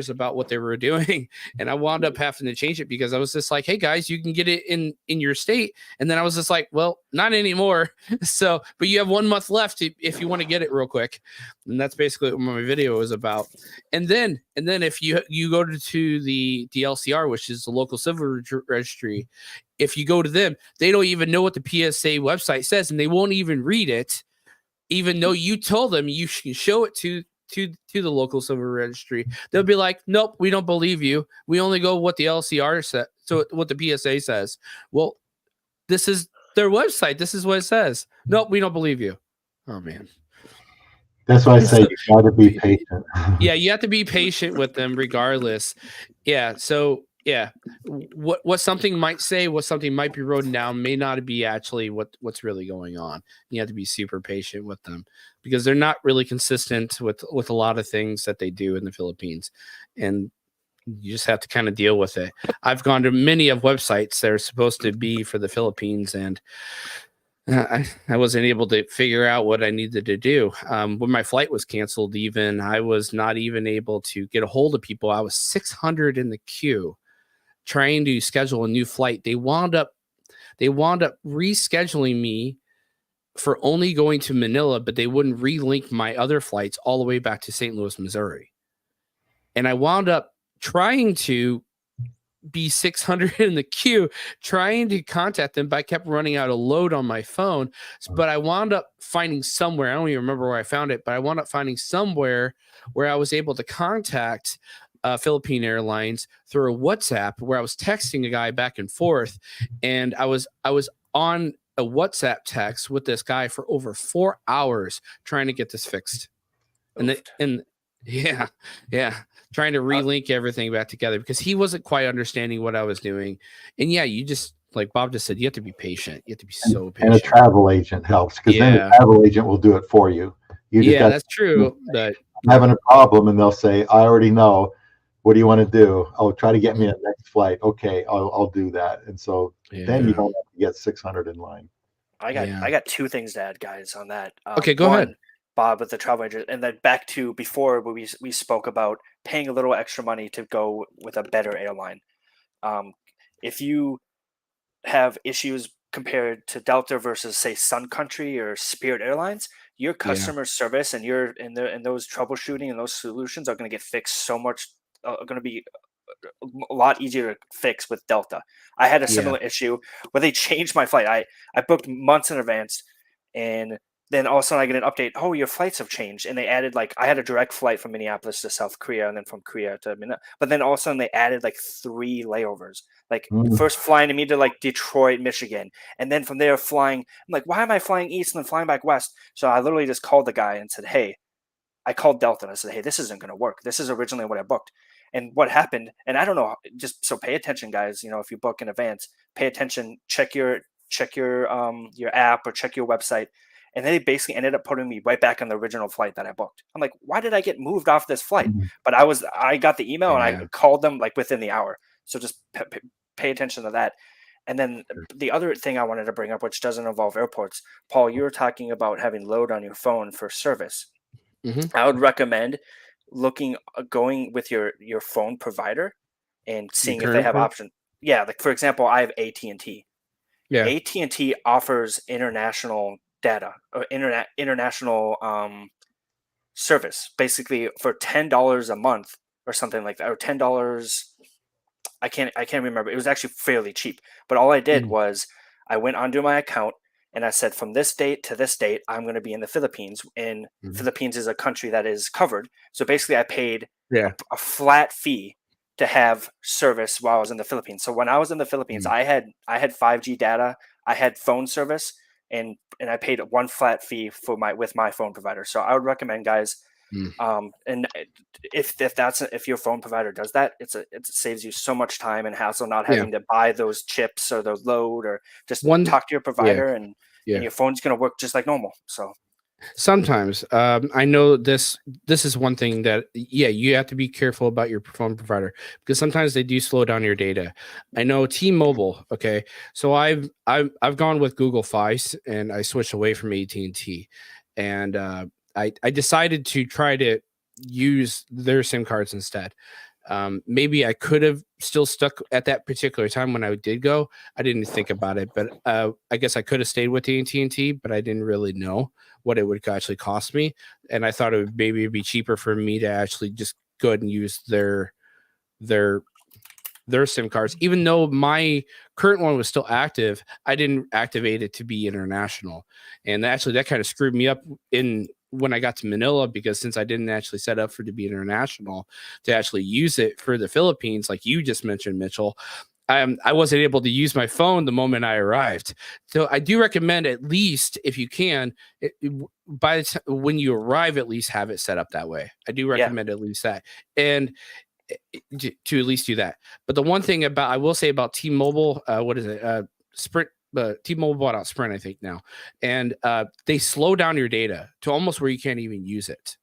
about what they were doing. And I wound up having to change it because I was just like, hey guys, you can get it in your state. And then I was just like, well, not anymore. So, but you have 1 month left if you want to get it real quick. And that's basically what my video was about. And then if you go to the LCR, which is the local civil registry, if you go to them, they don't even know what the PSA website says, and they won't even read it, even though you told them you should show it to the local civil registry. They'll be like, nope, we don't believe you. We only go what the LCR said. So what the PSA says. Well, this is their website. This is what it says. Nope, we don't believe you. Oh man. That's why I say you got to be patient. Yeah, you have to be patient with them regardless. Yeah, so yeah, what something might say, what something might be written down may not be actually what's really going on. You have to be super patient with them because they're not really consistent with a lot of things that they do in the Philippines, and you just have to kind of deal with it. I've gone to many of websites that are supposed to be for the Philippines, and I wasn't able to figure out what I needed to do. When my flight was canceled, even I was not even able to get a hold of people. I was 600 in the queue trying to schedule a new flight. They wound up rescheduling me for only going to Manila, but they wouldn't relink my other flights all the way back to St. Louis, Missouri. And I wound up trying to be 600 in the queue trying to contact them, but I kept running out of load on my phone. But I wound up finding somewhere, I don't even remember where I found it, but I wound up finding somewhere where I was able to contact Philippine Airlines through a WhatsApp, where I was texting a guy back and forth, and I was on a WhatsApp text with this guy for over 4 hours trying to get this fixed. Yeah, trying to relink everything back together because he wasn't quite understanding what I was doing. And yeah, you just, like Bob just said, you have to be patient. You have to be so patient. And a travel agent helps because then a travel agent will do it for you. That's true. But having a problem, and they'll say, I already know. What do you want to do? Oh, try to get me a next flight. Okay, I'll do that. And so then you don't have to get 600 in line. I got two things to add, guys, on that. Okay, go ahead. Bob, with the travel agent, and then back to before where we spoke about paying a little extra money to go with a better airline. If you have issues compared to Delta versus, say, Sun Country or Spirit Airlines, your customer service and those troubleshooting and those solutions are going to get fixed so much. Going to be a lot easier to fix with Delta. I had a similar issue where they changed my flight. I booked months in advance, and then all of a sudden I get an update. Oh, your flights have changed. And they added, like, I had a direct flight from Minneapolis to South Korea and then from Korea to Minnesota. But then all of a sudden they added like 3 layovers. Like first flying me to like Detroit, Michigan. And then from there flying, I'm like, why am I flying east and then flying back west? So I literally just called the guy and said, hey, I called Delta and I said, hey, this isn't going to work. This is originally what I booked. And what happened, and I don't know, just so pay attention, guys. You know, if you book in advance, pay attention, check your app or check your website. And they basically ended up putting me right back on the original flight that I booked. I'm like, why did I get moved off this flight? But I got the email and I called them like within the hour. So just pay attention to that. And then the other thing I wanted to bring up, which doesn't involve airports, Paul, you were talking about having load on your phone for service. I would recommend going with your phone provider and seeing if they have options. Yeah, like for example, I have AT&T. Yeah, AT&T offers international data or international service, basically for $10 a month or something like that, or $10. I can't remember. It was actually fairly cheap. But all I did was I went onto my account and I said, from this date to this date, I'm going to be in the Philippines. And Philippines is a country that is covered. So basically, I paid a flat fee to have service while I was in the Philippines. So when I was in the Philippines, I had 5G data, I had phone service, and I paid one flat fee for with my phone provider. So I would recommend, guys, and if your phone provider does that, it saves you so much time and hassle not having to buy those chips or those load, or just talk to your provider and your phone's going to work just like normal. So sometimes I know this is one thing that you have to be careful about your phone provider, because sometimes they do slow down your data. I know T-Mobile. Okay, so I've gone with Google Fi, and I switched away from AT&T, and I decided to try to use their SIM cards instead. Maybe I could have still stuck at that particular time when I did go. I didn't think about it, but I guess I could have stayed with the AT&T, but I didn't really know what it would actually cost me, and I thought it would maybe be cheaper for me to actually just go ahead and use their SIM cards. Even though my current one was still active, I didn't activate it to be international, and actually that kind of screwed me up when I got to Manila, because since I didn't actually set up for it to be international, to actually use it for the Philippines, like you just mentioned, Mitchell, I wasn't able to use my phone the moment I arrived. So I do recommend, at least if you can, when you arrive, at least have it set up that way. I do recommend at least that, and to at least do that. But the one thing I will say about T-Mobile, what is it? Sprint. T-Mobile bought out Sprint, I think, now, and they slow down your data to almost where you can't even use it.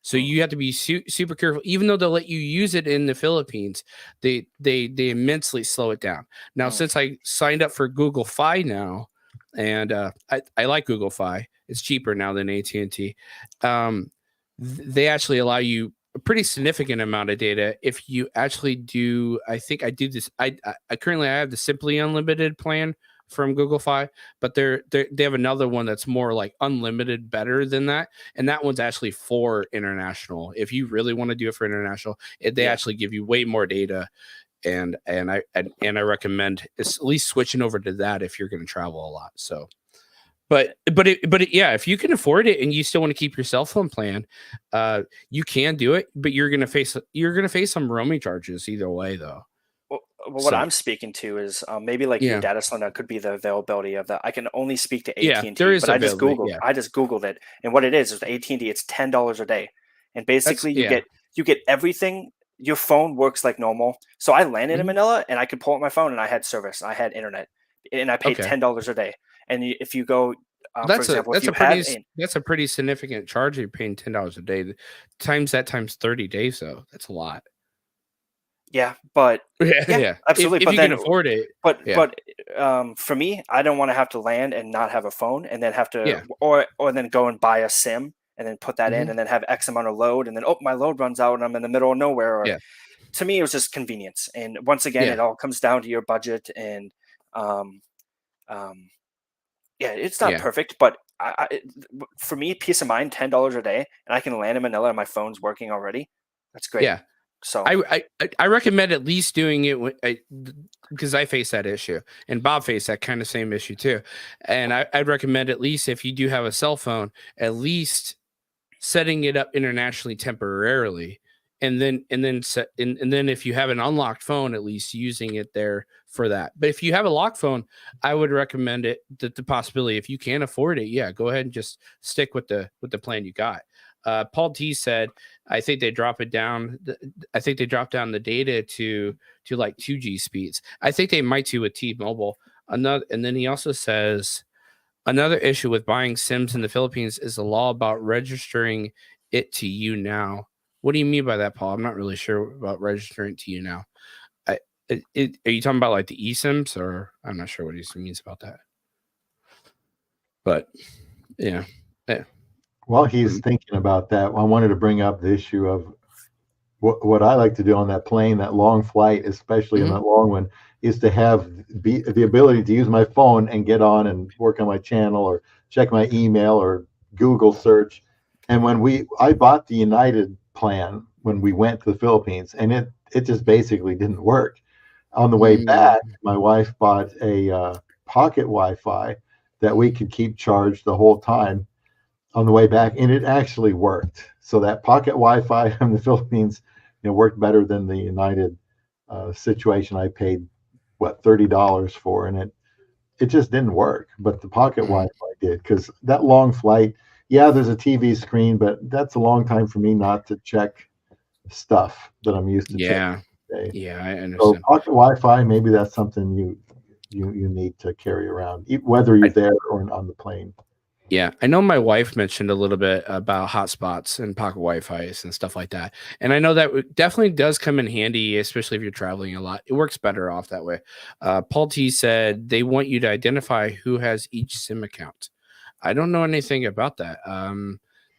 So you have to be super careful. Even though they'll let you use it in the Philippines, they immensely slow it down. Now, since I signed up for Google Fi now, and I like Google Fi, it's cheaper now than AT&T. They actually allow you a pretty significant amount of data if you actually do. I think I do this. I currently have the Simply Unlimited plan from Google Fi, but they have another one that's more like unlimited, better than that, and that one's actually for international. If you really want to do it for international, they actually give you way more data, and I recommend at least switching over to that if you're going to travel a lot. So, but if you can afford it and you still want to keep your cell phone plan, you can do it, but you're going to face some roaming charges either way, though. Well, what I'm speaking to is maybe like your data slow down could be the availability of that. I can only speak to AT&T, but I just Googled it, and what it is AT&T. It's $10 a day, and basically you get everything. Your phone works like normal. So I landed in Manila, and I could pull up my phone, and I had service, I had internet, and I paid $10 a day. And if you go, for example, that's a pretty significant charge. You're paying $10 a day. Times 30 days, though. That's a lot. Yeah, but absolutely. If you can afford it. But for me, I don't want to have to land and not have a phone, and then have to or then go and buy a SIM and then put that in, and then have X amount of load, and then my load runs out and I'm in the middle of nowhere. Or, to me, it was just convenience. And once again, it all comes down to your budget. And it's not perfect, but for me, peace of mind, $10 a day, and I can land in Manila and my phone's working already. That's great. Yeah. So I recommend at least doing it because I face that issue, and Bob faced that kind of same issue too. And I'd recommend, at least if you do have a cell phone, at least setting it up internationally temporarily, and then if you have an unlocked phone, at least using it there for that. But if you have a locked phone, I would recommend the possibility, if you can afford it, go ahead and just stick with the plan you got. Paul T said, I think they drop it down. I think they drop down the data to like 2G speeds. I think they might too with T-Mobile. And then he also says, another issue with buying SIMs in the Philippines is the law about registering it to you now. What do you mean by that, Paul? I'm not really sure about registering to you now. Are you talking about like the eSIMs, or I'm not sure what he means about that. But yeah. While he's thinking about that, I wanted to bring up the issue of what I like to do on that plane, that long flight, especially in that long one, is to have the ability to use my phone and get on and work on my channel or check my email or Google search. And I bought the United plan when we went to the Philippines, and it just basically didn't work. On the way back, my wife bought a pocket Wi-Fi that we could keep charged the whole time on the way back, and it actually worked. So that pocket Wi-Fi in the Philippines, worked better than the United situation I paid $30 for, and it just didn't work. But the pocket Mhm. Wi-Fi did, because that long flight, yeah, there's a TV screen, but that's a long time for me not to check stuff that I'm used to checking Yeah. today. Yeah, I So understand. pocket Wi-Fi, maybe that's something you need to carry around, whether you're there or on the plane. Yeah, I know my wife mentioned a little bit about hotspots and pocket Wi-Fi's and stuff like that. And I know that definitely does come in handy, especially if you're traveling a lot. It works better off that way. Paul T said they want you to identify who has each SIM account. I don't know anything about that.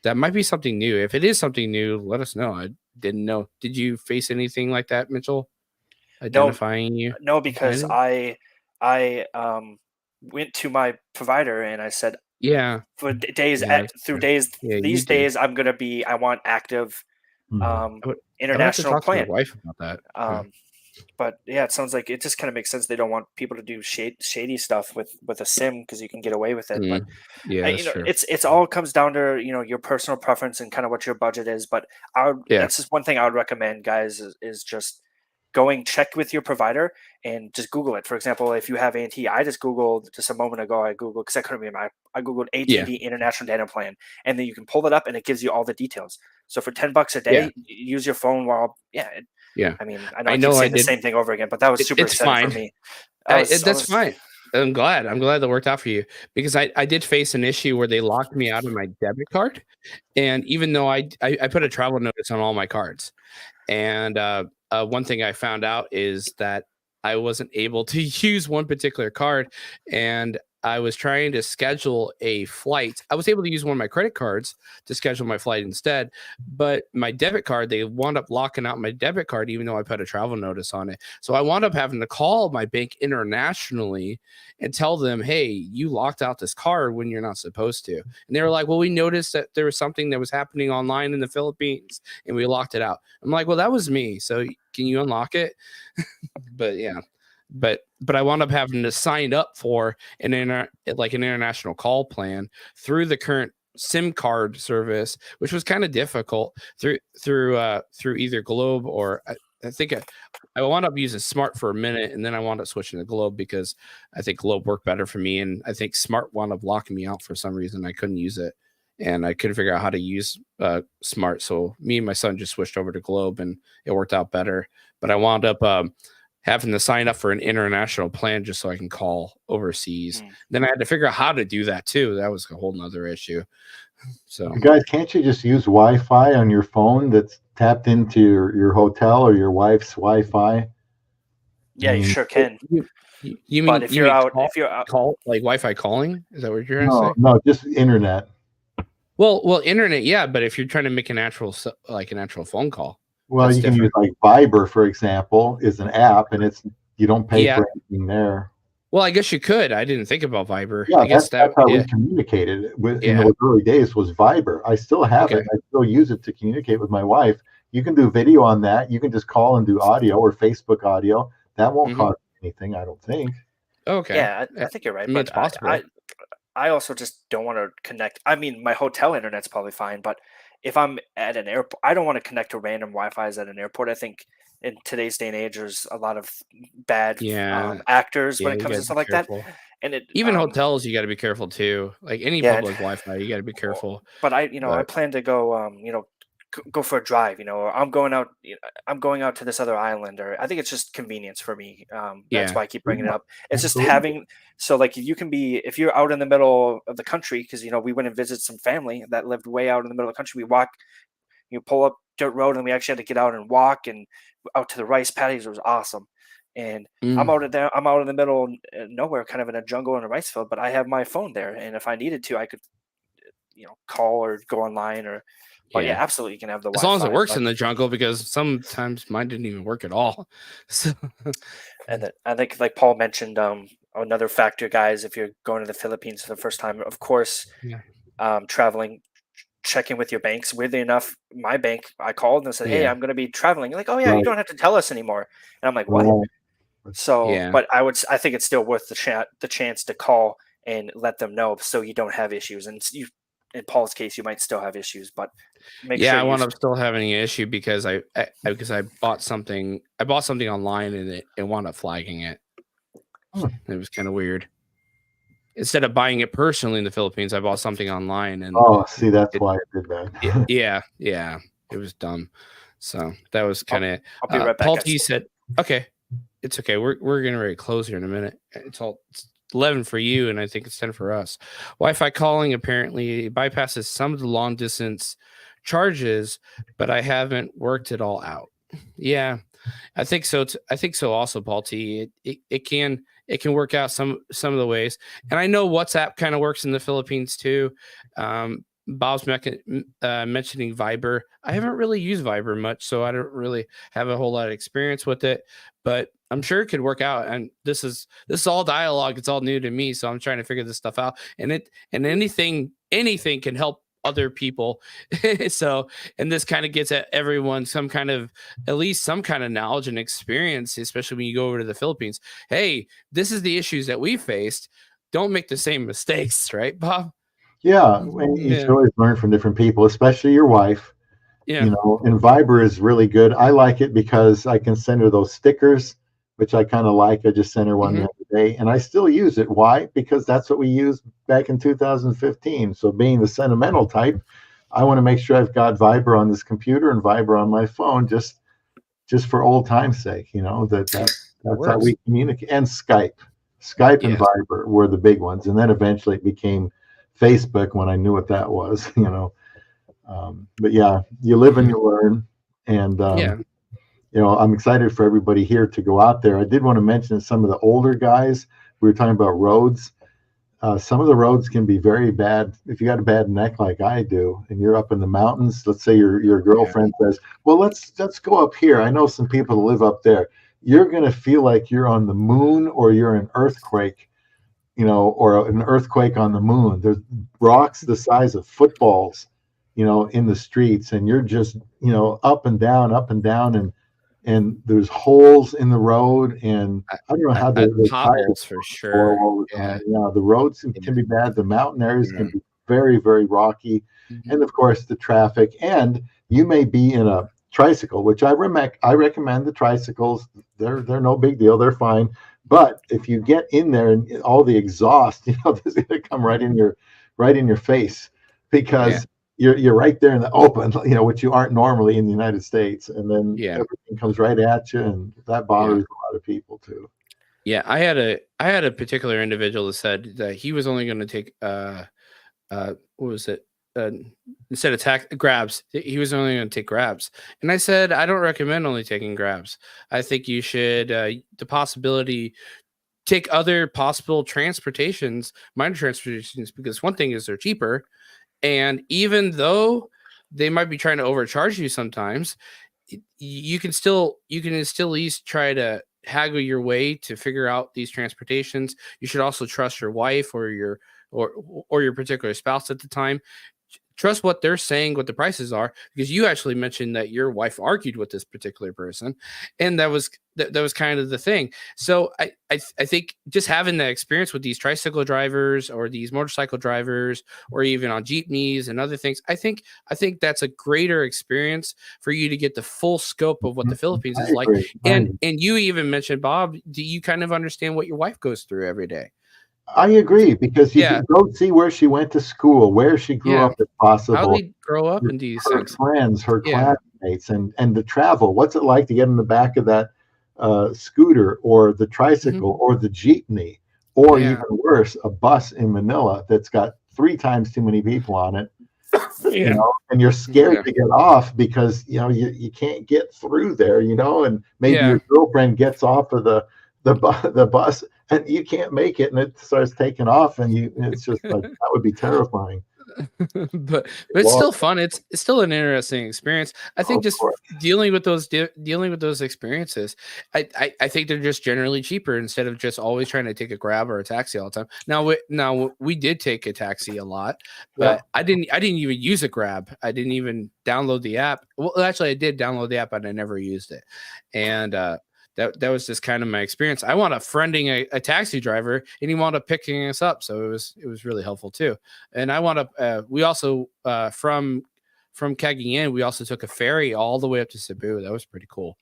That might be something new. If it is something new, let us know. I didn't know. Did you face anything like that, Mitchell? No, Identifying you? no, because Identity? I went to my provider and I said Yeah. for days Yeah, that's through true. days Yeah, you these did. days I want active Mhm. I would have to international talk to my plan. wife about that. Yeah. But yeah, it sounds like it just kind of makes sense. They don't want people to do shady stuff with a sim because you can get away with it. But Mm. Yeah, that's true. it's all comes down to your personal preference and kind of what your budget is. But Yeah. that's just one thing I would recommend, guys, is just going check with your provider and just Google it. For example, if you have AT&T, I just Googled just a moment ago. I Googled because I couldn't remember. I Googled Yeah. AT&T International Data Plan, and then you can pull it up and it gives you all the details. So for $10 a Yeah. day, use your phone while Yeah. I mean, I know I I keep know I saying the did. same thing over again, but that was super It's exciting for fine. me. I That's was fine. I'm glad. I'm glad that worked out for you because I did face an issue where they locked me out of my debit card. And even though I put a travel notice on all my cards, and one thing I found out is that I wasn't able to use one particular card, and I was trying to schedule a flight. I was able to use one of my credit cards to schedule my flight instead, but my debit card, they wound up locking out my debit card, even though I put a travel notice on it. So I wound up having to call my bank internationally and tell them, hey, you locked out this card when you're not supposed to. And they were like, well, we noticed that there was something that was happening online in the Philippines and we locked it out. I'm like, well, that was me. So can you unlock it? But yeah, but I wound up having to sign up for an international call plan through the current SIM card service, which was kind of difficult through either Globe or I think I wound up using Smart for a minute, and then I wound up switching to Globe because I think Globe worked better for me, and I think Smart wound up locking me out for some reason. I couldn't use it, and I couldn't figure out how to use Smart. So me and my son just switched over to Globe, and it worked out better. But I wound up having to sign up for an international plan just so I can call overseas. Then I had to figure out how to do that too. That was a whole nother issue. So You guys, can't you just use Wi-Fi on your phone that's tapped into your hotel or your wife's Wi-Fi? I yeah, you mean, sure can. you But mean if you're out, call like Wi-Fi calling? Is that what you're trying to no, say? no, just internet. Well, internet, yeah, but if you're trying to make an actual phone call, Well, that's you can use different. like Viber, for example, is an app, and you don't pay Yeah. for anything there. Well, I guess you could. I didn't think about Viber. Yeah, I guess that's how we yeah. communicated in Yeah. those early days was Viber. I still have Okay. it. I still use it to communicate with my wife. You can do video on that. You can just call and do audio or Facebook audio. That won't Mhm. cost anything, I don't think. Okay. yeah, I think you're right. I mean, it's But possible. I also just don't want to connect. I mean, my hotel internet's probably fine, but if I'm at an airport, I don't want to connect to random Wi-Fi's at an airport. I think in today's day and age, there's a lot of bad Yeah. actors when Yeah, it you comes got to to be stuff like that. careful. And it, Even hotels, you got to be careful too. Like any yeah, public Wi-Fi, you got to be careful. but I But plan to go, go for a drive. Or I'm going out. I'm going out to this other island, or I think it's just convenience for me. That's yeah, why I keep bringing it Yeah, up. It's just absolutely. having so like if you're out in the middle of the country because we went and visited some family that lived way out in the middle of the country. We walk, pull up dirt road, and we actually had to get out and walk and out to the rice paddies. It was awesome. And mm, I'm out in the middle of nowhere, kind of in a jungle in a rice field, but I have my phone there, and if I needed to, I could call or go online but yeah, yeah. absolutely you can have the As long as it Wi-Fi. works But in the jungle, because sometimes mine didn't even work at all. So and then I think like Paul mentioned, another factor, guys, if you're going to the Philippines for the first time, of course, yeah, traveling, checking with your banks. Weirdly enough, my bank, I called and said, "Hey, yeah, I'm going to be traveling." You're like, "Oh yeah, you Right, don't have to tell us anymore." And I'm like, "What?" right. So, yeah. but I think it's still worth the chance to call and let them know so you don't have issues. And in Paul's case, you might still have issues, but make Yeah, sure I you. wound up still having an issue because I bought something online and it wound up flagging it. Hmm. It was kind of weird. instead of buying it personally in the Philippines, I bought something online, and see, that's why I did that. yeah, it was dumb. So that was kind of. I'll be right back, Paul guys. T said, "Okay, it's okay. We're getting ready to close here in a minute. It's 11 for you, and I think it's 10 for us. Wi-Fi calling apparently bypasses some of the long distance charges, but I haven't worked it all out. Yeah, I think so. I think so. Also, Paul T. It can work out some of the ways, and I know WhatsApp kind of works in the Philippines too. Bob's mentioning Viber. I haven't really used Viber much, so I don't really have a whole lot of experience with it. But I'm sure it could work out. And this is all dialogue. It's all new to me, so I'm trying to figure this stuff out. And anything can help other people. So, and this kind of gets at everyone at least some kind of knowledge and experience, especially when you go over to the Philippines. Hey, this is the issues that we faced. Don't make the same mistakes, right, Bob? Yeah, and you should always learn from different people, especially your wife. Yeah. You know, and Viber is really good. I like it because I can send her those stickers, which I kind of like. I just sent her one the other day, and I still use it. Why? Because that's what we used back in 2015. So being the sentimental type, I want to make sure I've got Viber on this computer and Viber on my phone, just for old time's sake. You know, that's how we communicate. And Skype and Viber were the big ones, and then eventually it became Facebook when I knew what that was. You know. But yeah, you live and you learn, and you know, I'm excited for everybody here to go out there. I did want to mention some of the older guys. We were talking about roads. Some of the roads can be very bad if you got a bad neck like I do, and you're up in the mountains. Let's say your girlfriend says, "Well, let's go up here. I know some people who live up there." You're gonna feel like you're on the moon, or you're in an earthquake. You know, or an earthquake on the moon. There's rocks the size of footballs, you know, in the streets, and you're just, you know, up and down, and there's holes in the road, and I don't know how the potholes for sure. All the time. Yeah, the roads can be bad. The mountain areas can be very, very rocky, and of course the traffic. And you may be in a tricycle, which I recommend the tricycles. They're no big deal. They're fine. But if you get in there and all the exhaust, you know, this is going to come right in your face, because you're right there in the open, you know, which you aren't normally in the United States, and then everything comes right at you, and that bothers a lot of people too. Yeah, I had a particular individual that said that he was only going to take what was it? Instead of grabs, he was only going to take grabs. And I said, I don't recommend only taking grabs. I think you should the possibility take other possible transportations, minor transportations, because one thing is they're cheaper. And even though they might be trying to overcharge you sometimes, you can still at least try to haggle your way to figure out these transportations. You should also trust your wife or your particular spouse at the time. Trust what they're saying, what the prices are, because you actually mentioned that your wife argued with this particular person, and that was kind of the thing. So I think just having that experience with these tricycle drivers or these motorcycle drivers, or even on jeepneys and other things, I think that's a greater experience for you to get the full scope of what the Philippines is like. And you even mentioned, Bob, do you kind of understand what your wife goes through every day? I agree, because you can go see where she went to school, where she grew up, if possible. How they grow up in these her things. Friends, her classmates, and the travel. What's it like to get in the back of that scooter, or the tricycle, or the jeepney, or even worse, a bus in Manila that's got 3 times too many people on it. You know, and you're scared to get off because, you know, you can't get through there, you know, and maybe your girlfriend gets off of the bus and you can't make it, and it starts taking off, and it's just like, that would be terrifying. but it's still fun. It's still an interesting experience. I think just dealing with those experiences, I think they're just generally cheaper instead of just always trying to take a grab or a taxi all the time. Now we did take a taxi a lot, but I didn't even use a grab. I didn't even download the app. Well, actually I did download the app, but I never used it. And that was just kind of my experience. I wound up friending a taxi driver, and he wound up picking us up, so it was really helpful too. And I wound up we also from Cagayan, we also took a ferry all the way up to Cebu. That was pretty cool.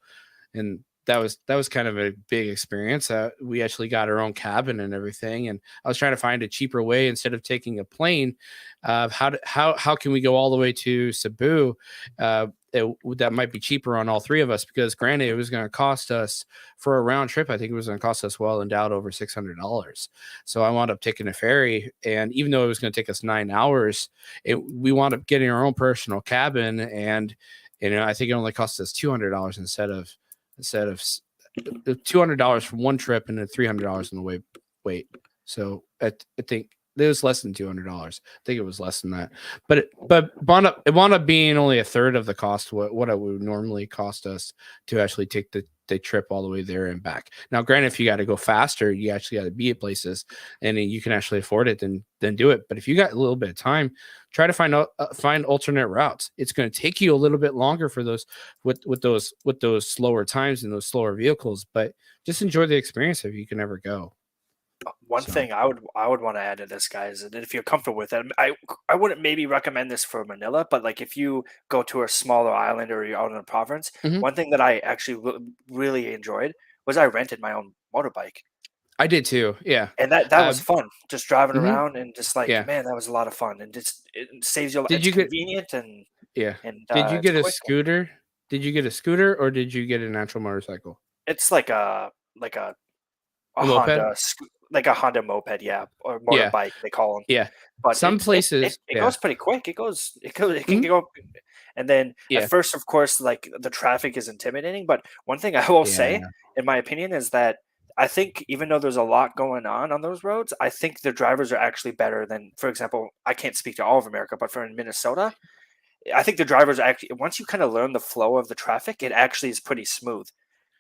And that was kind of a big experience. We actually got our own cabin and everything, and I was trying to find a cheaper way instead of taking a plane. How can we go all the way to Cebu? That might be cheaper on all three of us, because granted, it was going to cost us for a round trip. I think it was going to cost us well endowed over $600. So I wound up taking a ferry, and even though it was going to take us 9 hours, we wound up getting our own personal cabin, and I think it only cost us $200 instead of $200 for one trip and then $300 on the wait. So I think it was less than $200. I think it was less than that, but it wound up being only a third of the cost what it would normally cost us to actually take the trip all the way there and back. Now, granted, if you got to go faster, you actually got to be at places, and you can actually afford it, then do it. But if you got a little bit of time, try to find alternate routes. It's going to take you a little bit longer for those with those slower times and those slower vehicles, but just enjoy the experience if you can ever go. One thing I would want to add to this, guys, and if you're comfortable with it, I wouldn't maybe recommend this for Manila, but like if you go to a smaller island or you're out in a province, one thing that I actually really enjoyed was I rented my own motorbike. I did too, yeah, and that was fun, just driving around and just like, man, that was a lot of fun, and just it saves you. It's convenient and did you get a scooter? Did you get a scooter or did you get an actual motorcycle? It's like a Honda, like a Honda moped, or motorbike they call them. Yeah, but some places it goes pretty quick. It can go, and then at first, of course, like the traffic is intimidating. But one thing I will say, in my opinion, is that I think even though there's a lot going on those roads, I think the drivers are actually better than, for example, I can't speak to all of America, but for in Minnesota, I think the drivers are actually, once you kind of learn the flow of the traffic, it actually is pretty smooth.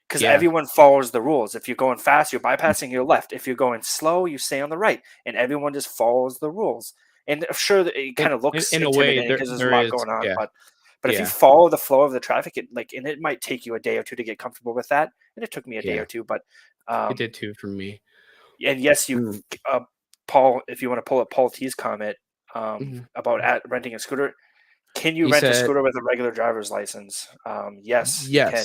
Because everyone follows the rules. If you're going fast, you're bypassing your left. If you're going slow, you stay on the right. And everyone just follows the rules. And sure, it kind of looks in a way because there's a lot going on. Yeah. But if you follow the flow of the traffic, it might take you a day or two to get comfortable with that. And it took me a day or two, but it did too for me. And yes, you, Paul, if you want to pull up Paul T's comment about renting a scooter, can you rent a scooter with a regular driver's license? Yes, you can.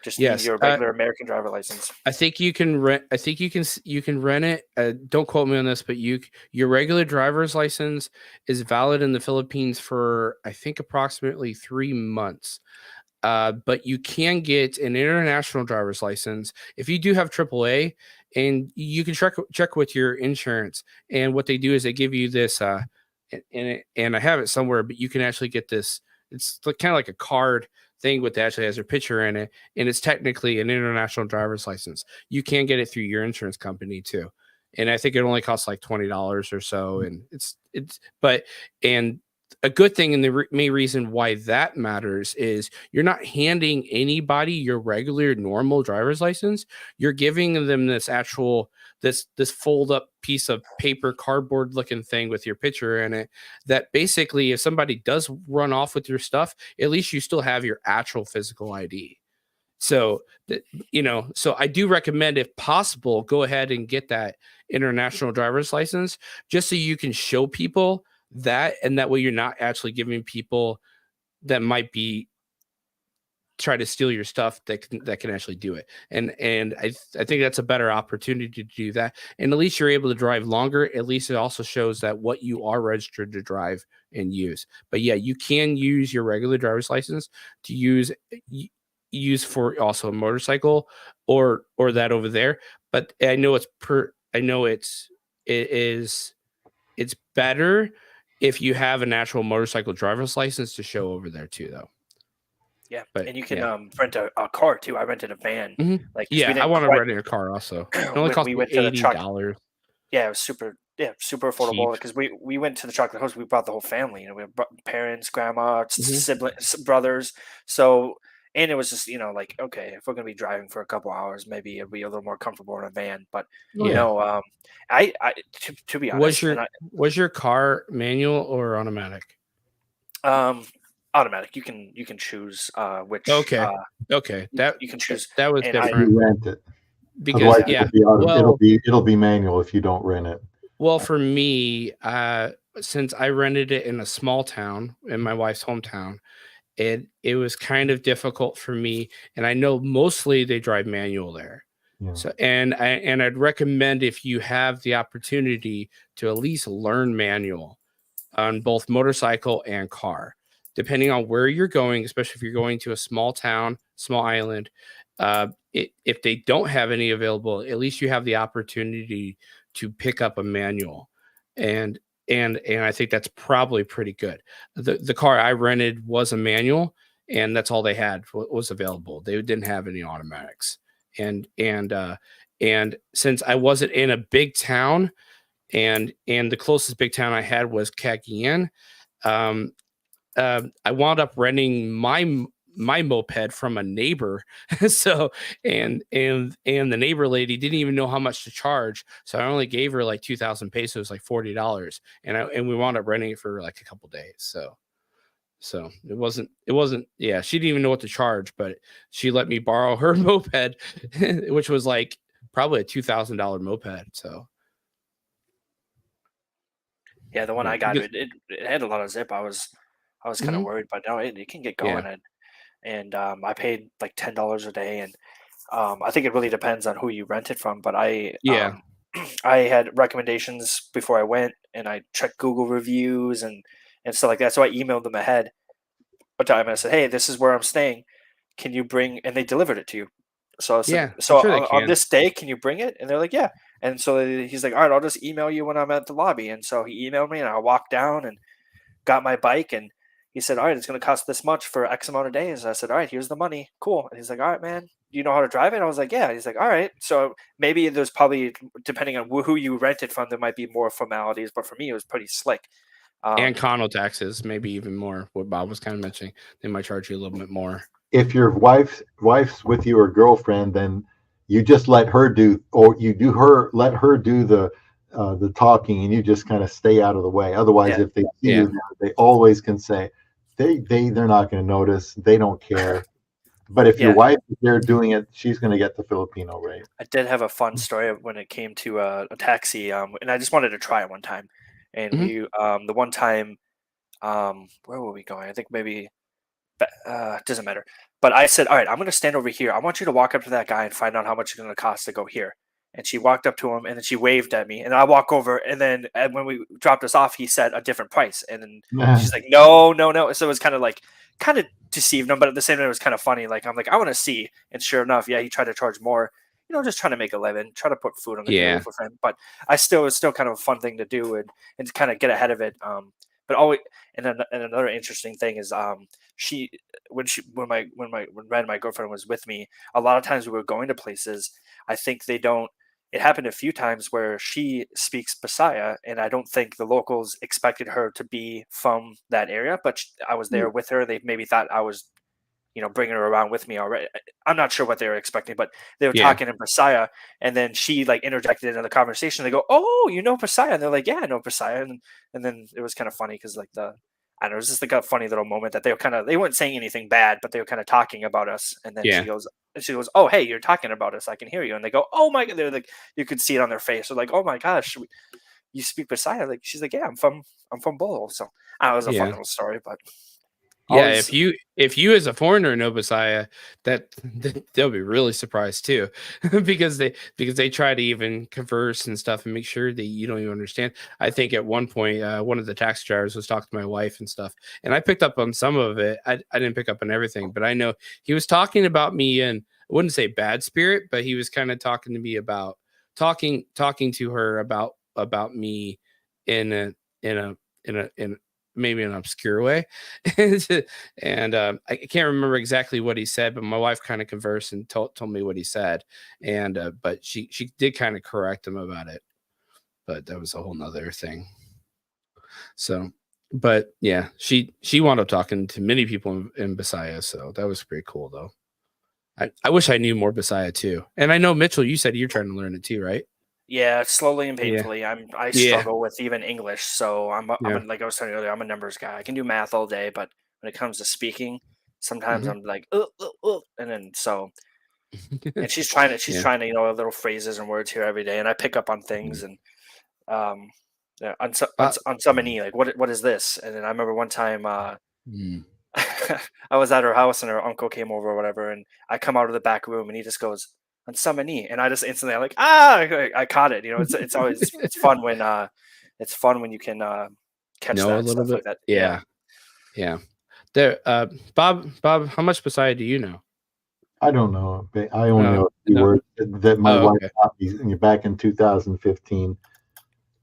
Just need your regular American driver license. I think you can rent. I think you can rent it. Don't quote me on this, but your regular driver's license is valid in the Philippines for I think approximately 3 months. But you can get an international driver's license if you do have AAA, and you can check with your insurance. And what they do is they give you this, and I have it somewhere, but you can actually get this. It's kind of like a card thing with actually has your picture in it, and it's technically an international driver's license. You can get it through your insurance company too, and I think it only costs like $20 or so. And and a good thing, and the main reason why that matters is you're not handing anybody your regular normal driver's license. You're giving them this actual this fold up piece of paper, cardboard looking thing with your picture in it, that basically if somebody does run off with your stuff, at least you still have your actual physical ID. So so I do recommend, if possible, go ahead and get that international driver's license, just so you can show people that, and that way you're not actually giving people that might be try to steal your stuff that can actually do it. And I think that's a better opportunity to do that. And at least you're able to drive longer. At least it also shows that what you are registered to drive and use. But yeah, you can use your regular driver's license to use for also a motorcycle or that over there. But I know it's better if you have an actual motorcycle driver's license to show over there too, though. Yeah, but and you can rent a car too. I rented a van. I want to rent a car also. It only cost me $80. Yeah, it was super affordable because we went to the Chocolate House. We brought the whole family. We had parents, grandma, siblings, brothers. So, and it was just okay, if we're gonna be driving for a couple hours, maybe it'll be a little more comfortable in a van. But I to be honest, was your car manual or automatic? Automatic. You can choose which. Okay. That you can choose. That was different. You rent it because it'll be manual if you don't rent it. Well, for me, since I rented it in a small town in my wife's hometown, it was kind of difficult for me. And I know mostly they drive manual there. Yeah. So I'd recommend, if you have the opportunity, to at least learn manual on both motorcycle and car, depending on where you're going, especially if you're going to a small town, small island. If they don't have any available, at least you have the opportunity to pick up a manual, and I think that's probably pretty good. The car I rented was a manual, and that's all they had was available. They didn't have any automatics, and since I wasn't in a big town, and the closest big town I had was Cagayan, I wound up renting my moped from a neighbor. So and the neighbor lady didn't even know how much to charge, so I only gave her like 2,000 pesos, like $40, and we wound up renting it for like a couple days. So it wasn't yeah, she didn't even know what to charge, but she let me borrow her moped, which was like probably a $2,000 moped. So Yeah, the one I got, it had a lot of zip. I was kind of Mhm. worried, but no, it can get Yeah. going. And I paid like $10 a day, and I think it really depends on who you rent it from. But Yeah. I had recommendations before I went, and I checked Google reviews and stuff like that. So I emailed them ahead a time, and I said, "Hey, this is where I'm staying. Can you bring?" And they delivered it to you. So I said, Yeah, I'm "So sure they on can. this day, can you bring it?" And they're like, "Yeah." And so he's like, "All right, I'll just email you when I'm at the lobby." And so he emailed me, and I walked down and got my bike, and he said, "All right, it's going to cost this much for X amount of days." I said, "All right, here's the money. Cool." And he's like, "All right, man, do you know how to drive it?" I was like, "Yeah." He's like, "All right." So maybe there's probably, depending on who you rent it from, there might be more formalities, but for me, it was pretty slick. And Um, condo taxes, maybe even more. What Bob was kind of mentioning, they might charge you a little bit more. If your wife's with you or girlfriend, then you just let her do, or you do her let her do the talking, and you just kind of stay out of the way. Otherwise, yeah, if they see Yeah. you there, they always can say they're not going to notice. They don't care. But if your yeah. wife is there doing it, she's going to get the Filipino rate. I did have a fun story when it came to a taxi, and I just wanted to try it one time. And Mhm. the one time, where were we going? I think maybe doesn't matter. But I said, "All right, I'm going to stand over here. I want you to walk up to that guy and find out how much it's going to cost to go here." And she walked up to him, and then she waved at me, and I walk over, and then when we dropped us off, he said a different price, and then she's like, "No, no, no." So it was kind of deceived him, but at the same time, it was kind of funny. Like I'm like, "I want to see," and sure enough, yeah, he tried to charge more. Just trying to make a living, try to put food on the table Yeah. for him. But it's still kind of a fun thing to do, and to kind of get ahead of it. But always, and another interesting thing is, she when Ren, my girlfriend, was with me, a lot of times we were going to places. I think they don't. It happened a few times where she speaks Bisaya, and I don't think the locals expected her to be from that area. But I was there with her. They maybe thought I was, bringing her around with me already. I'm not sure what they were expecting, but they were Yeah. talking in Bisaya, and then she like interjected into the conversation. They go, "Oh, you know Bisaya?" And they're like, "Yeah, I know Bisaya." And then it was kind of funny because I don't know, it was just like a funny little moment that they weren't saying anything bad, but they were kind of talking about us. And then Yeah. she goes, "Oh, hey, you're talking about us. I can hear you." And they go, "Oh my god!" They're like, you could see it on their face. They're like, "Oh my gosh, you speak Bisaya?" Like she's like, "Yeah, I'm from Bolo." So it was a fun Yeah. little story, but Yeah, always, if you as a foreigner know Bisaya, they'll be really surprised too, because they try to even converse and stuff and make sure that you don't even understand. I think at one point, one of the taxi drivers was talking to my wife and stuff, and I picked up on some of it. I didn't pick up on everything, but I know he was talking about me in, I wouldn't say bad spirit, but he was kind of talking to me about talking to her about me in a in a in maybe an obscure way. And I can't remember exactly what he said, but my wife kind of conversed and told me what he said. And but she did kind of correct him about it, but that was a whole nother thing. So but yeah, she wound up talking to many people in Bisaya, so that was pretty cool though. I wish I knew more Bisaya too. And I know, Mitchell, you said you're trying to learn it too, right? yeah, slowly and Yeah. painfully. I Yeah. struggle with even English, so Yeah. like I was telling you earlier, I'm a numbers guy. I can do math all day, but when it comes to speaking, sometimes Mhm. I'm like, and then so. And she's Yeah. trying to, little phrases and words here every day, and I pick up on things, and um, yeah, on Uh, on some like what is this? And then I remember one time, mm. I was at her house and her uncle came over or whatever, and I come out of the back room and he just goes, "On Samani," and I just instantly, I'm like, ah, I caught it. It's always it's fun when you can catch Know a that little stuff bit. like that. Yeah. Yeah. There, Bob, how much Pasaya do you know? I don't know. I only know a few No. words that my wife Okay. taught me back in 2015.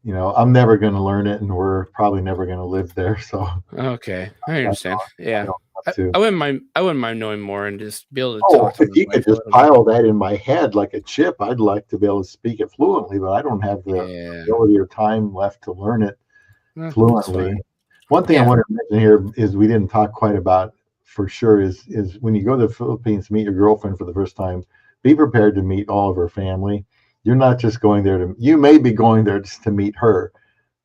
I'm never going to learn it, and we're probably never going to live there. So Okay, I understand. I Yeah, don't have to. I wouldn't mind. I wouldn't mind knowing more and just be able to Oh, talk to if my you could wife a just little bit. pile that in my head like a chip, I'd like to be able to speak it fluently, but I don't have the Yeah, ability or time left to learn it that's fluently. fine. One thing I Yeah. want to mention here is we didn't talk quite about for sure is when you go to the Philippines to meet your girlfriend for the first time, be prepared to meet all of her family. You're not just going there you may be going there just to meet her,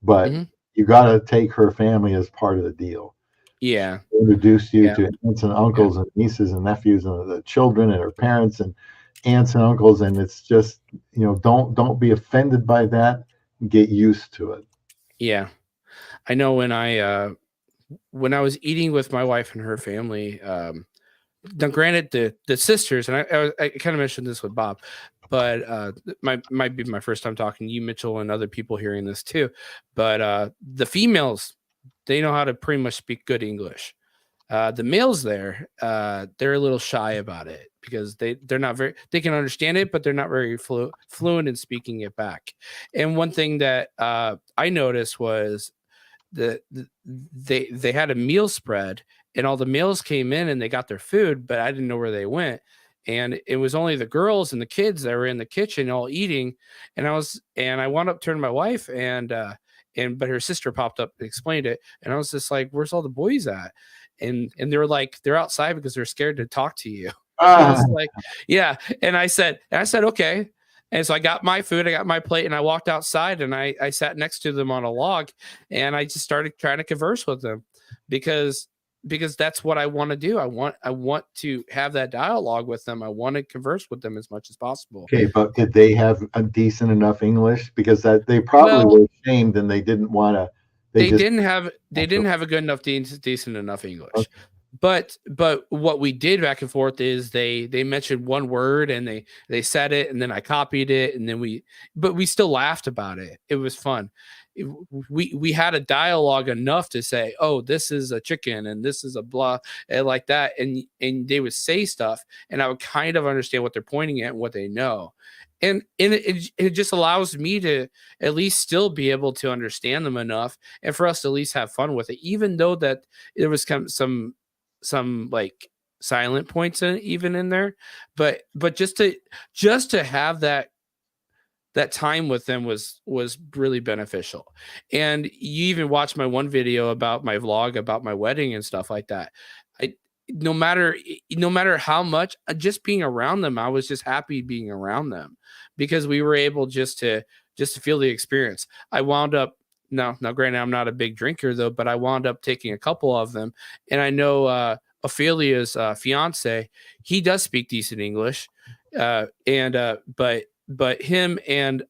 but Mhm. you got to take her family as part of the deal. Yeah. Introduce you Yeah. to aunts and uncles and nieces and nephews and the children and her parents and aunts and uncles, and it's just don't be offended by that. Get used to it. Yeah. I know when I was eating with my wife and her family. Now, granted, the sisters, and I kind of mentioned this with Bob, but might be my first time talking to you, Mitchell, and other people hearing this too. But the females, they know how to pretty much speak good English. The males there, they're a little shy about it because they're not very, they can understand it, but they're not very fluent in speaking it back. And one thing that I noticed was they had a meal spread and all the males came in and they got their food, but I didn't know where they went. And it was only the girls and the kids that were in the kitchen all eating. And I wound up turning to my wife but her sister popped up and explained it. And I was just like, where's all the boys at? And they were like, they're outside because they're scared to talk to you. I was like, yeah. And I said, okay. And so I got my food, I got my plate, and I walked outside and I sat next to them on a log and I just started trying to converse with them because that's what I want to do. I want to have that dialogue with them. I want to converse with them as much as possible. Okay, but did they have a decent enough English? Because that they probably were ashamed and they didn't want to. They didn't have a good enough decent enough English. Okay. But what we did back and forth is they mentioned one word and they said it and then I copied it and then we still laughed about it. It was fun. We had a dialogue enough to say, oh, this is a chicken and this is a blah and like that, and they would say stuff and I would kind of understand what they're pointing at and what they know. And it just allows me to at least still be able to understand them enough and for us to at least have fun with it, even though that there was some like silent points even in there, but just to have that time with them was really beneficial. And you even watched my one video about my vlog about my wedding and stuff like that. No matter how much just being around them, I was just happy being around them because we were able just to feel the experience. I wound up now granted I'm not a big drinker though, but I wound up taking a couple of them, and I know Ophelia's fiance, he does speak decent English, but him and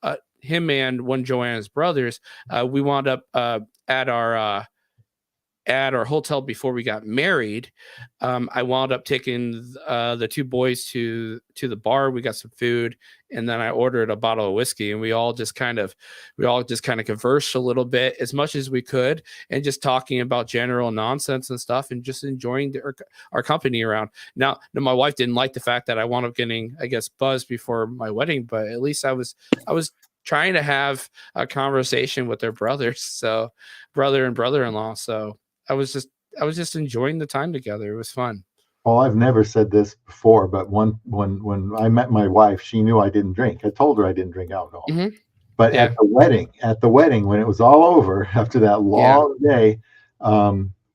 one Joanna's brothers, we wound up at our hotel before we got married. I wound up taking the two boys to the bar. We got some food, and then I ordered a bottle of whiskey, and we all just kind of conversed a little bit as much as we could, and just talking about general nonsense and stuff, and just enjoying our company around. Now, my wife didn't like the fact that I wound up getting, I guess, buzzed before my wedding, but at least I was trying to have a conversation with their brothers, so brother and brother-in-law. So I was just enjoying the time together. It was fun. Well, I've never said this before, but when I met my wife, she knew I didn't drink. I told her I didn't drink alcohol. Mm-hmm. But Yeah. at the wedding, when it was all over after that long day,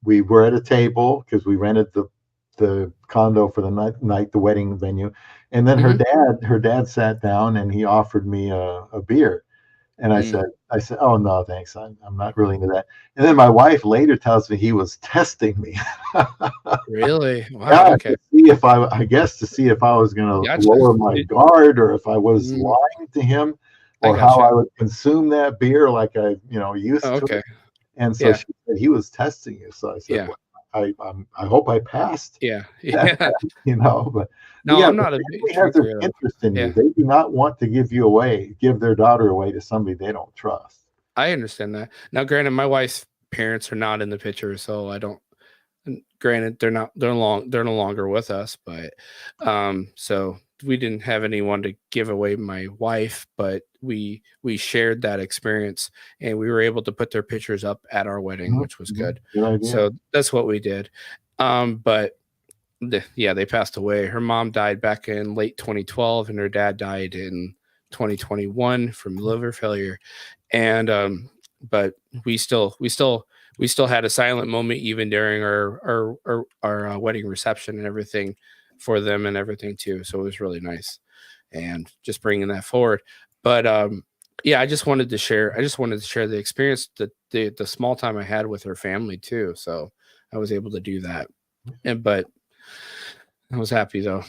we were at a table because we rented the condo for the night, the wedding venue, and then her dad sat down and he offered me a beer. And I said, oh, no, thanks. I'm not really into that. And then my wife later tells me he was testing me. Really? Wow. Yeah, okay. to see if I was going to lower my guard or if I was lying to him or how I would consume that beer like I, used to. Okay. And so she said he was testing you. So I said, well, I hope I passed. Yeah. But No, yeah, I'm the not a big family has an drinker though. interest in you. Yeah. They do not want to give their daughter away to somebody they don't trust. I understand that. Now, granted, my wife's parents are not in the picture, so I don't. Granted, they're no longer with us, but so we didn't have anyone to give away my wife, but we shared that experience, and we were able to put their pictures up at our wedding, which was good. Good idea. So that's what we did. But yeah, they passed away. Her mom died back in late 2012, and her dad died in 2021 from liver failure. And but we still had a silent moment even during our wedding reception and everything for them and everything too. So it was really nice, and just bringing that forward. But yeah, I just wanted to share the experience, the small time I had with her family too. So I was able to do that, but I was happy though.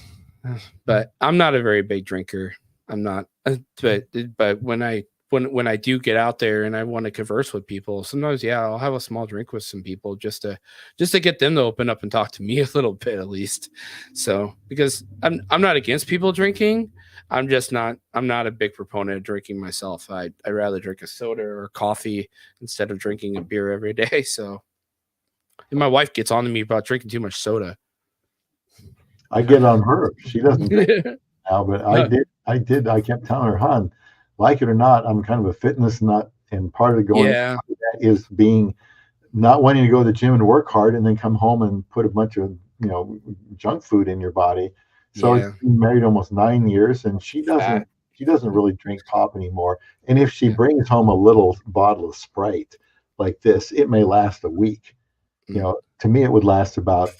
But I'm not a very big drinker. I'm not, but when I do get out there and I want to converse with people, sometimes I'll have a small drink with some people just to get them to open up and talk to me a little bit at least. So because I'm not against people drinking, I'm not a big proponent of drinking myself. I'd rather drink a soda or coffee instead of drinking a beer every day. So and my wife gets on to me about drinking too much soda. I get on her. She doesn't drink now, but I did. I kept telling her, hon, like it or not, I'm kind of a fitness nut, and part of going Yeah. that is being not wanting to go to the gym and work hard and then come home and put a bunch of junk food in your body. So Yeah. I've been married almost 9 years, and she doesn't really drink pop anymore. And if she brings home a little bottle of Sprite like this, it may last a week. To me, it would last about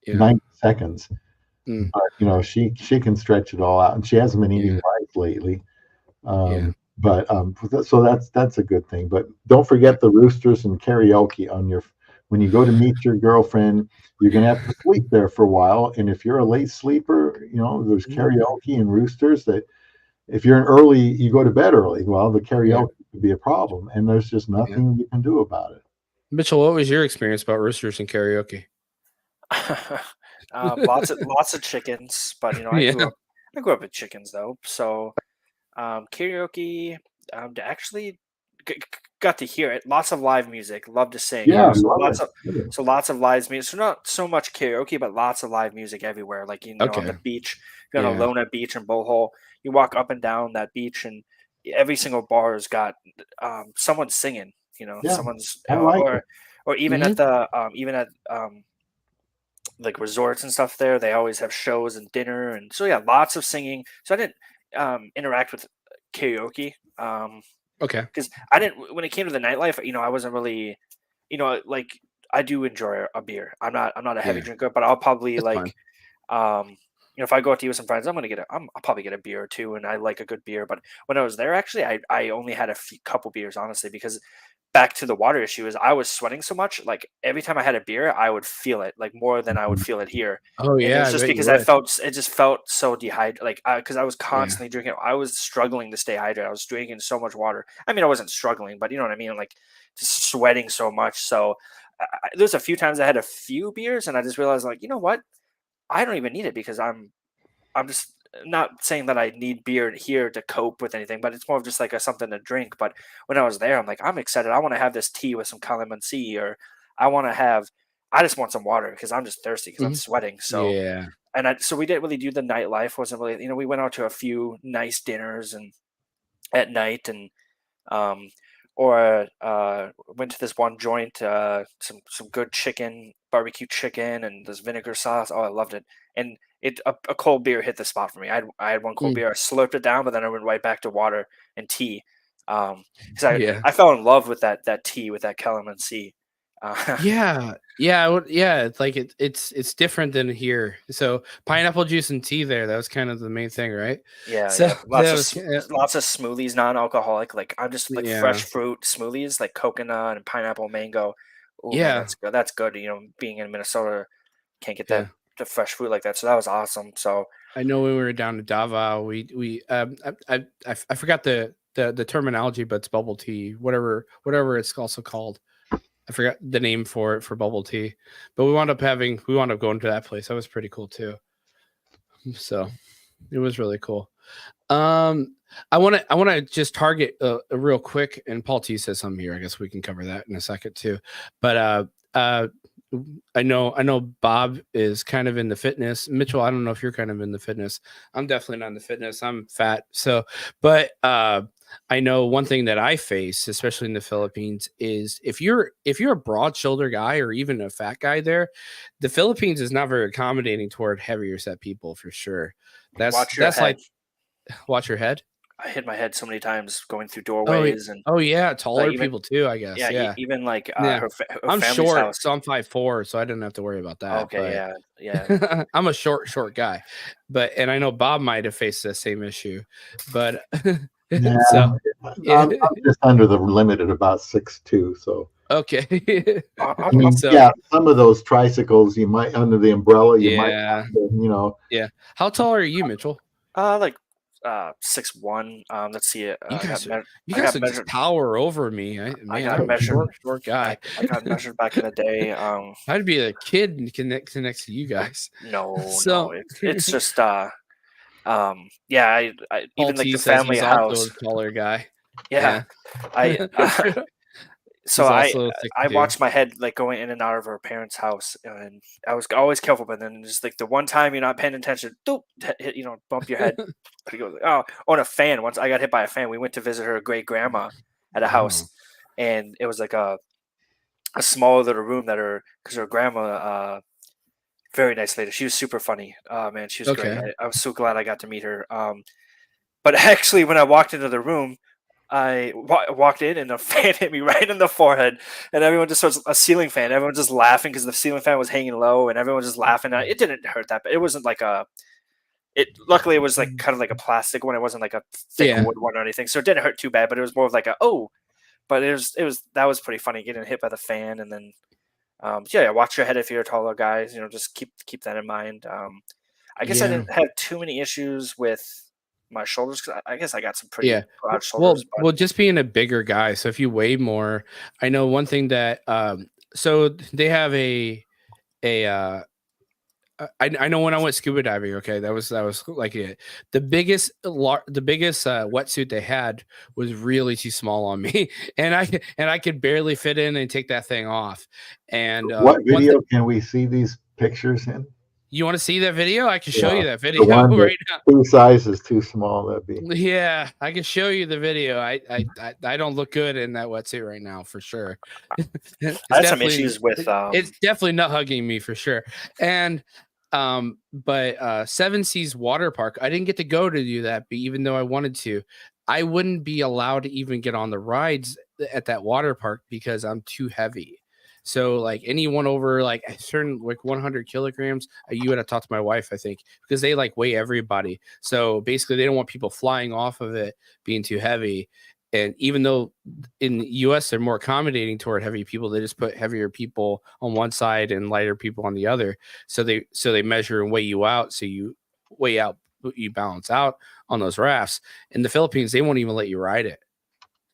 90 seconds. Mm. But she can stretch it all out, and she hasn't been eating right lately. But so that's a good thing. But don't forget the roosters and karaoke when you go to meet your girlfriend. You're gonna have to sleep there for a while, and if you're a late sleeper, there's karaoke and roosters that. If you're an early, you go to bed early. Well, the karaoke could be a problem, and there's just nothing you can do about it. Mitchell, what was your experience about roosters and karaoke? Lots of chickens, but I grew up with chickens though. So karaoke, actually got to hear it. Lots of live music. Love to sing. Yeah, lots of live music. So not so much karaoke, but lots of live music everywhere. Like on the beach, you're on Lona Beach and Bohol. You walk up and down that beach, and every single bar has got someone singing. Someone's or even at the like resorts and stuff there, they always have shows and dinner, and so lots of singing. So I didn't interact with karaoke because I didn't when it came to the nightlife. I wasn't really like I do enjoy a beer. I'm not a heavy drinker, but I'll probably if I go out to eat with some friends, I'll probably get a beer or two, and I like a good beer. But when I was there, actually, I only had a couple beers, honestly, because back to the water issue is I was sweating so much. Like every time I had a beer, I would feel it like more than I would feel it here. Oh yeah, and it's just because it just felt so dehydrated. Like because I was constantly drinking. I was struggling to stay hydrated. I was drinking so much water. I mean, I wasn't struggling, but you know what I mean. Like just sweating so much. So there's a few times I had a few beers, and I just realized, like, you know what, I don't even need it because I'm just not saying that I need beer here to cope with anything, but it's more of just like something to drink. But when I was there, I'm like, I'm excited. I want to have this tea with some calamansi, or I just want some water because I'm just thirsty because I'm sweating. So, so we didn't really do the nightlife. Wasn't really, we went out to a few nice dinners and at night and, went to this one joint, some good barbecue chicken and this vinegar sauce. Oh, I loved it. And a cold beer hit the spot for me. I had one cold beer. I slurped it down, but then I went right back to water and tea. Because I fell in love with that tea with that calamansi. It's like it's different than here. So pineapple juice and tea there. That was kind of the main thing, right? Lots of smoothies, non-alcoholic. Like I'm just like fresh fruit smoothies, like coconut and pineapple, mango. Ooh, man, that's good. That's good. Being in Minnesota, can't get the fresh fruit like that. So that was awesome. So I know when we were down to Davao, we I forgot the terminology, but it's bubble tea, whatever it's also called. I forgot the name for bubble tea, but we wound up going to that place. That was pretty cool too. So it was really cool. I want to just target a real quick, and Paul T says something here. I guess we can cover that in a second too. But I know Bob is kind of in the fitness. Mitchell, I don't know if you're kind of in the fitness. I'm definitely not in the fitness. I'm fat. So, but I know one thing that I face, especially in the Philippines, is if you're a broad shoulder guy or even a fat guy there, the Philippines is not very accommodating toward heavier set people for sure. Watch your head. Like watch your head. I hit my head so many times going through doorways and yeah, taller people too, I guess. Yeah, even like Yeah. her I'm family's short, house. so I'm 5'4", so I didn't have to worry about that. Okay, yeah. I'm a short guy, and I know Bob might have faced the same issue, but Yeah, so I'm just under the limit at about 6'2", so. okay. I mean, yeah, some of those tricycles you might under the umbrella, you might have to, you know. Yeah. How tall are you, Mitchell? Like 6'1". Let's see it. You guys just tower over me. I'm a short guy. I got measured back in the day. I'd be a kid next to you guys. No, it's just I even like the family house. Taller guy. Yeah. So I watched my head like going in and out of her parents' house, and I was always careful. But then just like the one time you're not paying attention, hit, bump your head. On a fan. Once I got hit by a fan. We went to visit her great grandma at a house, and it was like a small little room because her grandma, very nice lady. She was super funny. Man, she was great. I was so glad I got to meet her. But actually, when I walked into the room, I walked in and a fan hit me right in the forehead, and everyone just starts a ceiling fan. Everyone just laughing because the ceiling fan was hanging low, and everyone just laughing. It didn't hurt that, but it wasn't like luckily it was like kind of like a plastic one. It wasn't like a thick wood one or anything, so it didn't hurt too bad. But it was more of like but that was pretty funny getting hit by the fan, and then watch your head if you're a taller guy. Just keep that in mind. I guess I didn't have too many issues with my shoulders because I guess I got some pretty broad shoulders. Well, just being a bigger guy, so if you weigh more, I know one thing that so they have I know when I went scuba diving, okay, that was like it. The biggest wetsuit they had was really too small on me, and I could barely fit in and take that thing off. And what video can we see these pictures in? You want to see that video? I can show you that video right now. 2 sizes too small. That'd be. Yeah, I can show you the video. I don't look good in that wetsuit right now for sure. I had some issues with. It's definitely not hugging me for sure. And but Seven Seas Water Park, I didn't get to go to do that, but even though I wanted to, I wouldn't be allowed to even get on the rides at that water park because I'm too heavy. So like anyone over like a certain like 100 kilograms, you would have talked to my wife, I think, because they like weigh everybody. So basically they don't want people flying off of it being too heavy. And even though in the US they're more accommodating toward heavy people, they just put heavier people on one side and lighter people on the other. So they measure and weigh you out. So you weigh out, you balance out on those rafts. In the Philippines, they won't even let you ride it.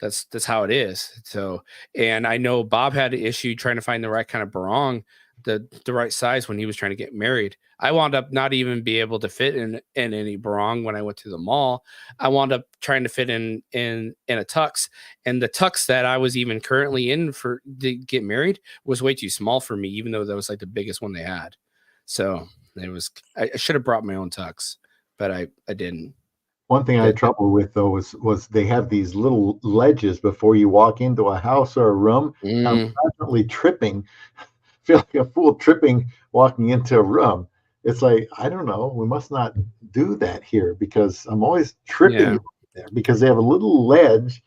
That's how it is. So, and I know Bob had an issue trying to find the right kind of barong, the right size when he was trying to get married. I wound up not even be able to fit in any barong when I went to the mall. I wound up trying to fit in a tux, and the tux that I was even currently in to get married was way too small for me, even though that was like the biggest one they had. So I should have brought my own tux, but I didn't. One thing I had trouble with though was they have these little ledges before you walk into a house or a room. I'm constantly tripping, feel like a fool tripping walking into a room. It's like, I don't know, we must not do that here because I'm always tripping there because they have a little ledge.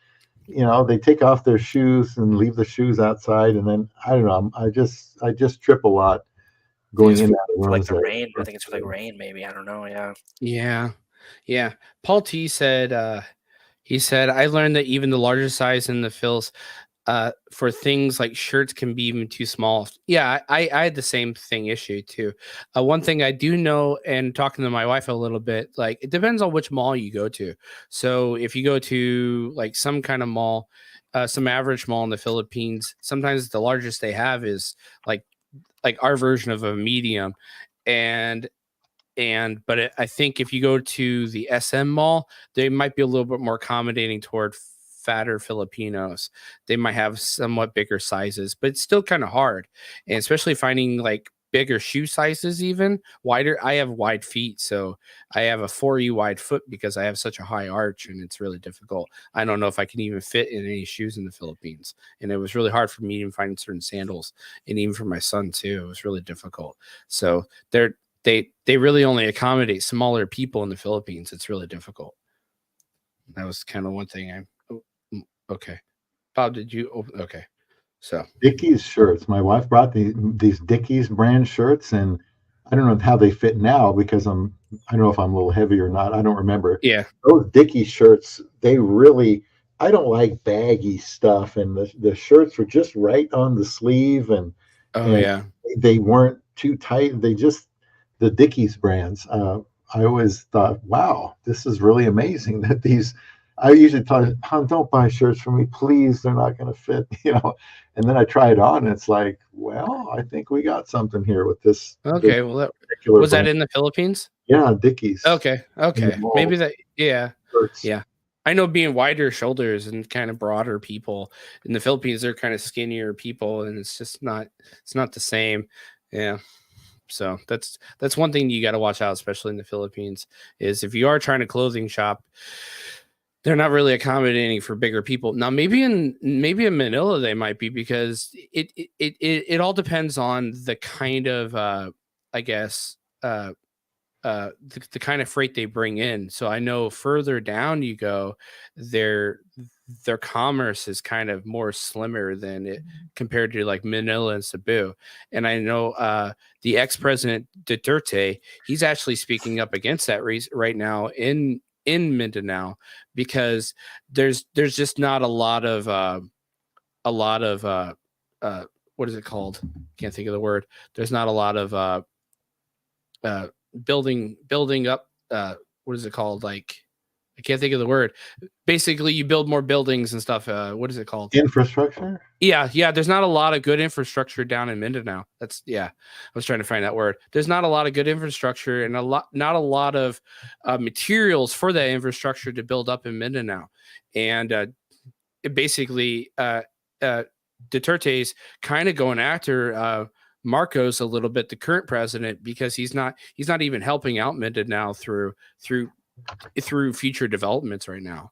They take off their shoes and leave the shoes outside, and then I don't know. I just trip a lot going in that room. Like the rain, I think it's for like rain, maybe. I don't know. Yeah. Paul T said, he said, I learned that even the larger size in the fills for things like shirts can be even too small. Yeah, I had the same issue too. One thing I do know, and talking to my wife a little bit, like it depends on which mall you go to. So if you go to like some kind of mall, some average mall in the Philippines. Sometimes the largest they have is like our version of a medium, and I think if you go to the SM mall, they might be a little bit more accommodating toward fatter Filipinos. They might have somewhat bigger sizes, but it's still kind of hard, and especially finding like bigger shoe sizes, even wider. I have wide feet, so I have a 4E wide foot because I have such a high arch, and it's really difficult. I don't know if I can even fit in any shoes in the Philippines, and it was really hard for me to find certain sandals, and even for my son too. It was really difficult. So they really only accommodate smaller people in the Philippines. It's really difficult. That was kind of one thing. Okay, Bob, did you open? Okay, so Dickies shirts. My wife brought these Dickies brand shirts, and I don't know how they fit now because I don't know if I'm a little heavy or not. I don't remember. yeah, Those Dickies shirts, they really. I don't like baggy stuff, and the shirts were just right on the sleeve, and yeah, they weren't too tight. The Dickies brands. I always thought, wow, this is really amazing that these. I usually tell Hon, don't buy shirts for me, please. They're not going to fit, And then I try it on, and it's like, well, I think we got something here with this. okay. This Well, particular was that brand. in the Philippines? Yeah, Dickies. Okay, maybe that. Yeah, Shirts. yeah. I know being wider shoulders and kind of broader people in the Philippines, they're kind of skinnier people, and it's just not. It's not the same. Yeah. So that's one thing you got to watch out, especially in the Philippines, is if you are trying to clothing shop, they're not really accommodating for bigger people. Now, maybe in Manila they might be, because it all depends on the kind of I guess the kind of freight they bring in. So I know further down you go, their commerce is kind of more slimmer than it compared to like Manila and Cebu. And I know the ex-president Duterte, he's actually speaking up against that right now in Mindanao, because there's just not a lot of what is it called? Can't think of the word. There's not a lot of building up what is it called, like I can't think of the word. Basically you build more buildings and stuff. What is it called? Infrastructure. Yeah, there's not a lot of good infrastructure down in Mindanao. I was trying to find that word. There's not a lot of good infrastructure, and not a lot of materials for that infrastructure to build up in Mindanao. And it basically Duterte's kind of going after Marcos a little bit, the current president, because he's not even helping out Mindanao through future developments right now.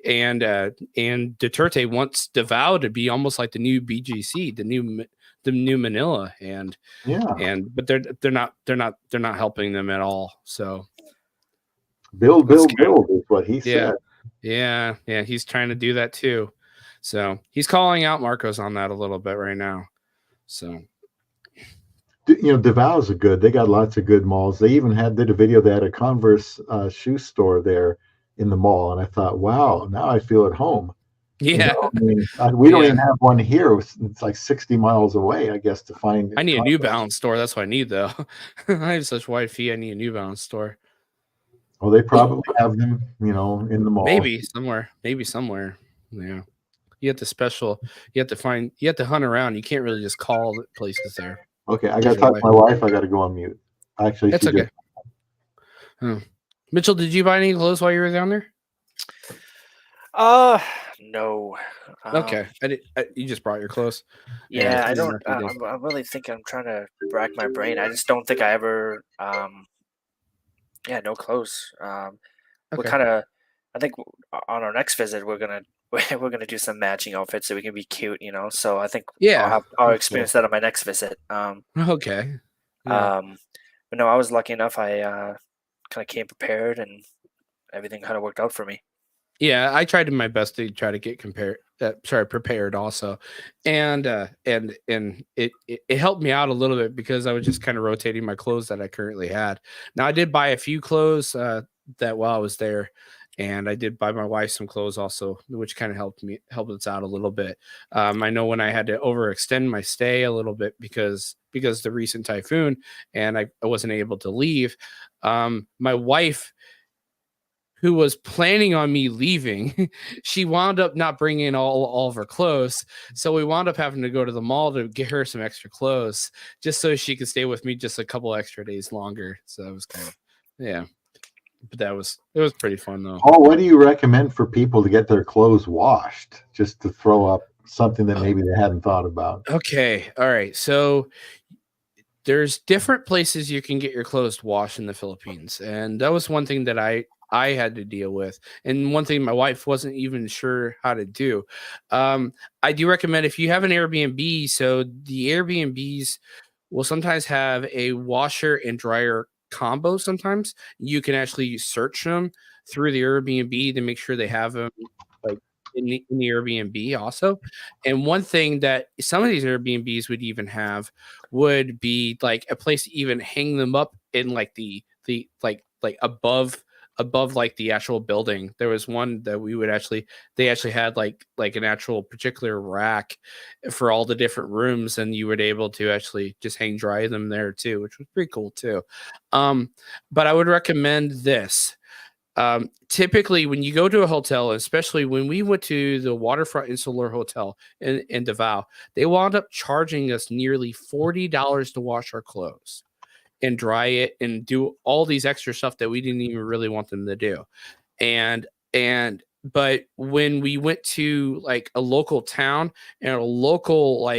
And Duterte wants Davao to be almost like the new BGC, the new Manila, but they're not helping them at all. So build is what he said. Yeah, he's trying to do that too. So he's calling out Marcos on that a little bit right now. So Davao's good. They got lots of good malls. They even did a video. They had a Converse shoe store there in the mall, and I thought, wow, now I feel at home. Yeah, we don't even have one here. It's like 60 miles away, I guess, to find. I need a New Balance store. That's what I need, though. I have such wide feet. I need a New Balance store. Well, they probably have them, in the mall. Maybe somewhere. Yeah. You have to hunt around. You can't really just call places there. Okay, I got to talk to my wife. I got to go on mute. Actually, that's okay. Mitchell, did you buy any clothes while you were down there? No. Okay, you just brought your clothes. Yeah, I don't. I really think I'm trying to rack my brain. I just don't think I ever. No clothes. We're kind of. I think on our next visit we're gonna do some matching outfits so we can be cute, So I think I'll experience that on my next visit. Okay. Yeah. But no, I was lucky enough. I kind of came prepared, and everything kind of worked out for me. Yeah, I tried my best to try to get prepared also, and it helped me out a little bit because I was just kind of rotating my clothes that I currently had. Now I did buy a few clothes that while I was there, and I did buy my wife some clothes also, which kind of helped us out a little bit. I know when I had to overextend my stay a little bit because the recent typhoon, and I wasn't able to leave. My wife who was planning on me leaving, she wound up not bringing all of her clothes. So we wound up having to go to the mall to get her some extra clothes just so she could stay with me just a couple extra days longer. So it was kind of, yeah. But it was pretty fun though. Oh, what do you recommend for people to get their clothes washed? Just to throw up something that maybe they hadn't thought about. Okay. All right. So there's different places you can get your clothes washed in the Philippines. And that was one thing that I had to deal with. And one thing my wife wasn't even sure how to do. I do recommend if you have an Airbnb, so the Airbnbs will sometimes have a washer and dryer combo. Sometimes you can actually search them through the Airbnb to make sure they have them like in the Airbnb also. And one thing that some of these Airbnbs would even have would be like a place to even hang them up in like the like above like the actual building. There was one that they actually had like an actual particular rack for all the different rooms, and you were able to actually just hang dry them there too, which was pretty cool too. But I would recommend this. Typically when you go to a hotel, especially when we went to the Waterfront Insular Hotel in Davao, they wound up charging us nearly $40 to wash our clothes and dry it and do all these extra stuff that we didn't even really want them to do. But when we went to like a local town and a local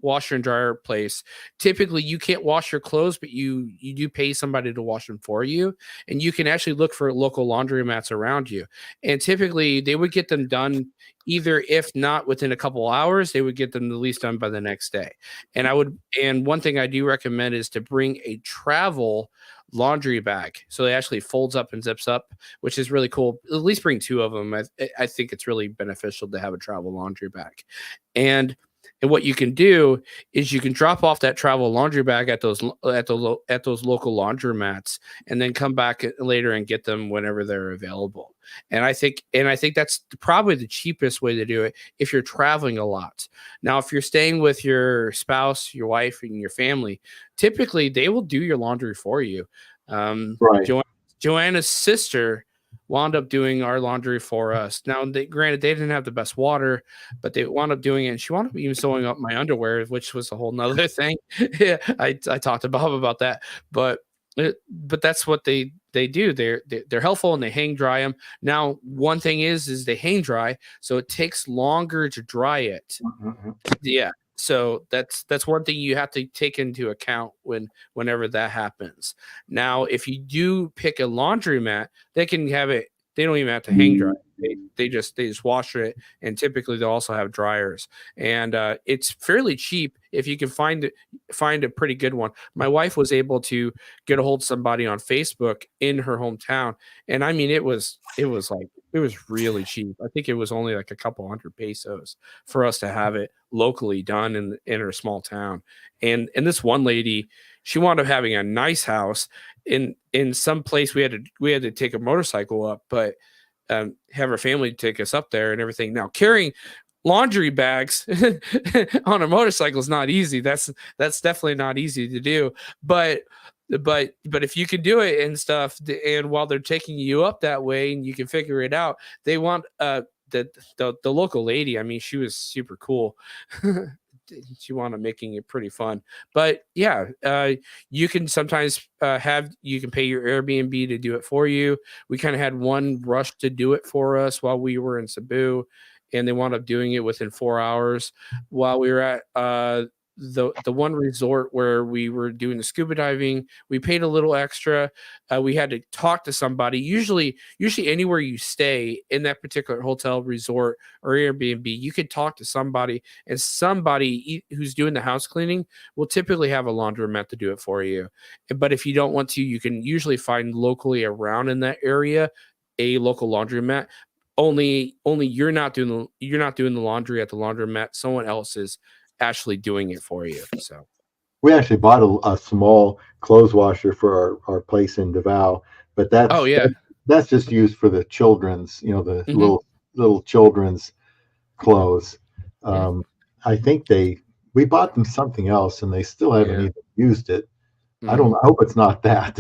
washer and dryer place, typically you can't wash your clothes, but you do pay somebody to wash them for you, and you can actually look for local laundromats around you, and typically they would get them done either, if not within a couple hours, they would get them at least done by the next day. And one thing I do recommend is to bring a travel laundry bag, so it actually folds up and zips up, which is really cool. At least bring two of them. I think it's really beneficial to have a travel laundry bag. And what you can do is you can drop off that travel laundry bag at those local laundromats, and then come back later and get them whenever they're available. And I think that's probably the cheapest way to do it if you're traveling a lot. Now, if you're staying with your spouse, your wife, and your family, typically they will do your laundry for you. Right. Joanna's sister wound up doing our laundry for us. Now, granted, they didn't have the best water, but they wound up doing it. And she wound up even sewing up my underwear, which was a whole nother thing. Yeah, I talked to Bob about that, but that's what they do. They're helpful, and they hang dry them. Now, one thing is they hang dry, so it takes longer to dry it. Mm-hmm. Yeah. So that's one thing you have to take into account whenever that happens. Now, if you do pick a laundromat, they can have it. They don't even have to hang dry. They just wash it, and typically they'll also have dryers. And it's fairly cheap if you can find a pretty good one. My wife was able to get a hold of somebody on Facebook in her hometown, and I mean it was really cheap. I think it was only like a couple hundred pesos for us to have it locally done in her small town. And this one lady, she wound up having a nice house in some place. We had to take a motorcycle up, but have her family take us up there and everything. Now, carrying laundry bags on a motorcycle is not easy. That's definitely not easy to do. But if you can do it and stuff, and while they're taking you up that way and you can figure it out, they want the local lady. I mean, she was super cool. She wound up making it pretty fun. But yeah, you can sometimes you can pay your Airbnb to do it for you. We kind of had one rush to do it for us while we were in Cebu, and they wound up doing it within 4 hours while we were at the one resort where we were doing the scuba diving. We paid a little extra. We had to talk to somebody. Usually anywhere you stay in that particular hotel, resort, or Airbnb, you could talk to somebody, and somebody who's doing the house cleaning will typically have a laundromat to do it for you. But if you don't want to, you can usually find locally around in that area a local laundromat. Only you're not doing the laundry at the laundromat. Someone else is actually doing it for you. So we actually bought a small clothes washer for our place in Davao, but that's just used for the children's, the little children's clothes. I think we bought them something else, and they still haven't even used it. I don't know. I hope it's not that.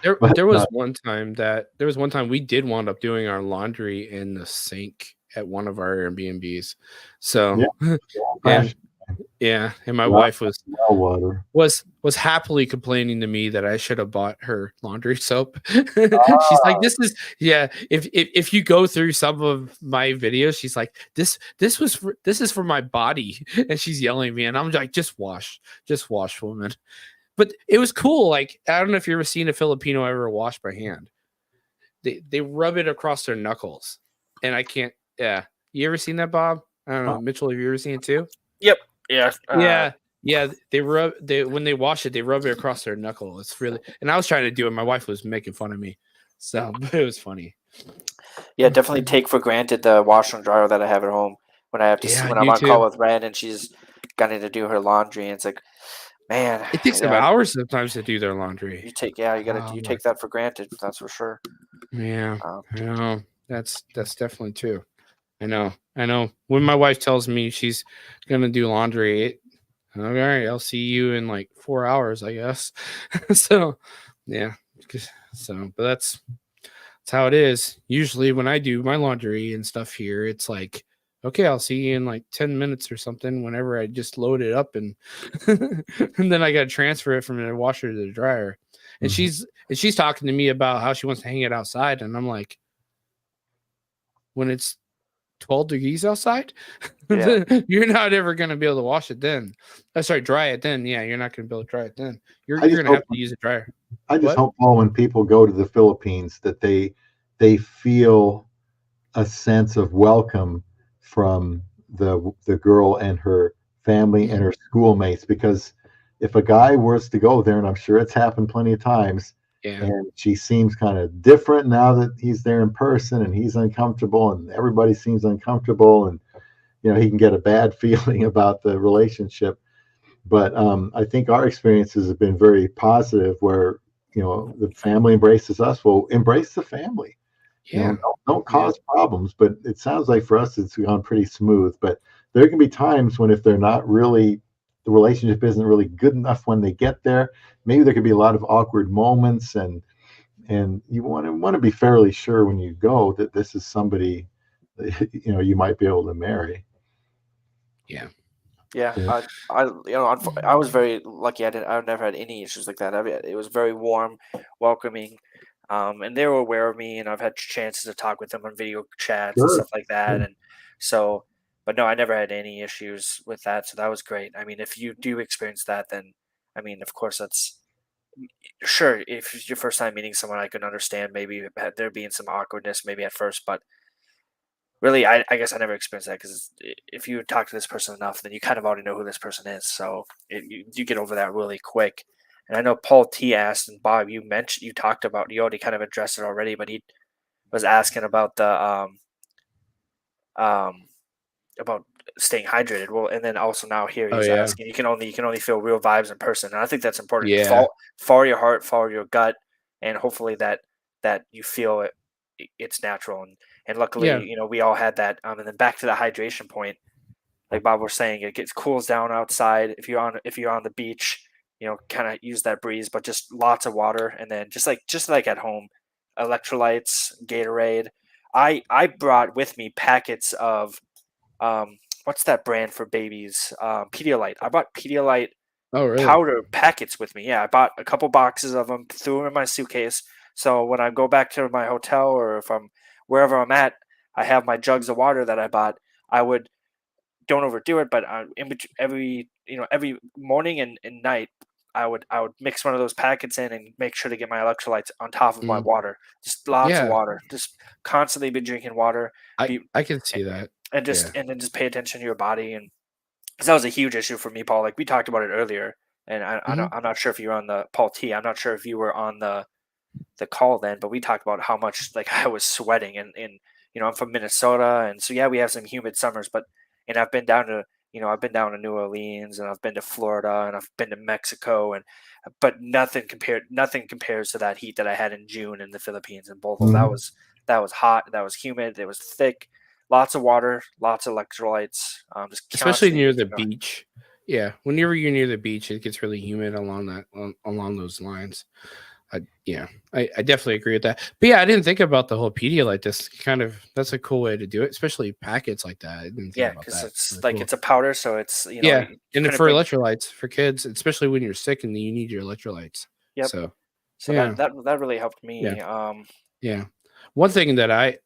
There was one time we did wind up doing our laundry in the sink at one of our Airbnbs. So and and my wife was well water. Was happily complaining to me that I should have bought her laundry soap. She's like, "This is If you go through some of my videos, she's like, this is for my body," and she's yelling at me, and I'm like, just wash, woman." But it was cool. Like, I don't know if you ever seen a Filipino ever wash by hand. They rub it across their knuckles, and I can't. Yeah, you ever seen that, Bob? I don't know, Mitchell. Have you ever seen it too? Yep. Yeah. Yeah. When they wash it, they rub it across their knuckle. It's really, and I was trying to do it. My wife was making fun of me, so but it was funny. Yeah, definitely take for granted the washer and dryer that I have at home when I have to when I'm on call with Ren and she's got to do her laundry. And it's like, man, it takes them hours sometimes to do their laundry. You take that for granted. That's for sure. Yeah, I know. That's definitely true. I know. When my wife tells me she's gonna do laundry, all right, I'll see you in like 4 hours, I guess. So, yeah. So, but that's how it is. Usually, when I do my laundry and stuff here, it's like, okay, I'll see you in like 10 minutes or something. Whenever I just load it up and and then I got to transfer it from the washer to the dryer. And she's talking to me about how she wants to hang it outside, and I'm like, when it's 12 degrees outside, you're not ever going to be able to wash it then. Dry it then. Yeah, you're not going to be able to dry it then. You're going to have to use a dryer. I just hope, Paul, when people go to the Philippines, that they feel a sense of welcome from the girl and her family and her schoolmates. Because if a guy was to go there, and I'm sure it's happened plenty of times, and she seems kind of different now that he's there in person, and he's uncomfortable, and everybody seems uncomfortable, and he can get a bad feeling about the relationship. But I think our experiences have been very positive, where the family embraces us. Well, embrace the family. Don't cause problems. But it sounds like for us it's gone pretty smooth. But there can be times when, if they're not really, the relationship isn't really good enough when they get there, maybe there could be a lot of awkward moments, and you want to be fairly sure when you go that this is somebody that, you might be able to marry. I was very lucky. I've never had any issues like that. It was very warm, welcoming, and they were aware of me, and I've had chances to talk with them on video chats and stuff like that. And so, but no, I never had any issues with that. So that was great. I mean, if you do experience that, then of course that's sure. If it's your first time meeting someone, I can understand maybe there being some awkwardness maybe at first, but really, I guess I never experienced that, because if you talk to this person enough, then you kind of already know who this person is. So you get over that really quick. And I know Paul T asked, and Bob, you already kind of addressed it already, but he was asking about the about staying hydrated. Well, and then also now here he's asking, you can only feel real vibes in person, and I think that's important. Yeah. Follow your heart, follow your gut, and hopefully that you feel it's natural. And luckily, we all had that. And then back to the hydration point, like Bob was saying, it cools down outside. If you're on the beach, kind of use that breeze, but just lots of water. And then just like at home, electrolytes, Gatorade. I brought with me packets of what's that brand for babies? Pedialyte. I bought Pedialyte powder packets with me. Yeah, I bought a couple boxes of them, threw them in my suitcase. So when I go back to my hotel, or if I'm wherever I'm at, I have my jugs of water that I bought. Don't overdo it, but every morning and night, I would mix one of those packets in and make sure to get my electrolytes on top of my water. Just lots of water. Just constantly be drinking water. I can see that. And then just pay attention to your body. And because that was a huge issue for me, Paul. Like we talked about it earlier, and I'm not sure if you were on the Paul T. I'm not sure if you were on the call then, but we talked about how much like I was sweating, and I'm from Minnesota, and so we have some humid summers, and I've been down to New Orleans, and I've been to Florida, and I've been to Mexico, but nothing compares to that heat that I had in June in the Philippines. And both of that was hot, that was humid, it was thick, lots of water, lots of electrolytes, just especially near the beach. Yeah, whenever you're near the beach, it gets really humid along those lines. I definitely agree with that. But yeah, I didn't think about the whole Pedialyte. This that's a cool way to do it, especially packets like that. I didn't think Yeah, about because that. it's Really like cool. it's a powder, so it's Yeah, you and then couldn't for bring. electrolytes for kids, especially when you're sick and you need your electrolytes. Yep. So So yeah, that really helped yeah. me. Yeah. One thing that I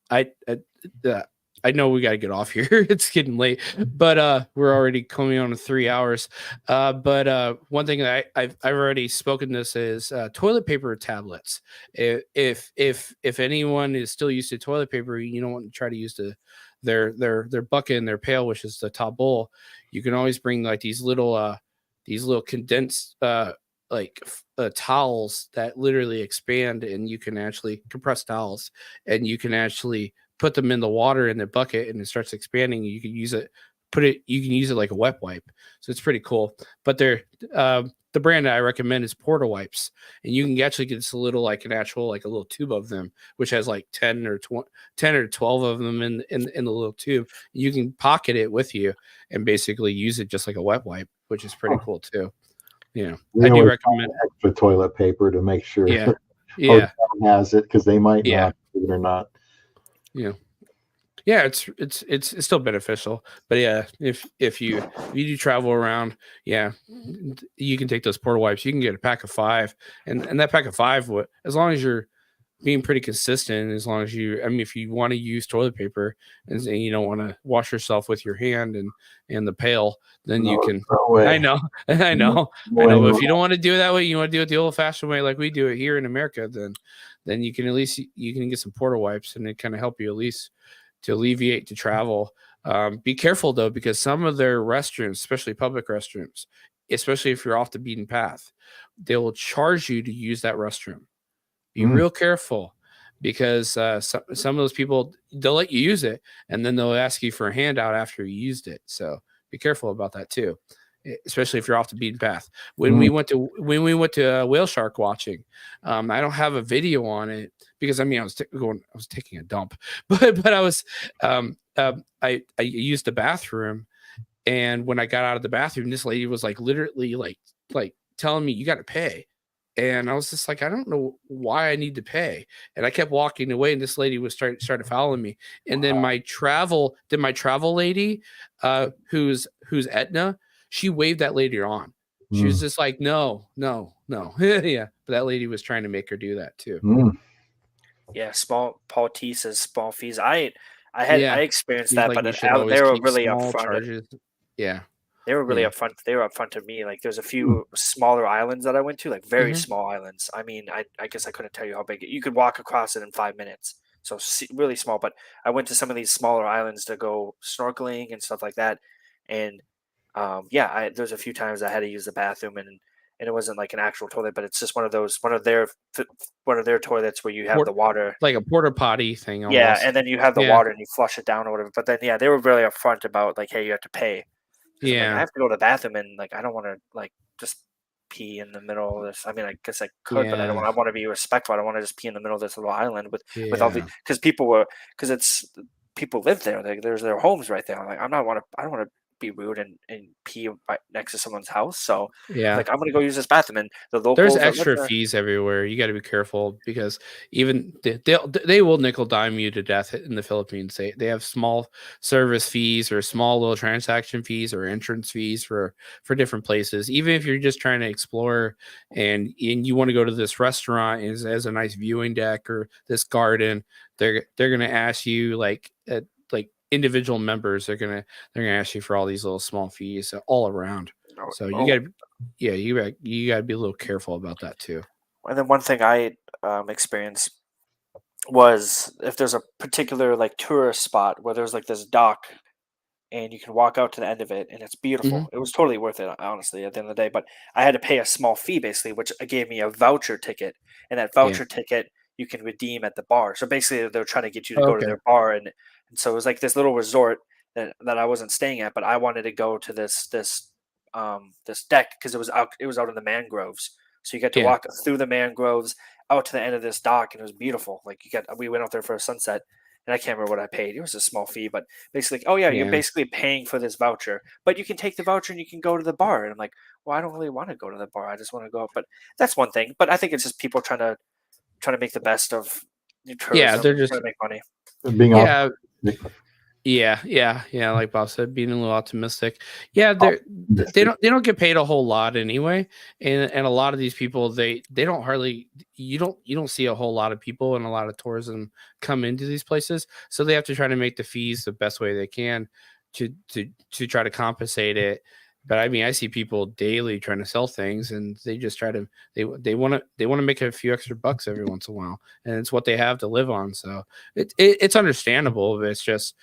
know we got to get off here. It's getting late, but we're already coming on to 3 hours. But one thing that I've already spoken this is toilet paper tablets. If anyone is still used to toilet paper, you don't want to try to use their bucket and their pail, which is the top bowl. You can always bring like these little condensed towels that literally expand, and you can actually compress towels, and you can actually put them in the water in the bucket, and it starts expanding. You can use it, you can use it like a wet wipe. So it's pretty cool. But the brand that I recommend is Porta Wipes, and you can actually get this little like an actual like a little tube of them, which has like 10 or 12 of them in the little tube. You can pocket it with you and basically use it just like a wet wipe, which is pretty cool too. Yeah, We I do always recommend. buy extra toilet paper to make sure Yeah, hotel yeah, has it, because they might yeah, not, believe it or not. yeah, yeah. It's still beneficial, but yeah, if you do travel around, yeah, you can take those porta wipes. You can get a pack of 5, and that pack of 5, as long as you're being pretty consistent, as long as I mean, if you want to use toilet paper and you don't want to wash yourself with your hand and the pail, then you No, can. no way. I know, I No know, way in But the if you don't want to do it that way, you want to do it the old-fashioned way, like we do it here in America, then you can at least you can get some porta wipes, and it kind of help you at least to alleviate to travel. Be careful though, because some of their restrooms, especially public restrooms, especially if you're off the beaten path, they will charge you to use that restroom. Be Mm. real careful, because some of those people, they'll let you use it, and then they'll ask you for a handout after you used it. So be careful about that too, especially if you're off the beaten path. When we went to whale shark watching, I don't have a video on it because I mean I was taking a dump, but I was I used the bathroom, and when I got out of the bathroom, this lady was like literally like telling me you got to pay. And I was just like, I don't know why I need to pay. And I kept walking away, and this lady was started following me. And then my travel lady, who's Etna, she waved that lady on. She was just like, no. Yeah. But that lady was trying to make her do that too. Yeah, small Paul T says small fees. I Yeah. experienced He's that, like, but you should they always were keep really small upfront. charges. Yeah. They were really Yeah. upfront. They were upfront to me. Like there's a few smaller islands that I went to, like very Mhm. small islands. I mean, I guess I couldn't tell you how big. You could walk across it in 5 minutes. So really small. But I went to some of these smaller islands to go snorkeling and stuff like that. And yeah, there's a few times I had to use the bathroom, and it wasn't like an actual toilet, but it's just one of their toilets where you have the water. Like a porta potty thing Yeah, almost. and then you have the Yeah. water and you flush it down or whatever. But then yeah, they were really upfront about like, hey, you have to pay. Because I'm like, I Yeah. have to go to the bathroom, and like I don't want to like just pee in the middle of this. I mean, I guess I could, but I don't Yeah. want. I want to be respectful. I don't want to just pee in the middle of this little island with all the Yeah. because it's people live there. There's their homes right there. I'm like, I don't want to be rude and pee right next to someone's house. So Yeah. like I'm gonna go use this bathroom, and the There's locals that live extra there. fees everywhere. You got to be careful, because even they will nickel dime you to death in the Philippines. They have small service fees or small little transaction fees or entrance fees for different places. Even if you're just trying to explore and you want to go to this restaurant as a nice viewing deck or this garden, they're gonna ask you like individual members. They're gonna ask you for all these little small fees all around. So you Oh, got to yeah, you got to be a little careful about that too. and then one thing I experienced was if there's a particular like tourist spot where there's like this dock and you can walk out to the end of it and it's Mhm. beautiful. It was totally worth it, honestly, at the end of the day. But I had to pay a small fee basically, which gave me a voucher ticket, and that Yeah. voucher ticket you can redeem at the bar. So basically, they're trying to get you to go to Okay. their bar, and so it was like this little resort that I wasn't staying at, but I wanted to go to this deck because it was out in the mangroves. So you get to Yeah. walk through the mangroves out to the end of this dock, and it was beautiful. Like we went out there for a sunset, and I can't remember what I paid. It was a small fee, but basically, oh yeah, you're basically paying for this voucher, but you can take the voucher and you can go to the bar. And I'm like, well, I don't really want to go to the bar. I just want to go. But that's one thing. But I think it's just people trying to make the best of tourism, they're just trying to make money. Being yeah. Like Bob said, being a little optimistic. Yeah, they don't get paid a whole lot anyway, and a lot of these people they don't hardly you don't see a whole lot of people and a lot of tourism come into these places, so they have to try to make the fees the best way they can to try to compensate it. But I mean, I see people daily trying to sell things, and they just try to they want to make a few extra bucks every once in a while, and it's what they have to live on. So it's understandable, but it's just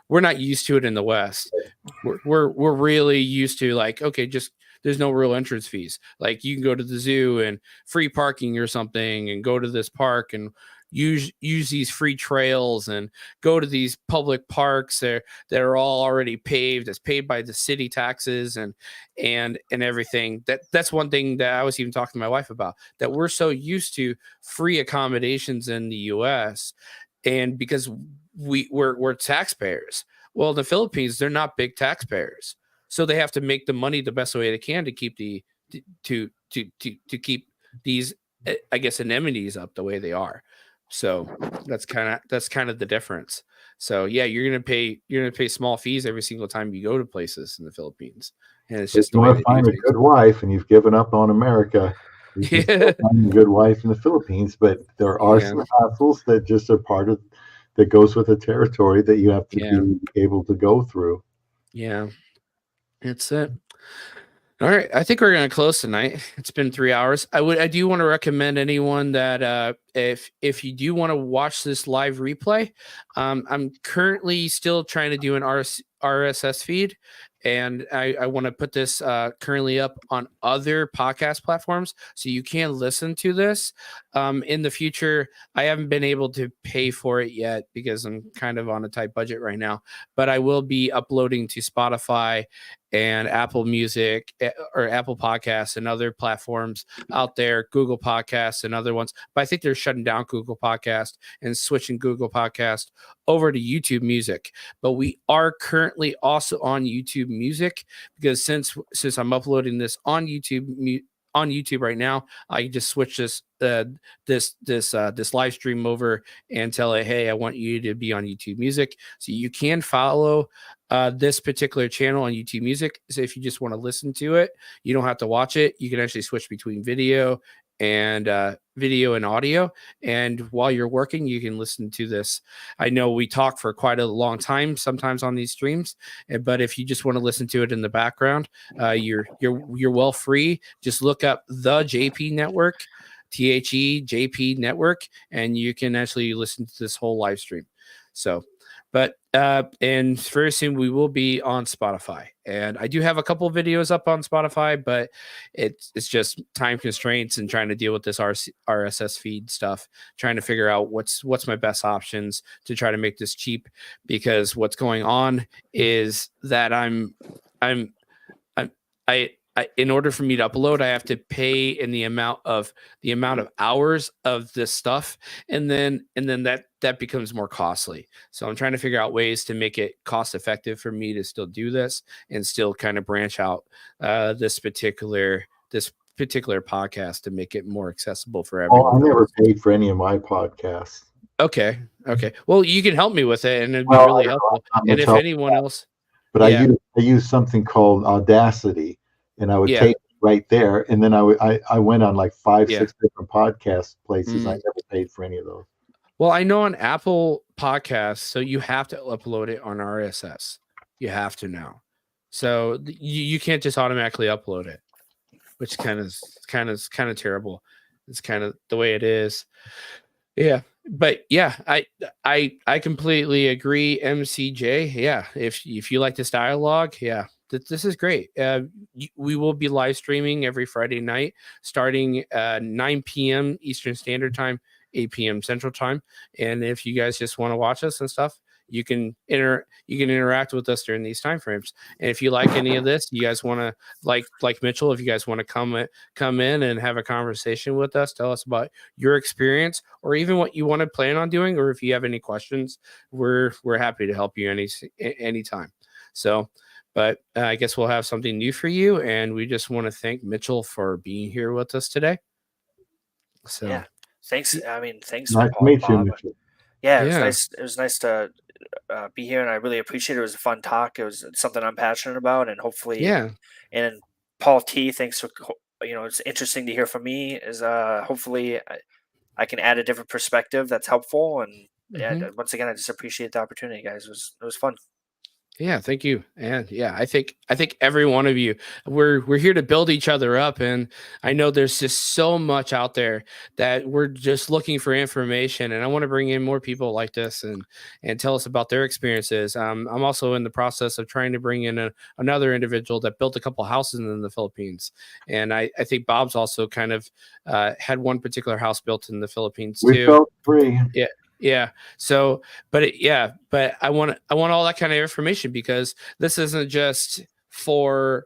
we're not used to it in the West. We're really used to, like, okay, just there's no real entrance fees. Like, you can go to the zoo and free parking or something, and go to this park and use these free trails and go to these public parks that are all already paved, that's paid by the city taxes and everything. That's one thing that I was even talking to my wife about, that we're so used to free accommodations in the US, and because we're taxpayers. Well, in the Philippines, they're not big taxpayers, so they have to make the money the best way they can to keep to keep these, I guess, amenities up the way they are. So that's kind of the difference. So yeah, you're gonna pay small fees every single time you go to places in the Philippines, and it's just if you want to find a good wife and you've given up on America, you can still find a good wife in the Philippines. But there are some hassles that just are part of that goes with the territory that you have to be able to go through. Yeah, that's it. All right, I think we're going to close tonight. It's been 3 hours. I do want to recommend anyone that if you do want to watch this live replay, I'm currently still trying to do an RSS feed, and I want to put this currently up on other podcast platforms, so you can listen to this. In the future, I haven't been able to pay for it yet because I'm kind of on a tight budget right now, but I will be uploading to Spotify and Apple Music or Apple Podcasts and other platforms out there, Google Podcasts and other ones. But I think they're shutting down Google Podcast and switching Google Podcast over to YouTube Music. But we are currently also on YouTube Music, because since I'm uploading this on YouTube right now, I just switch this live stream over and tell it, hey, I want you to be on YouTube Music. So you can follow this particular channel on YouTube Music. So if you just want to listen to it, you don't have to watch it. You can actually switch between video and audio, and while you're working, you can listen to this. I know we talk for quite a long time sometimes on these streams, but if you just want to listen to it in the background, you're well free. Just look up the JP Network, JP Network, and you can actually listen to this whole live stream. So, but and very soon we will be on Spotify, and I do have a couple videos up on Spotify, but it's just time constraints and trying to deal with this RSS feed stuff, trying to figure out what's my best options to try to make this cheap, because what's going on is that I in order for me to upload, I have to pay in the amount of hours of this stuff, and then that becomes more costly. So I'm trying to figure out ways to make it cost effective for me to still do this and still kind of branch out this particular podcast to make it more accessible for everyone. I never paid for any of my podcasts. Okay. Well, you can help me with it, and it'd be really helpful. And if anyone else, but I use something called Audacity. And I would tape right there, and then I went on like 5-6 different podcast places. I never paid for any of those. Well, I know on Apple Podcasts, so you have to upload it on RSS. You have to now, so you can't just automatically upload it, which kind of terrible. It's kind of the way it is. Yeah, but yeah, I completely agree, MCJ. Yeah, if you like this dialogue, this is great. We will be live streaming every Friday night, starting 9 p.m. Eastern Standard Time, 8 p.m. Central Time. And if you guys just want to watch us and stuff, you can interact with us during these time frames. And if you like any of this, you guys want to like Mitchell, if you guys want to come in and have a conversation with us, tell us about your experience or even what you want to plan on doing, or if you have any questions, we're happy to help you anytime. So, but I guess we'll have something new for you, and we just want to thank Mitchell for being here with us today. So yeah, thanks. I mean, thanks, Nice to Paul and meet you, Bob. Mitchell. Yeah, it was Yeah. nice. It was nice to be here, and I really appreciate it. It was a fun talk. It was something I'm passionate about, and hopefully, yeah, and Paul T, thanks for it's interesting to hear from me. Is hopefully I can add a different perspective that's helpful. And yeah, once again, I just appreciate the opportunity, guys. It was fun. Yeah, thank you. And yeah, I think every one of you, we're here to build each other up. And I know there's just so much out there that we're just looking for information. And I want to bring in more people like this and tell us about their experiences. I'm also in the process of trying to bring in another individual that built a couple houses in the Philippines. And I think Bob's also kind of had one particular house built in the Philippines We too. built 3. Yeah. So, but I want all that kind of information, because this isn't just for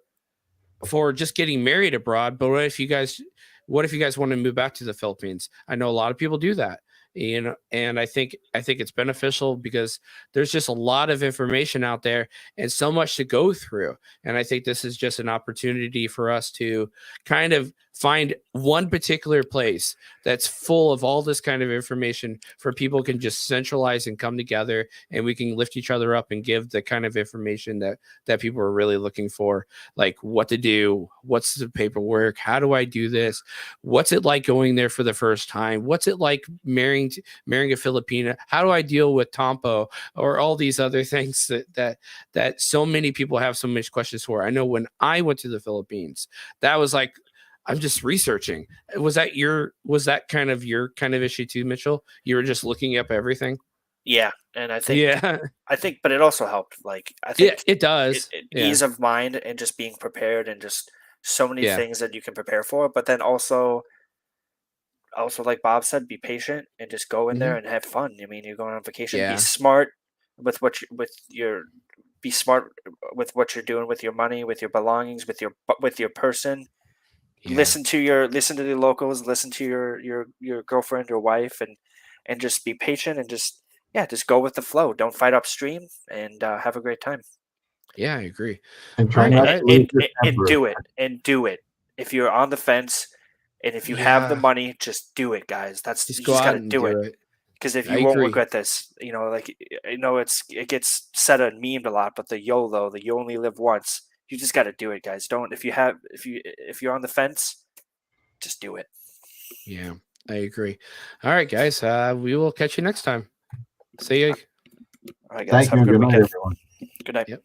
just getting married abroad. But what if you guys want to move back to the Philippines? I know a lot of people do that, and I think it's beneficial because there's just a lot of information out there and so much to go through. And I think this is just an opportunity for us to kind of find one particular place that's full of all this kind of information, for people can just centralize and come together, and we can lift each other up and give the kind of information that people are really looking for, like what to do, what's the paperwork, how do I do this, what's it like going there for the first time, what's it like marrying a Filipina, how do I deal with Tompo, or all these other things that so many people have so many questions for. I know when I went to the Philippines, that was like, I'm just researching. Was that kind of your kind of issue too, Mitchell? You were just looking up everything? Yeah, and I think Yeah. but it also helped. Like I Yeah, think it does. Yeah. ease of mind and just being prepared, and just so many Yeah. things that you can prepare for. But then also like Bob said, be patient and just go in there and have fun. I mean, you're going on vacation. Be Yeah. smart with be smart with what you're doing with your money, with your belongings, with your person. Yeah. Listen to the locals, listen to your girlfriend or wife, and just be patient, and just go with the flow. Don't fight upstream, and have a great time. Yeah, I agree. And try Right, not I- to lose your And temper. do it. If you're on the fence, and if you have the Yeah. money, just do it, guys. You Just go just out got to and do it. do it. Because if I you won't agree. regret this, like it gets said and memed a lot, but the YOLO, the you only live once, you just got to do it, guys. Don't if you're on the fence, just do it. Yeah, I agree. All right, guys. We will catch you next time. See you. All right, guys. Thank Have you. a good Good night, weekend. everyone. Good night. Yep.